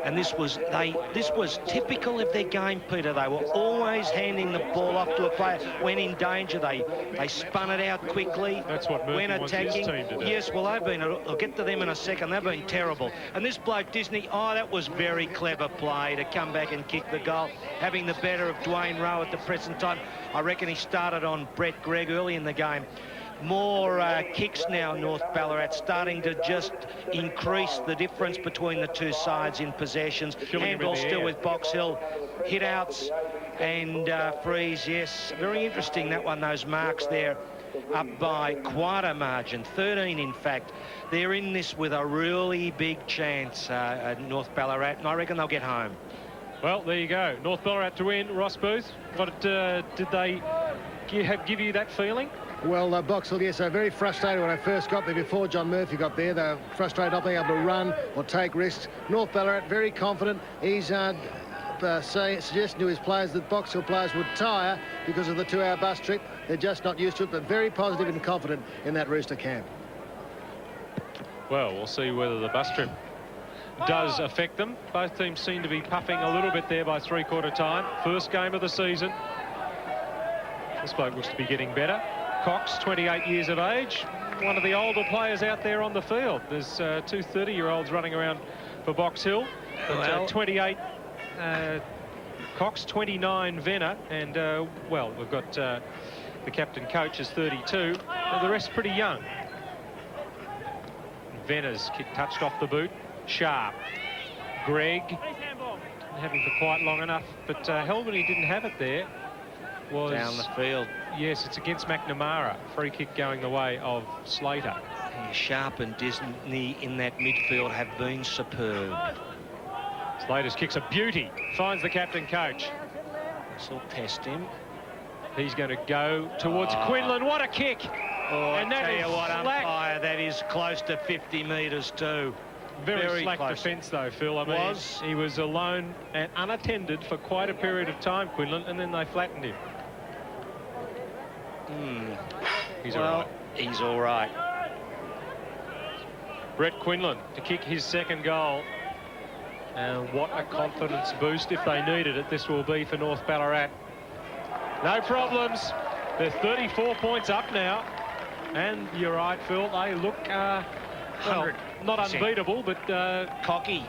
And this was typical of their game, Peter. They were always handing the ball off to a player. When in danger, they spun it out quickly. That's what Murphy wants his team to do. Yes, well, I'll get to them in a second. They've been terrible. And this bloke, Disney, that was very clever play to come back and kick the goal, having the better of Dwayne Rowe at the present time. I reckon he started on Brett Gregg early in the game. More kicks now, North Ballarat, starting to just increase the difference between the two sides in possessions. Handball still with Box Hill. Hit-outs and frees, yes. Very interesting, that one, those marks there, up by quite a margin, 13 in fact. They're in this with a really big chance, North Ballarat, and I reckon they'll get home. Well, there you go. North Ballarat to win. Ross Booth, what did they give you that feeling? Well, Box Hill, yes, they're very frustrated when I first got there before John Murphy got there. They're frustrated not being able to run or take risks. North Ballarat, very confident. He's suggesting to his players that Box Hill players would tire because of the 2-hour bus trip. They're just not used to it, but very positive and confident in that Rooster camp. Well, we'll see whether the bus trip does affect them. Both teams seem to be puffing a little bit there by three-quarter time. First game of the season. This bloke looks to be getting better. Cox, 28 years of age, one of the older players out there on the field. There's two 30-year-olds running around for Box Hill. But, 28 Cox, 29 Venner, and, well, we've got the captain coach is 32, and the rest pretty young. Venner's kick touched off the boot. Sharp. Gregg, didn't have him for quite long enough, but Helmany didn't have it there. Was down the field. Yes, it's against McNamara. Free kick going the way of Slater. Yeah, Sharp and Disney in that midfield have been superb. Slater's kick's a beauty. Finds the captain coach. This will test him. He's going to go towards Quinlan. What a kick! And that is what, umpire, that is close to 50 metres too. Very slack defence though, Phil. I mean, he was alone and unattended for quite a period of time, Quinlan, and then they flattened him. He's all right. He's all right. Brett Quinlan to kick his second goal. And what a confidence boost, if they needed it, this will be for North Ballarat. No problems. They're 34 points up now. And you're right, Phil, they look, well, not unbeatable, but cocky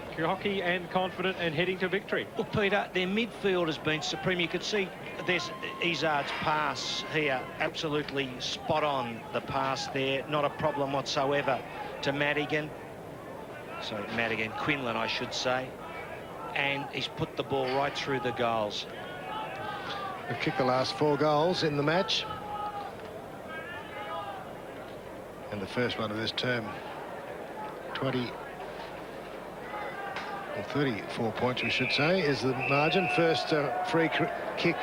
and confident and heading to victory. Well, Peter, their midfield has been supreme. You could see there's Izzard's pass here, absolutely spot on the pass there, not a problem whatsoever to Madigan. Sorry, Madigan, Quinlan, I should say. And he's put the ball right through the goals. They've kicked the last 4 goals in the match. And the first one of this term. 20 or 34 points, we should say, is the margin. First free kick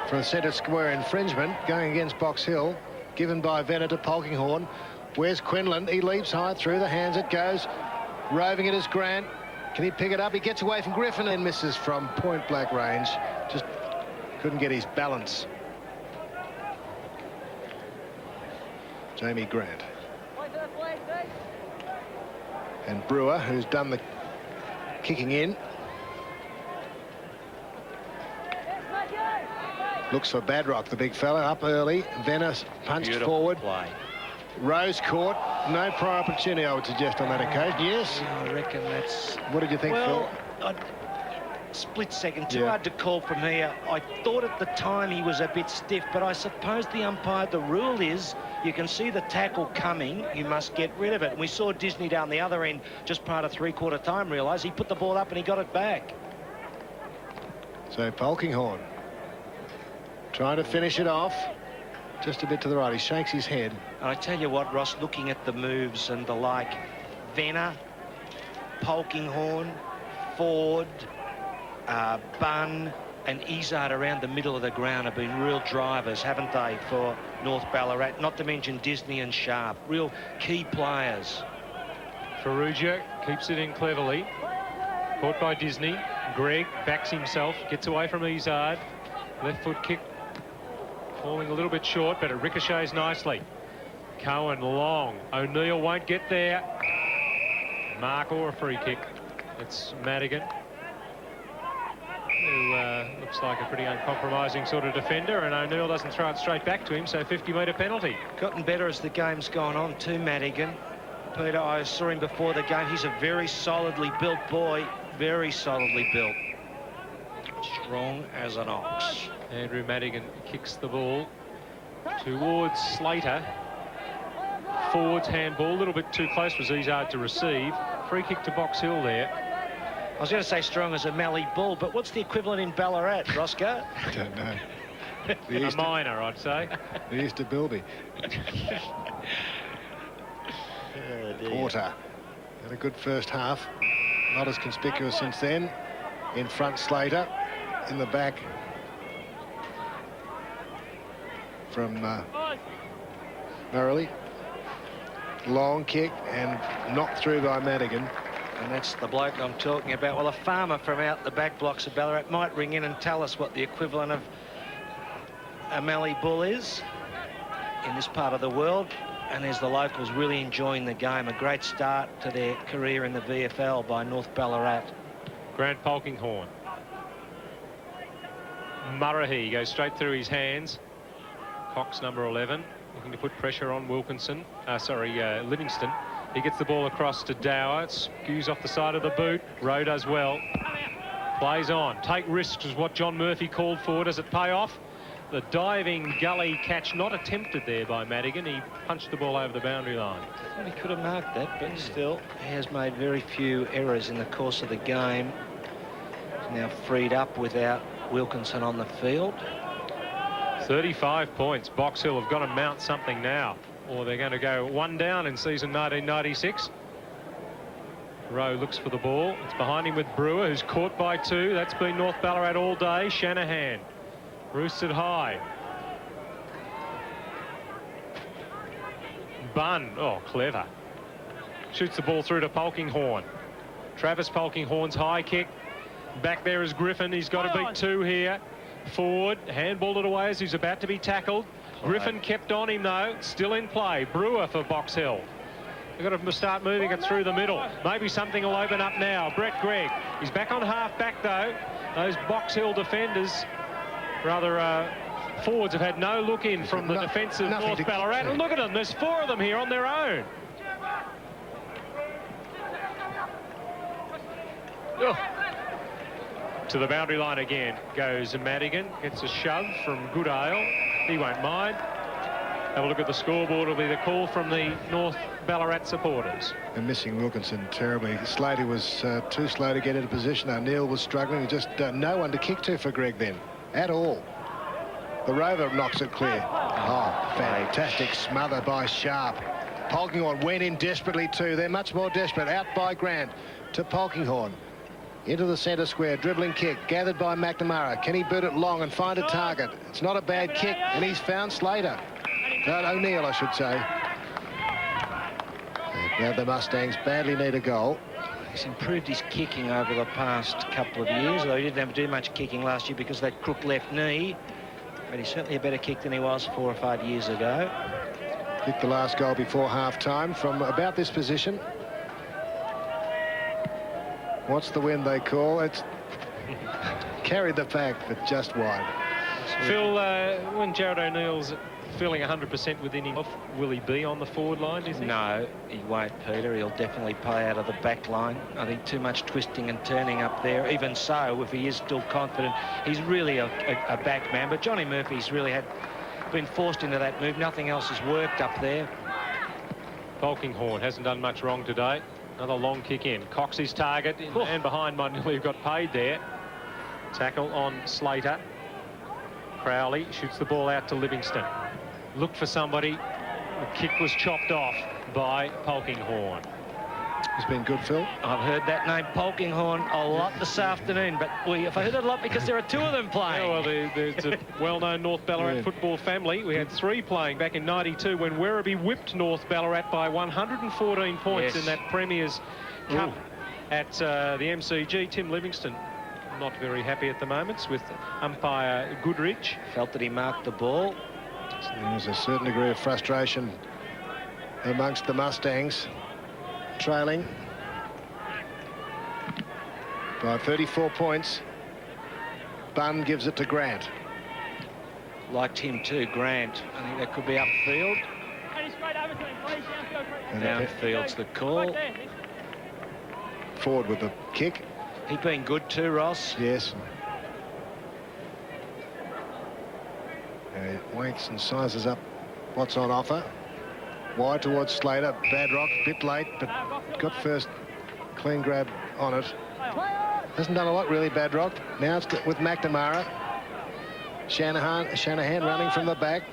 for a centre square infringement going against Box Hill, given by Venner to Polkinghorne. Where's Quinlan? He leaps high through the hands. It goes. Roving it is Grant. Can he pick it up? He gets away from Griffin and misses from point blank range. Just couldn't get his balance. Jamie Grant. And Brewer, who's done the kicking in. Looks for Badrock, the big fella, up early. Venner punched forward. Play. Rose caught. No prior opportunity, I would suggest, on that occasion. Yes? I reckon that's... What did you think, Phil? split second, too hard to call from here. I thought at the time he was a bit stiff, but I suppose the umpire, the rule is you can see the tackle coming, you must get rid of it. And we saw Disney down the other end just prior to three-quarter time realise he put the ball up and he got it back. So Polkinghorne trying to finish it off. Just a bit to the right. He shakes his head. And I tell you what, Ross, looking at the moves and the like, Venner, Polkinghorne, Ford, Bunn and Izzard around the middle of the ground have been real drivers, haven't they, for North Ballarat? Not to mention Disney and Sharp, real key players. Ferrugia keeps it in cleverly. Caught by Disney. Gregg backs himself, gets away from Izzard. Left foot kick falling a little bit short, but it ricochets nicely. Cohen long. O'Neill won't get there. Mark or a free kick. It's Madigan, who looks like a pretty uncompromising sort of defender, and O'Neill doesn't throw it straight back to him, so 50-metre penalty. Gotten better as the game's gone on too, Madigan. Peter, I saw him before the game. He's a very solidly built boy, very solidly built. Strong as an ox. Andrew Madigan kicks the ball towards Slater. Ford's handball, a little bit too close was Izzard to receive. Free kick to Box Hill there. I was going to say strong as a Mallee bull, but what's the equivalent in Ballarat, Roscoe? I don't know. A minor, I'd say. They used to Bilby. Porter had a good first half. Not as conspicuous since then. In front, Slater. In the back from Merrily. Long kick and knocked through by Madigan. And that's the bloke I'm talking about. Well, a farmer from out the back blocks of Ballarat might ring in and tell us what the equivalent of a Mallee bull is in this part of the world. And there's the locals really enjoying the game. A great start to their career in the VFL by North Ballarat. Grant Polkinghorne. Murrahy goes straight through his hands. Cox, number 11, looking to put pressure on Wilkinson. Livingston. He gets the ball across to Dower. It skews off the side of the boot. Rowe does well. Plays on. Take risks is what John Murphy called for. Does it pay off? The diving gully catch not attempted there by Madigan. He punched the ball over the boundary line. Well, he could have marked that, but still, he has made very few errors in the course of the game. He's now freed up without Wilkinson on the field. 35 points. Box Hill have got to mount something now, or they're going to go one down in season 1996. Rowe looks for the ball. It's behind him with Brewer, who's caught by two. That's been North Ballarat all day. Shanahan roosted high. Bunn, oh, clever. Shoots the ball through to Polkinghorne. Travis Polkinghorne's high kick. Back there is Griffin. He's got to beat two here. Ford handballed it away as he's about to be tackled. Griffin kept on him, though. Still in play. Brewer for Box Hill. They've got to start moving it through the middle. Maybe something will open up now. Brett Gregg. He's back on half back, though. Those Box Hill defenders, forwards, have had no look in from the defence of North Ballarat. And look at them. There's four of them here on their own. Oh. To the boundary line again goes Madigan. Gets a shove from Goodale. He won't mind. Have a look at the scoreboard. It'll be the call from the North Ballarat supporters. And missing Wilkinson terribly. Slater was too slow to get into position. O'Neill was struggling. Just no one to kick to for Gregg then at all. The Rover knocks it clear. Oh, fantastic smother by Sharp. Polkinghorne went in desperately too. They're much more desperate. Out by Grant to Polkinghorne. Into the centre square, dribbling kick, gathered by McNamara. Can he boot it long and find a target? It's not a bad kick, and he's found Slater. O'Neill, I should say. Now the Mustangs badly need a goal. He's improved his kicking over the past couple of years, though he didn't have to do much kicking last year because of that crook left knee. But he's certainly a better kick than he was 4 or 5 years ago. Kicked the last goal before half-time from about this position. What's the wind they call? It's carried the pack, but just wide. Phil, when Jared O'Neill's feeling 100% within him. Will he be on the forward line, do you think? No, he won't, Peter. He'll definitely play out of the back line. I think too much twisting and turning up there. Even so, if he is still confident, he's really a back man. But Johnny Murphy's really been forced into that move. Nothing else has worked up there. Polkinghorne hasn't done much wrong today. Another long kick in. Cox his target. And behind might nearly have got paid there. Tackle on Slater. Crowley shoots the ball out to Livingston. Looked for somebody. The kick was chopped off by Polkinghorne. He's been good, Phil. I've heard that name, Polkinghorne, a lot this afternoon, but I've heard it a lot because there are 2 of them playing. Yeah, well, there's a well-known North Ballarat football family. We had 3 playing back in '92 when Werribee whipped North Ballarat by 114 points in that Premier's Cup at the MCG. Tim Livingston not very happy at the moment with umpire Goodrich. Felt that he marked the ball. So there's a certain degree of frustration amongst the Mustangs, trailing by 34 points. Bunn gives it to Grant. Liked him too, Grant. I think that could be upfield. Downfield's the call. Forward with the kick. He's been good too, Ross. Yes. Waits and sizes up what's on offer. Wide towards Slater. Badrock, bit late, but got first clean grab on it. Hasn't done a lot really, Badrock. Now it's with McNamara. Shanahan running from the back.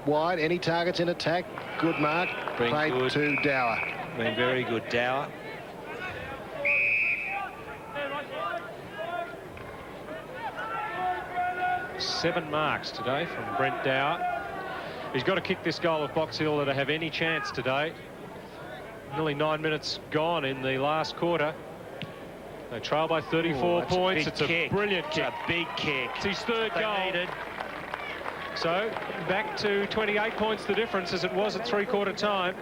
Wide, any targets in attack. Good mark. Played to Dower. Been very good, Dower. Seven marks today from Brent Dower. He's got to kick this goal of Box Hill to have any chance today. Nearly 9 minutes gone in the last quarter. They trail by 34 points. It's a brilliant kick. It's a big kick. It's his third goal. Needed. So back to 28 points the difference as it was at three-quarter time.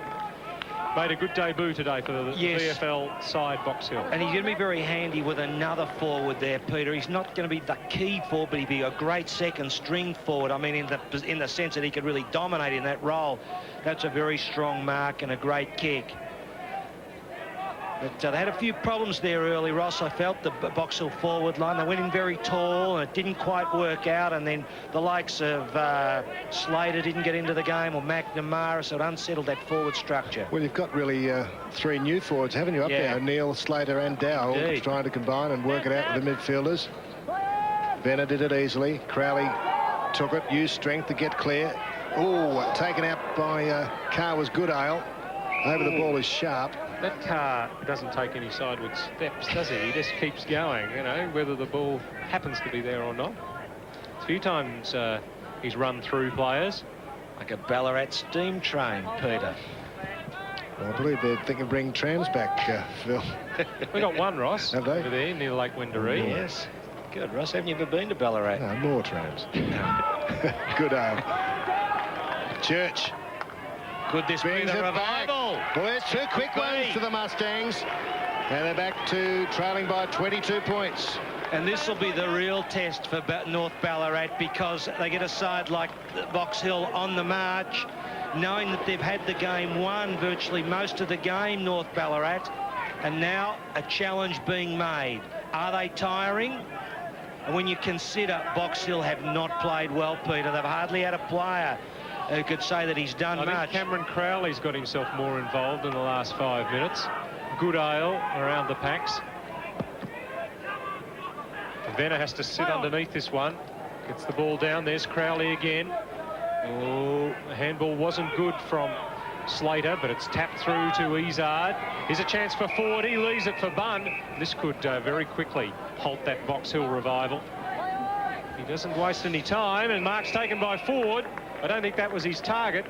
Made a good debut today for the VFL side, Box Hill. And he's going to be very handy with another forward there, Peter. He's not going to be the key forward, but he'd be a great second string forward. I mean, in the sense that he could really dominate in that role. That's a very strong mark and a great kick. But they had a few problems there early, Ross. I felt the Box Hill forward line. They went in very tall and it didn't quite work out. And then the likes of Slater didn't get into the game, or McNamara, so it unsettled that forward structure. Well, you've got really 3 new forwards, haven't you, up there? O'Neill, Slater and Dow trying to combine and work it out with the midfielders. Venner did it easily. Crowley took it, used strength to get clear. Oh, taken out by Carr was Goodale. Over the ball is Sharp. That Carr doesn't take any sideward steps, does he? He just keeps going, you know, whether the ball happens to be there or not. A few times he's run through players. Like a Ballarat steam train, Peter. Well, I believe they're thinking of bringing trams back, Phil. We got one, Ross. Have they? Over there near Lake Wendouree. Yes. Good, Ross. Haven't you ever been to Ballarat? No, more trams. Good Church. Could this be the revival? Boy, it's 2 quick ones for the Mustangs. And they're back to trailing by 22 points. And this will be the real test for North Ballarat, because they get a side like Box Hill on the march, knowing that they've had the game won virtually most of the game, North Ballarat, and now a challenge being made. Are they tiring? And when you consider Box Hill have not played well, Peter, they've hardly had a player who could say that he's done much. I think Cameron Crowley's got himself more involved in the last 5 minutes. Goodale around the packs. Venner has to sit underneath this one. Gets the ball down. There's Crowley again. Oh, the handball wasn't good from Slater, but it's tapped through to Izard. Here's a chance for Ford. He leaves it for Bunn. This could very quickly halt that Box Hill revival. He doesn't waste any time, and mark's taken by Ford. I don't think that was his target,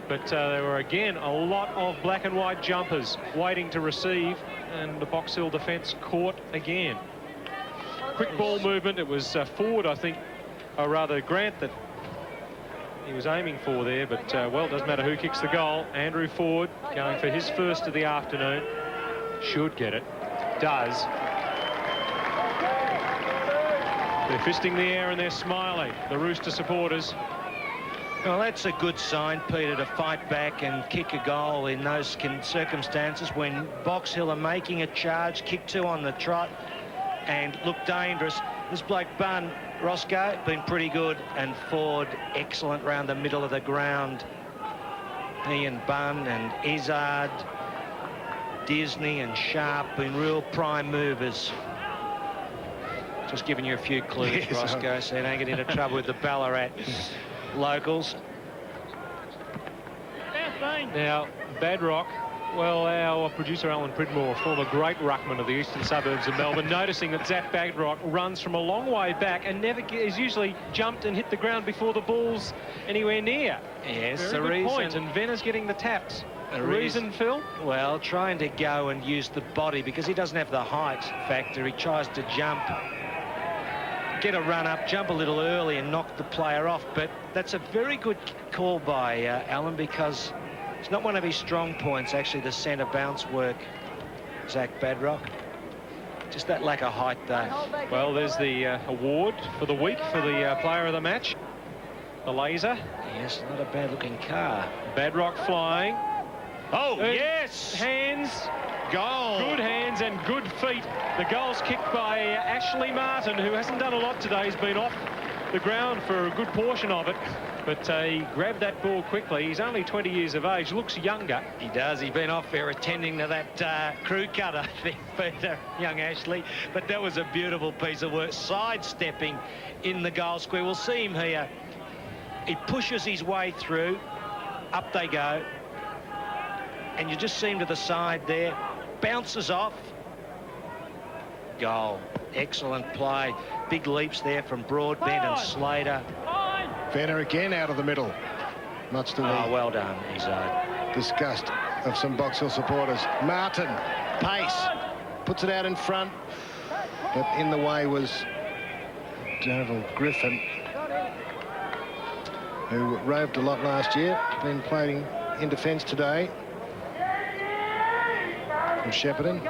but there were again a lot of black and white jumpers waiting to receive, and the Box Hill defence caught again. Quick ball movement. It was Ford, I think, or rather Grant, that he was aiming for there, but well, doesn't matter who kicks the goal. Andrew Ford going for his first of the afternoon. Should get it. Does. They're fisting the air and they're smiling, the Rooster supporters. Well, that's a good sign, Peter, to fight back and kick a goal in those circumstances when Box Hill are making a charge, kick 2 on the trot, and look dangerous. This bloke Bunn, Roscoe, been pretty good, and Ford, excellent round the middle of the ground. He and Bunn and Izzard, Disney and Sharp been real prime movers. Just giving you a few clues, yes, Roscoe, so you don't get into trouble with the Ballarat locals. Now, Badrock, well, our producer Alan Pridmore, former great ruckman of the eastern suburbs of Melbourne, noticing that Zach Badrock runs from a long way back and never is usually jumped and hit the ground before the ball's anywhere near. Yes, very good point, and Venner's getting the taps. The reason, Phil? Well, trying to go and use the body because he doesn't have the height factor. He tries to jump, get a run up, jump a little early and knock the player off. But that's a very good call by Alan, because it's not one of his strong points, actually, the centre bounce work, Zach Badrock. Just that lack of height, though. Well, there's the award for the week for the player of the match. The laser. Yes, not a bad-looking car. Badrock flying. Oh, yes! Hands. Goal. Good hands and good feet. The goal's kicked by Ashley Martin, who hasn't done a lot today. He's been off the ground for a good portion of it, but he grabbed that ball quickly. He's only 20 years of age, looks younger. He does. He's been off there attending to that crew cut, I think, for young Ashley. But that was a beautiful piece of work, sidestepping in the goal square. We'll see him here. He pushes his way through. Up they go. And you just see him to the side there. Bounces off. Goal. Excellent play. Big leaps there from Broadbent and Slater. Venner again out of the middle. Much to the well done, Izzard. disgust of some Box Hill supporters. Martin, pace, puts it out in front. But in the way was David Griffin, who roved a lot last year. Been playing in defence today. From Shepparton.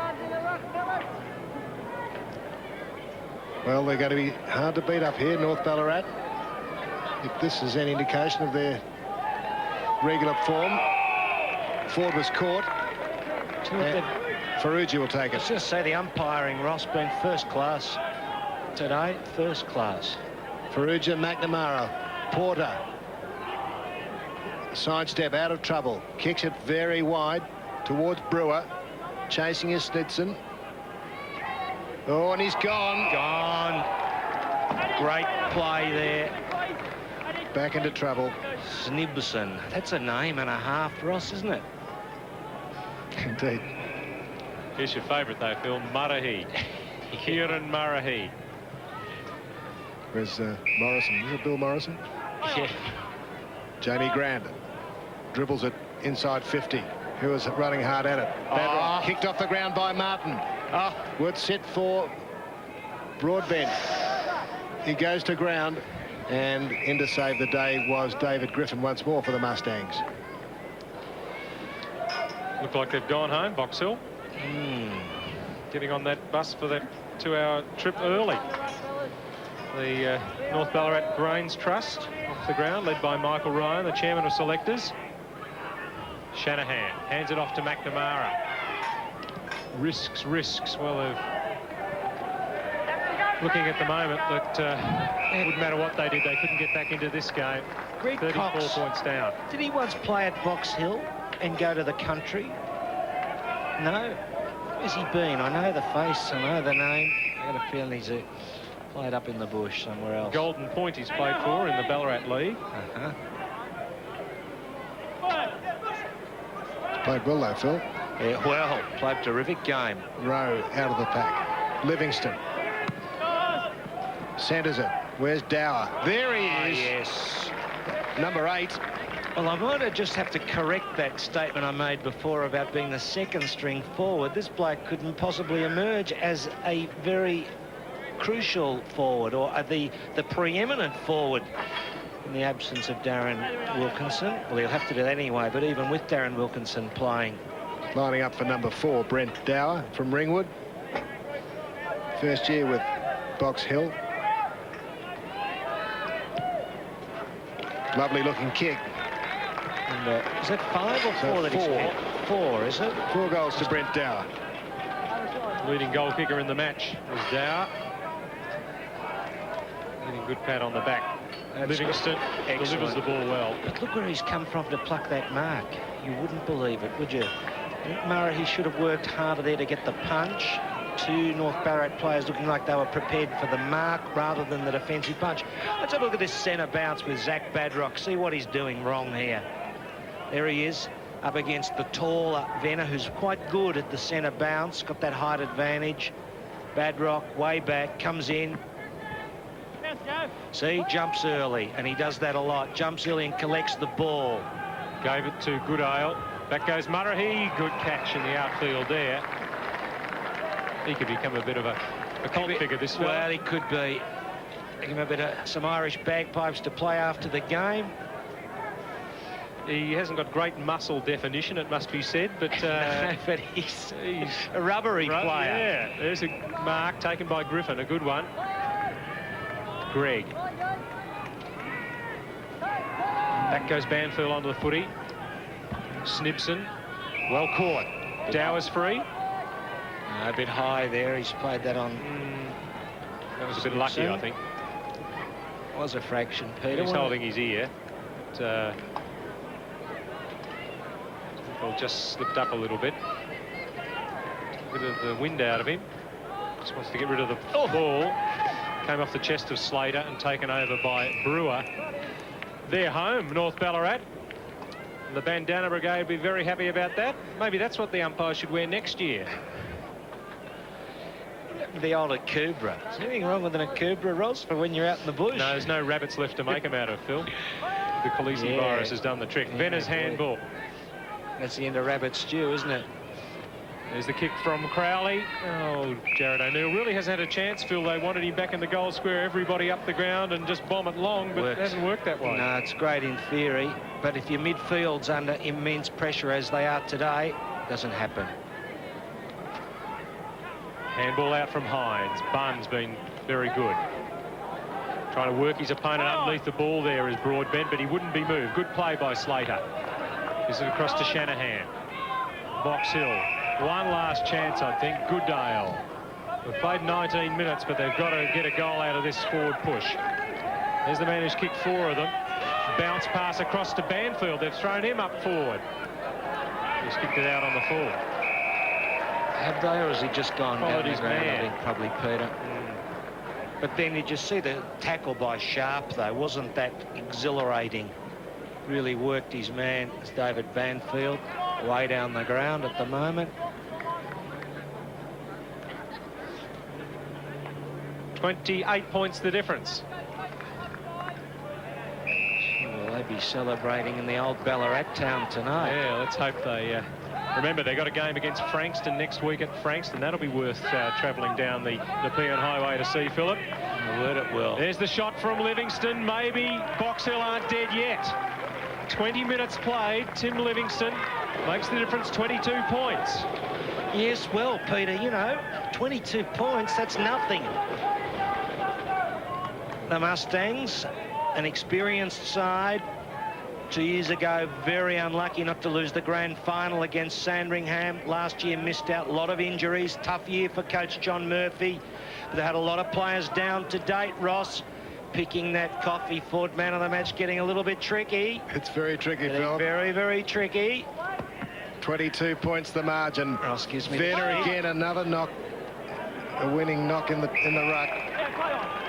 Well, they're going to be hard to beat up here, North Ballarat. If this is any indication of their regular form. Ford was caught. Ferrugia will take it. Let's just say the umpiring, Ross, been first class today. First class. Ferrugia, McNamara, Porter. Sidestep, out of trouble. Kicks it very wide towards Brewer. Chasing is Snitson. Oh, and he's gone. Gone. Great play there. Back into trouble. Snibson. That's a name and a half, Ross, isn't it? Indeed. Here's your favourite, though, Phil. Marahi. Kieran Marahi. Where's Morrison? Is it Bill Morrison? Yeah. Jamie Grand dribbles it inside 50. Who was running hard at it. Badrock kicked off the ground by Martin. Would sit for Broadbent. He goes to ground, and in to save the day was David Griffin once more for the Mustangs. Look like they've gone home, Box Hill. Getting on that bus for that 2-hour trip early. The North Ballarat Grains Trust off the ground, led by Michael Ryan, the chairman of selectors. Shanahan hands it off to McNamara. Risks. Well, looking at the moment that it wouldn't matter what they did, they couldn't get back into this game. Greg 34 Cox, points down. Did he once play at Box Hill and go to the country? No. Where's he been? I know the face, I know the name. I got a feeling he's played up in the bush somewhere else. Golden Point he's played for in the Ballarat League. Played well though, Phil. Yeah, well, played a terrific game. Rowe out of the pack. Livingston. Centres it. Where's Dower? There he is. Yes. Number 8. Well, I might just have to correct that statement I made before about being the second string forward. This bloke couldn't possibly emerge as a very crucial forward, or the preeminent forward in the absence of Darren Wilkinson. Well, he'll have to do that anyway, but even with Darren Wilkinson playing. Lining up for number 4, Brent Dower from Ringwood. First year with Box Hill. Lovely looking kick. And, is it 5 or 4 So that he scored? 4, is it? 4 goals to Brent Dower. Leading goal kicker in the match was Dower. Getting good pat on the back. Livingston delivers the ball well. But look where he's come from to pluck that mark. You wouldn't believe it, would you? I think Murray, he should have worked harder there to get the punch. 2 North Ballarat players looking like they were prepared for the mark rather than the defensive punch. Let's have a look at this centre bounce with Zach Badrock. See what he's doing wrong here. There he is, up against the taller Venner, who's quite good at the centre bounce. Got that height advantage. Badrock, way back, comes in. See, jumps early, and he does that a lot. Jumps early and collects the ball. Gave it to Goodale. Back goes Murray. Good catch in the outfield there. He could become a bit of a cult figure, this fella. Well, he could be. Give him a bit of some Irish bagpipes to play after the game. He hasn't got great muscle definition, it must be said, but... but he's a rubbery player. Yeah, there's a mark taken by Griffin, a good one. Greg. Back goes Banfield onto the footy. Snibson, well caught. Dower's free. A bit high there. He's played that on. That was a bit lucky, I think. Was a fraction, Peter. He's holding his ear. But, just slipped up a little bit. A bit of the wind out of him. Just wants to get rid of the ball. Came off the chest of Slater and taken over by Brewer. They're home, North Ballarat. The Bandana Brigade will be very happy about that. Maybe that's what the umpire should wear next year. The old Akubra. Is there anything wrong with an Akubra, Ross, for when you're out in the bush? No, there's no rabbits left to make them out of, Phil. The Khaleesi virus has done the trick. Venner's handball. That's the end of rabbit stew, isn't it? There's the kick from Crowley. Oh, Jared O'Neill really hasn't had a chance, Phil. They wanted him back in the goal square, everybody up the ground and just bomb it long, but it hasn't worked that way. No, it's great in theory, but if your midfield's under immense pressure as they are today, it doesn't happen. Handball out from Hines. Bunn's been very good. Trying to work his opponent underneath the ball there is Broadbent, but he wouldn't be moved. Good play by Slater. Is it across to Shanahan? Box Hill. One last chance, I think. Goodale. We've played 19 minutes, but they've got to get a goal out of this forward push. There's the man who's kicked 4 of them. Bounce pass across to Banfield. They've thrown him up forward. He's kicked it out on the full. Have they, or has he just gone down his the ground? man. I think probably Peter. But then did you see the tackle by Sharp, though? Wasn't that exhilarating? Really worked his man, it's David Banfield, way down the ground at the moment. 28 points the difference. Will they be celebrating in the old Ballarat town tonight? Yeah, let's hope they... Remember, they've got a game against Frankston next week at Frankston. That'll be worth travelling down the Nepean Highway to see, Philip. My word, it will. There's the shot from Livingston. Maybe Box Hill aren't dead yet. 20 minutes played. Tim Livingston makes the difference, 22 points. Yes, well, Peter, you know, 22 points, that's nothing. The Mustangs, an experienced side. 2 years ago, very unlucky not to lose the grand final against Sandringham. Last year missed out, a lot of injuries. Tough year for coach John Murphy. They had a lot of players down to date. Ross picking that coffee Ford man of the match, getting a little bit tricky. It's very tricky, Phil. Very, very tricky. 22 points the margin. Ross gives me Venner again, another knock. A winning knock in the ruck.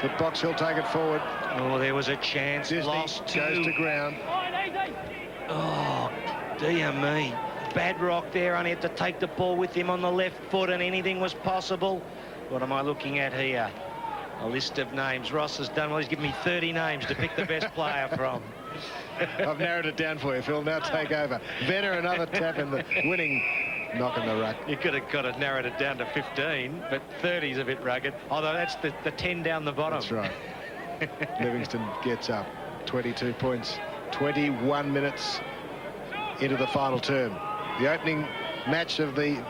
But Box Hill take it forward. Oh, there was a chance. Disney Lost goes to ground. Oh, dear me. Badrock there, only had to take the ball with him on the left foot and anything was possible. What am I looking at here? A list of names. Ross has done well. He's given me 30 names to pick the best player from. I've narrowed it down for you, Phil. Now take over. Venner, another tap in the winning knock in the ruck. You could have got it narrowed it down to 15, but 30's a bit rugged. Although that's the 10 down the bottom. That's right. Livingston gets up. 22 points. 21 minutes into the final term. The opening match of the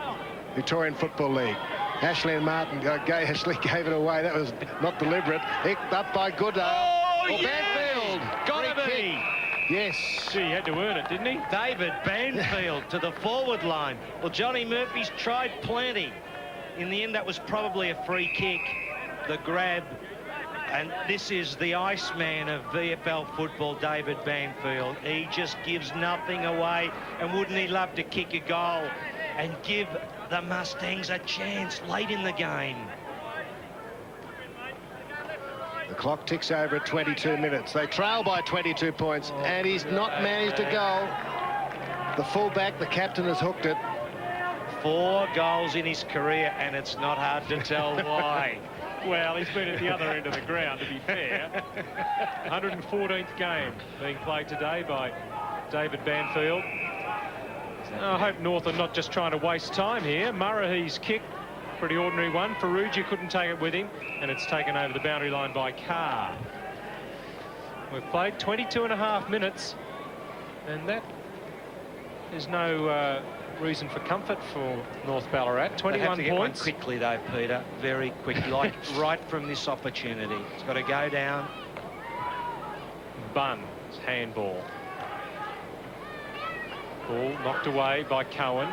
Victorian Football League. Ashley and Martin, Ashley gave it away. That was not deliberate. Picked up by Goodale. Oh, Banfield. Gotta be. Yes. Gee, he had to earn it, didn't he? David Banfield to the forward line. Well, Johnny Murphy's tried plenty. In the end, that was probably a free kick, the grab. And this is the Iceman of VFL football, David Banfield. He just gives nothing away. And wouldn't he love to kick a goal and give the Mustangs a chance late in the game? The clock ticks over at 22 minutes. They trail by 22 points, and he's not managed a goal. The fullback, the captain, has hooked it. 4 goals in his career, and it's not hard to tell why. Well, he's been at the other end of the ground, to be fair. 114th game being played today by David Banfield. I hope North are not just trying to waste time here. Murray's kick, pretty ordinary one. Ferrugia couldn't take it with him, and it's taken over the boundary line by Carr. We've played 22.5 minutes, and that is no reason for comfort for North Ballarat. 21 they have to get points. One quickly though, Peter, very quickly, like right from this opportunity. It's got to go down. Bunn's handball. Ball knocked away by Cohen.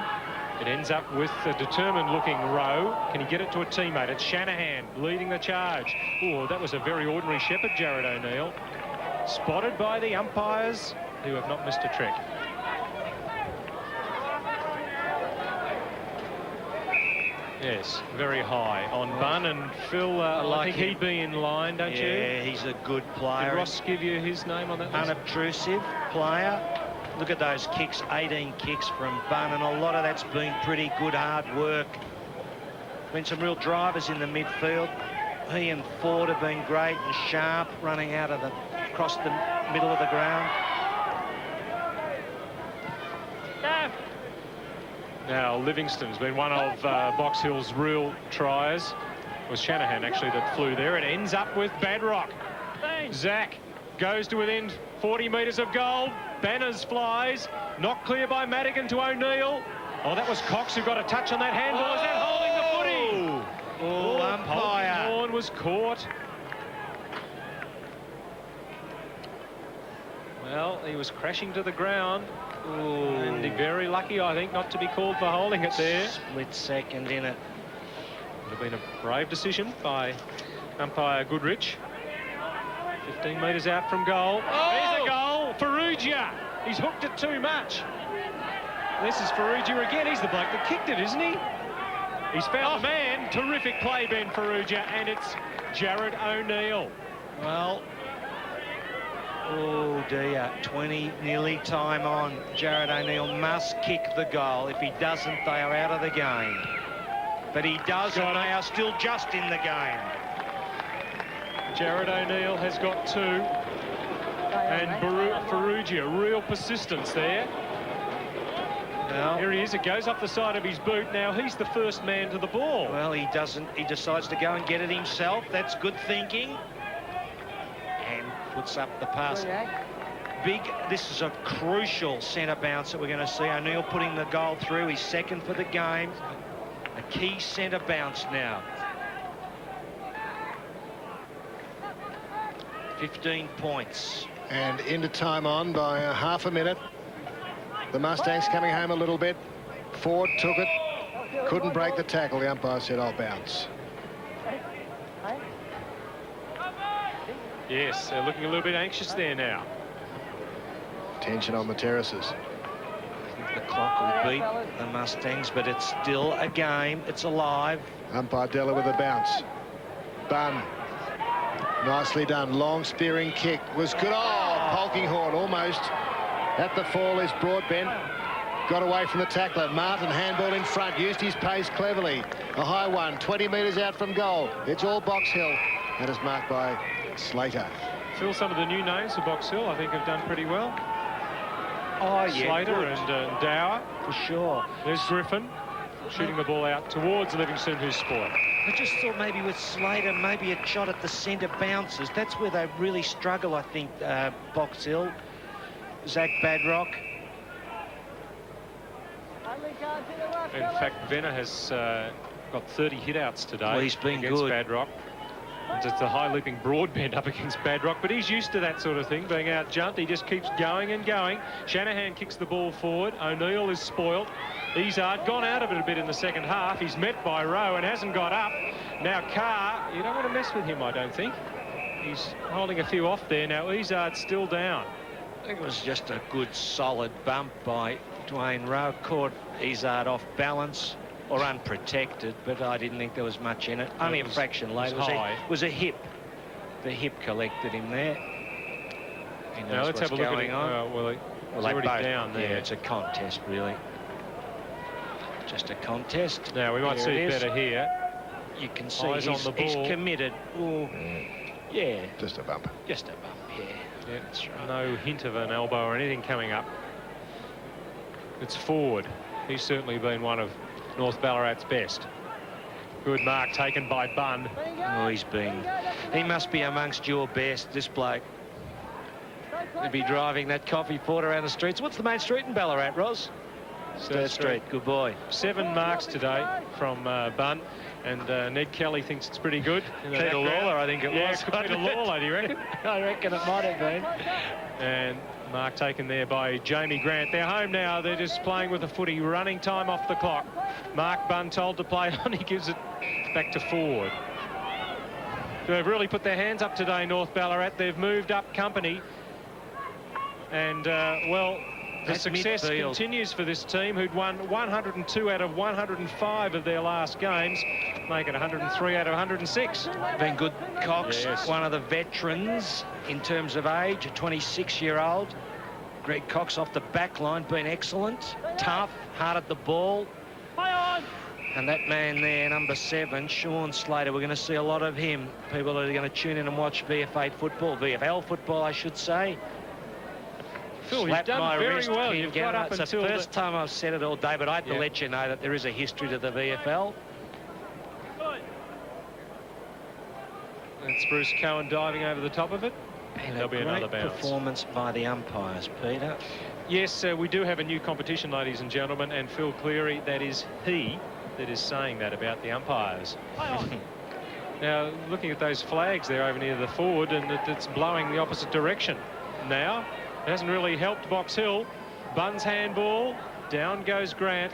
It ends up with a determined-looking Rowe. Can he get it to a teammate? It's Shanahan leading the charge. Oh, that was a very ordinary shepherd, Jared O'Neill. Spotted by the umpires, who have not missed a trick. Yes, very high on Bunn, and Phil, I think he'd be in line, don't you? Yeah, he's a good player. Did Ross give you his name on that list? Unobtrusive player. Look at those kicks, 18 kicks from Bunn, and a lot of that's been pretty good hard work. Been some real drivers in the midfield. He and Ford have been great, and Sharp running out of across the middle of the ground. Now, Livingston's been one of Box Hill's real tries. It was Shanahan, actually, that flew there. It ends up with Badrock. Zach goes to within 40 metres of goal. Banners flies. Knocked clear by Madigan to O'Neill. Oh, that was Cox who got a touch on that handball. Is that holding the footy? Oh, umpire. Horn was caught. Well, he was crashing to the ground. Ooh. And very lucky, I think, not to be called for holding it there. Split second in it. Would have been a brave decision by umpire Goodrich. 15 metres out from goal. Oh! There's a goal. Ferrugia. He's hooked it too much. This is Ferrugia again. He's the bloke that kicked it, isn't he? He's found the man. Terrific play, Ben Ferrugia, and it's Jared O'Neill. Well, oh dear, 20 nearly time on. Jared O'Neill must kick the goal. If he doesn't, they are out of the game. But he does, and they are still just in the game. Jared O'Neill has got 2. And Ferrugia, real persistence there. Well, here he is. It goes up the side of his boot. Now he's the first man to the ball. Well, he doesn't. He decides to go and get it himself. That's good thinking. And puts up the pass. This is a crucial centre bounce that we're going to see. O'Neill putting the goal through. He's second for the game. A key centre bounce now. 15 points. And into time on by half a minute. The Mustangs coming home a little bit. Ford took it. Couldn't break the tackle. The umpire said, I'll bounce. Yes, they're looking a little bit anxious there now. Tension on the terraces. I think the clock will beat the Mustangs, but it's still a game. It's alive. Umpire Della with a bounce. Bunn. Nicely done. Long spearing kick was good. Oh, Polkinghorn almost at the fall is Broadbent. Got away from the tackler. Martin handball in front. Used his pace cleverly. A high one. 20 metres out from goal. It's all Box Hill. That is marked by Slater. Phil, some of the new names for Box Hill, I think, have done pretty well. Oh, yeah. Slater and Dower. For sure. There's Griffin shooting the ball out towards Livingston, who's spoiled. I just thought maybe with Slater, maybe a shot at the centre bounces. That's where they really struggle, I think, Box Hill. Zach Badrock. In fact, Venner has got 30 hit-outs today. Well, he's been against good. Badrock. It's the high leaping Broadbent up against Badrock, but he's used to that sort of thing, being out-jumped. He just keeps going and going. Shanahan kicks the ball forward. O'Neill is spoilt. Izard gone out of it a bit in the second half. He's met by Rowe and hasn't got up. Now Carr, you don't want to mess with him, I don't think. He's holding a few off there. Now Izard's still down. I think it was just a good solid bump by Dwayne Rowe. Caught Izard off balance or unprotected, but I didn't think there was much in it. Only a fraction later. It was a hip. The hip collected him there. Now let's have a look at him. Well, he's already down there. Yeah, it's a contest, really. Just a contest. Now we might see it better here. You can see Eyes on the ball. He's committed. Ooh. Yeah. Just a bump. Just a bump, yeah. Yeah, that's right. No hint of an elbow or anything coming up. It's Ford. He's certainly been one of North Ballarat's best. Good mark taken by Bunn. Oh, he must be amongst your best, this bloke. He'd be driving that coffee Ford around the streets. What's the main street in Ballarat, Roz? Sturt Street. Good boy. 7 marks today from Bunn, and Ned Kelly thinks it's pretty good. Peter Lawler, I think it was. Yeah, Peter Lawler, do you reckon? I reckon it might have been. And mark taken there by Jamie Grant. They're home now. They're just playing with the footy. Running time off the clock. Mark Bunn told to play on. He gives it back to Ford. They've really put their hands up today, North Ballarat. They've moved up company. And, well, the success continues for this team, who'd won 102 out of 105 of their last games, make it 103 out of 106. Been good. Cox, one of the veterans in terms of age, a 26-year-old. Greg Cox off the back line, been excellent, tough, hard at the ball. And that man there, number 7, Sean Slater, we're going to see a lot of him. People are going to tune in and watch VFL football, I should say. Phil, you've done very well. You've got up until... It's the first time I've said it all day, but I had to let you know that there is a history to the VFL. That's Bruce Cohen diving over the top of it. And there'll be another bounce. Performance by the umpires, Peter. Yes, we do have a new competition, ladies and gentlemen, and Phil Cleary, that is he that is saying that about the umpires. Now, looking at those flags there over near the forward, and it's blowing the opposite direction now. It hasn't really helped Box Hill. Bunn's handball. Down goes Grant.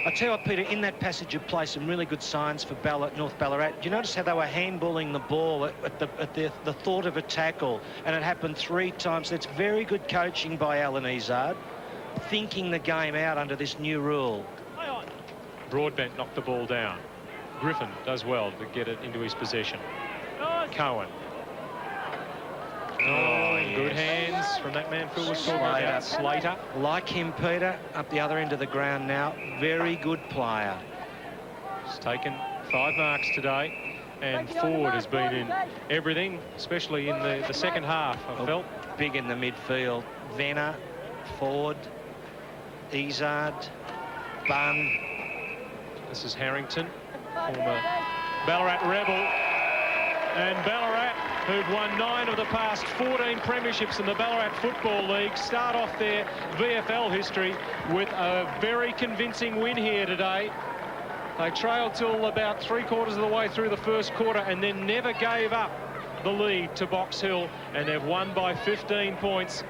I tell you what, Peter, in that passage of play, some really good signs for North Ballarat. Do you notice how they were handballing the ball at the thought of a tackle? And it happened 3 times. That's very good coaching by Alan Izard, thinking the game out under this new rule. Broadbent knocked the ball down. Griffin does well to get it into his possession. Cohen. Oh, yes. Good hands from that man Phil was talking about. Slater. Like him, Peter, up the other end of the ground now. Very good player. He's taken 5 marks today, and Ford has been in everything, especially in the second half, I felt. Big in the midfield. Venner, Ford, Izard, Bunn. This is Harrington, former Ballarat Rebel. And Ballarat, who've won 9 of the past 14 premierships in the Ballarat Football League, start off their VFL history with a very convincing win here today. They trailed till about 3/4 of the way through the first quarter and then never gave up the lead to Box Hill, and they've won by 15 points.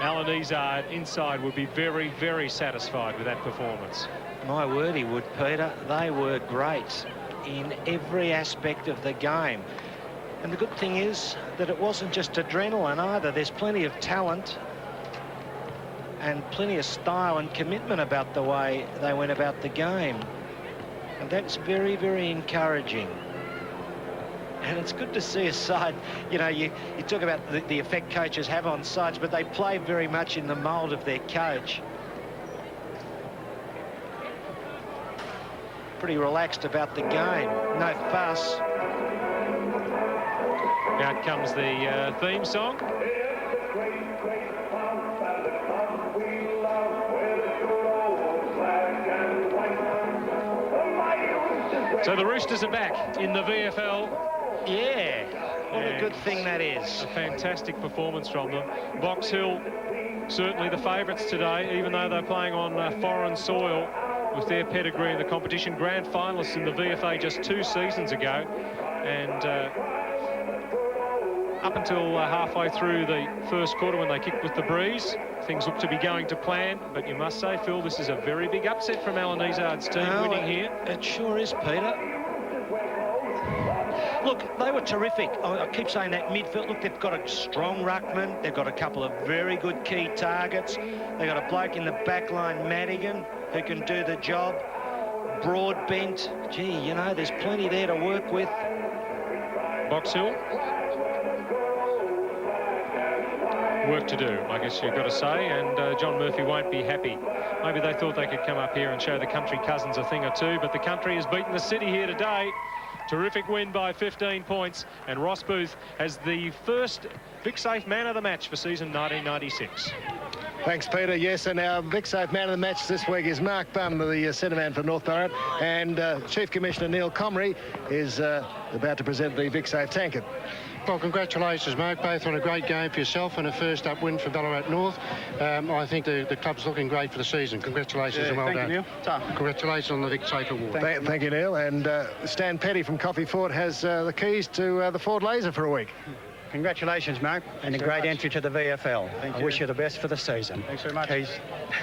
Alan Izard inside would be very, very satisfied with that performance. My word, he would, Peter. They were great in every aspect of the game. And the good thing is that it wasn't just adrenaline either. There's plenty of talent and plenty of style and commitment about the way they went about the game. And that's very, very encouraging. And it's good to see a side, you know, you talk about the effect coaches have on sides, but they play very much in the mould of their coach. Pretty relaxed about the game, no fuss. Out comes the theme song. So the Roosters are back in the VFL. Yeah, what a good thing that is. A fantastic performance from them. Box Hill, certainly the favourites today, even though they're playing on foreign soil with their pedigree in the competition. Grand finalists in the VFA just 2 seasons ago. And up until halfway through the first quarter when they kicked with the breeze. Things look to be going to plan, but you must say, Phil, this is a very big upset from Alan Izzard's team winning here. It sure is, Peter. Look, they were terrific. I keep saying that midfield. Look, they've got a strong ruckman. They've got a couple of very good key targets. They've got a bloke in the back line, Madigan, who can do the job. Broad bent. Gee, you know, there's plenty there to work with. Box Hill. Work to do, I guess you've got to say, and John Murphy won't be happy. Maybe they thought they could come up here and show the country cousins a thing or two, but the country has beaten the city here today. Terrific win by 15 points, and Ross Booth has the first Vic Safe man of the match for season 1996. Thanks, Peter. Yes, and our Vic Safe man of the match this week is Mark Bunn, the centre man for North Ballarat, and Chief Commissioner Neil Comrie is about to present the Vic Safe tankard. Well, congratulations, Mark, both on a great game for yourself and a first-up win for Ballarat North. I think the club's looking great for the season. Congratulations and well done. Thank you, Neil. Congratulations on the Vic Safe Award. Thank you, Neil. And Stan Petty from Coffee Ford has the keys to the Ford Laser for a week. Congratulations, Mark, and a great entry to the VFL. I wish you the best for the season. Thanks very much. Keys,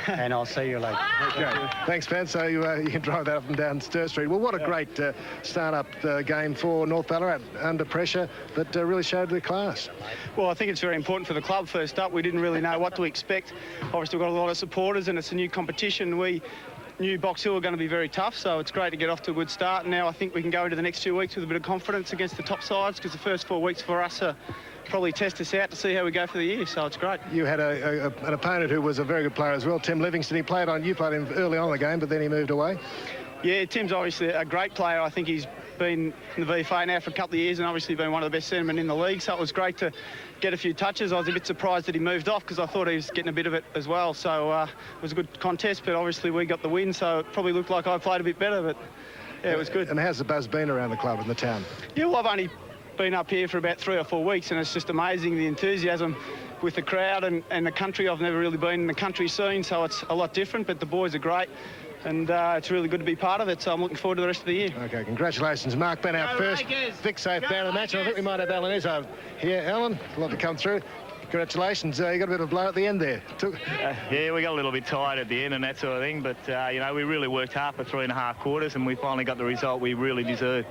and I'll see you later. Okay. Thanks, Ben. So you can drive that up and down Stir Street. Well, what a great start-up game for North Ballarat under pressure that really showed their class. Well, I think it's very important for the club. First up, we didn't really know what to expect. Obviously, we've got a lot of supporters, and it's a new competition. We knew Box Hill were going to be very tough, so it's great to get off to a good start. And now I think we can go into the next 2 weeks with a bit of confidence against the top sides, because the first 4 weeks for us are probably test us out to see how we go for the year, so it's great. You had an opponent who was a very good player as well, Tim Livingston. You played him early on in the game, but then he moved away. Yeah, Tim's obviously a great player. I think he's been in the VFA now for a couple of years and obviously been one of the best centremen in the league, so it was great to get a few touches. I was a bit surprised that he moved off because I thought he was getting a bit of it as well, so it was a good contest, but obviously we got the win, so it probably looked like I played a bit better, but yeah, it was good. And how's the buzz been around the club and the town? Yeah, well, I've only been up here for about 3 or 4 weeks, and it's just amazing, the enthusiasm with the crowd and the country. I've never really been in the country scene, so it's a lot different, but the boys are great, and it's really good to be part of it, so I'm looking forward to the rest of the year. Okay, congratulations, Mark. Been our first Vic Safe man of the match, and I think we might have Alan Izzard here. Alan, a lot to come through. Congratulations. You got a bit of a blow at the end there. Yeah, we got a little bit tired at the end and that sort of thing, but, you know, we really worked hard for 3.5 quarters, and we finally got the result we really deserved.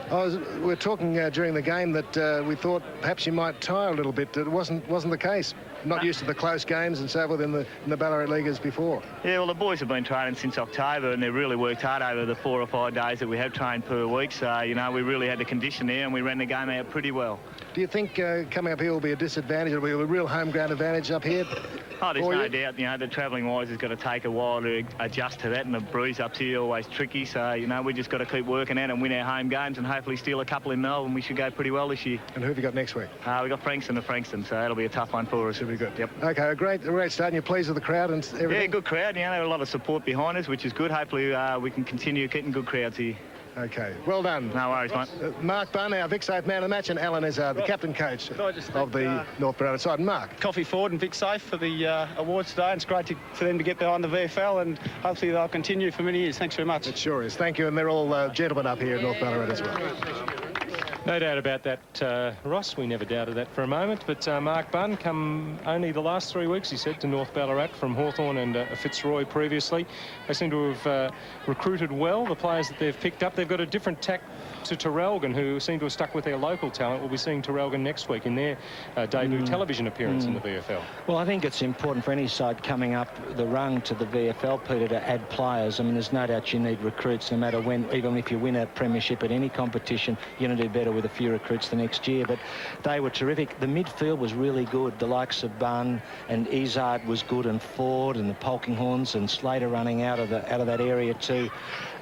We were talking during the game that we thought perhaps you might tire a little bit. It wasn't the case. Not used to the close games and so forth in the Ballarat League as before. Yeah, well, the boys have been training since October, and they've really worked hard over the 4 or 5 days that we have trained per week. So, you know, we really had the condition there, and we ran the game out pretty well. Do you think coming up here will be a disadvantage? Will be a real home ground advantage up here? Oh, there's no doubt. You know, the travelling wise has got to take a while to adjust to that, and the breeze up here always tricky. So, you know, we just got to keep working out and win our home games, and hopefully steal a couple in Melbourne. We should go pretty well this year. And who have you got next week? We got Frankston, so that'll be a tough one for us. Should be good. Yep. Okay, a great start, and you're pleased with the crowd and everything? Yeah, good crowd. You know, there a lot of support behind us, which is good. Hopefully we can continue getting good crowds here. Okay, well done. No worries, mate. Mark Bunn, our Vic Safe man of the match, and Alan Izzard, the captain coach of the North Ballarat side. Mark. Coffee Ford and Vic Safe for the awards today. It's great for them to get behind the VFL, and hopefully they'll continue for many years. Thanks very much. It sure is. Thank you, and they're all gentlemen up here at North Ballarat as well. No doubt about that, Ross. We never doubted that for a moment. But Mark Bunn, come only the last 3 weeks, he said, to North Ballarat from Hawthorn and Fitzroy previously. They seem to have recruited well, the players that they've picked up. They've got a different tack to Terrelgan, who seem to have stuck with their local talent. We'll be seeing Terrelgan next week in their debut television appearance in the VFL. Well, I think it's important for any side coming up the rung to the VFL, Peter, to add players. I mean, there's no doubt you need recruits no matter when. Even if you win a premiership at any competition, you're going to do better with a few recruits the next year. But they were terrific. The midfield was really good. The likes of Bunn and Izzard was good, and Ford and the Polkinghorns and Slater running out of that area too.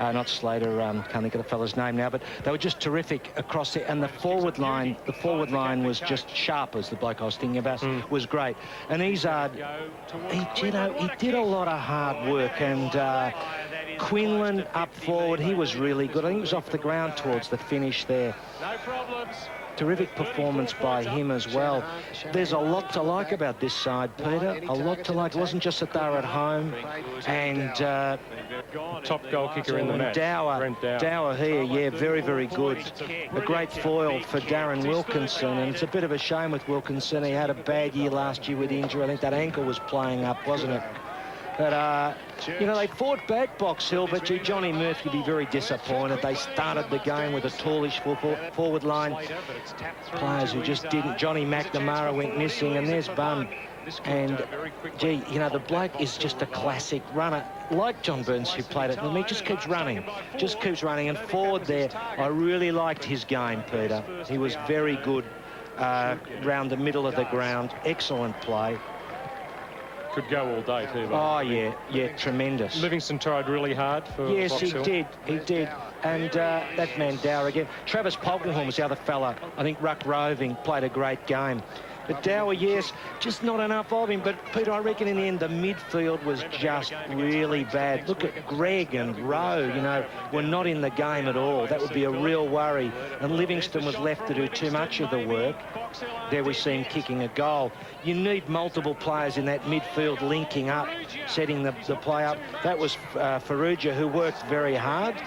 Not Slater, can't think of the fella's name now, but they were just terrific across there. And the forward line was just sharp, as the bloke I was thinking about, was great. And Izzard, he did a lot of hard work, and Quinlan up forward, he was really good. I think he was off the ground towards the finish there. No problems. Terrific performance by him as well. There's a lot to like about this side, Peter. A lot to like. It wasn't just that they were at home. And top goal kicker in the match. Dower here, yeah, very, very good. A great foil for Darren Wilkinson, and it's a bit of a shame with Wilkinson. He had a bad year last year with injury. I think that ankle was playing up, wasn't it? But, you know, they fought back Box Hill, but gee, Johnny Murphy would be very disappointed. They started the game with a tallish forward line. Players who just didn't. Johnny McNamara went missing, and there's Bunn. And, gee, you know, the bloke is just a classic runner. Like John Burns, who played it, and he just keeps running. And forward there, I really liked his game, Peter. He was very good round the middle of the ground. Excellent play. Could go all day too. Oh, yeah, tremendous. Livingston tried really hard for Yes, he Hill. did. And that man Dower again. Travis Polkinghorne was the other fella. I think Ruck Roving played a great game. But Dower, yes, just not enough of him. But, Peter, I reckon in the end the midfield was just really bad. Look at Gregg and Rowe, you know, were not in the game at all. That would be a real worry. And Livingston was left to do too much of the work. There we see him kicking a goal. You need multiple players in that midfield linking up, setting the play up. That was Farrugia, who worked very hard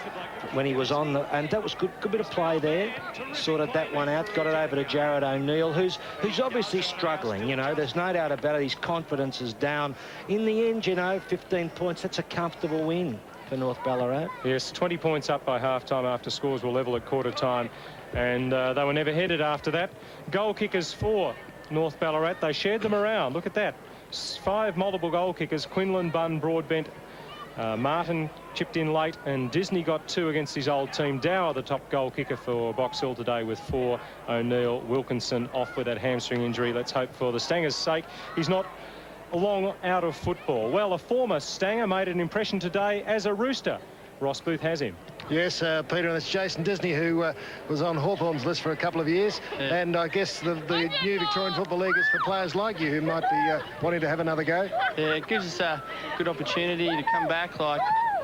when he was on and that was good bit of play there. Sorted that one out, got it over to Jared O'Neill, who's obviously struggling, you know, there's no doubt about it. His confidence is down. In the end, you know, 15 points, that's a comfortable win for North Ballarat. Yes, 20 points up by half-time after scores were level at quarter-time, and they were never headed after that. Goal kickers for North Ballarat, they shared them around. Look at that. 5 multiple goal kickers, Quinlan, Bunn, Broadbent, Martin chipped in late, and Disney got 2 against his old team. Dower, the top goal kicker for Box Hill today with 4. O'Neill, Wilkinson off with that hamstring injury. Let's hope for the Stangers' sake he's not long out of football. Well, a former Stanger made an impression today as a Rooster. Ross Booth has him. Yes, Peter, and it's Jason Disney, who was on Hawthorn's list for a couple of years. Yeah. And I guess the new Victorian Football League is for players like you who might be wanting to have another go. Yeah, it gives us a good opportunity to come back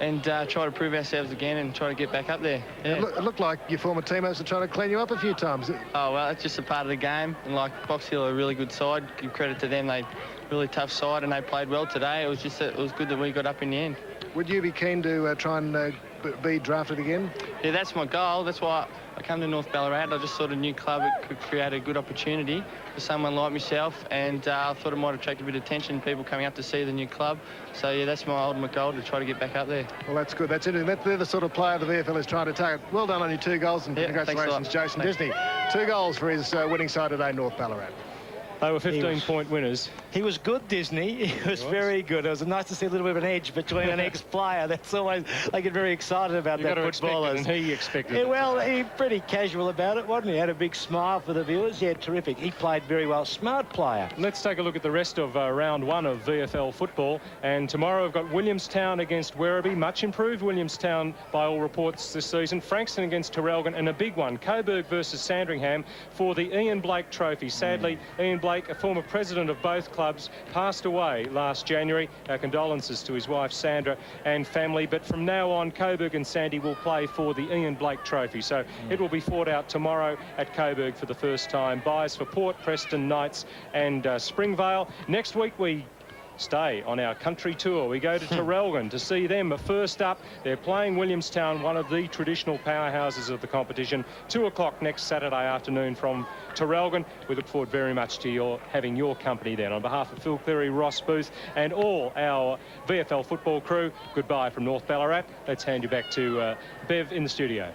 and try to prove ourselves again and try to get back up there. Yeah. It looked like your former teammates are trying to clean you up a few times. Oh, well, it's just a part of the game. And Box Hill are a really good side. Give credit to them. They're a really tough side and they played well today. It was good that we got up in the end. Would you be keen to try and be drafted again? Yeah, that's my goal. That's why I come to North Ballarat. I just thought a new club could create a good opportunity for someone like myself, and I thought it might attract a bit of attention, people coming up to see the new club. So, yeah, that's my ultimate goal, to try to get back up there. Well, that's good. That's interesting. They're the sort of player the VFL is trying to target. Well done on your 2 goals, and congratulations, Jason Disney. 2 goals for his winning side today, North Ballarat. They were 15-point winners. He was good, Disney. He was very good. It was nice to see a little bit of an edge between an ex-player. That's always, they get very excited about that, footballers. And he expected it. Well, he pretty casual about it, wasn't he? Had a big smile for the viewers. Yeah, terrific. He played very well. Smart player. Let's take a look at the rest of round 1 of VFL football. And tomorrow we've got Williamstown against Werribee. Much improved Williamstown by all reports this season. Frankston against Terrelgan, and a big one, Coburg versus Sandringham for the Ian Blake Trophy. Sadly, Ian Blake, a former president of both clubs, passed away last January. Our condolences to his wife Sandra and family. But from now on, Coburg and Sandy will play for the Ian Blake Trophy. So it will be fought out tomorrow at Coburg for the first time. Buys for Port, Preston, Knights and Springvale. Next week we stay on our country tour. We go to Terrelgan to see them. First up, they're playing Williamstown, one of the traditional powerhouses of the competition. 2 o'clock next Saturday afternoon from Terrelgan. We look forward very much to having your company then. On behalf of Phil Cleary, Ross Booth and all our VFL football crew, goodbye from North Ballarat. Let's hand you back to Bev in the studio.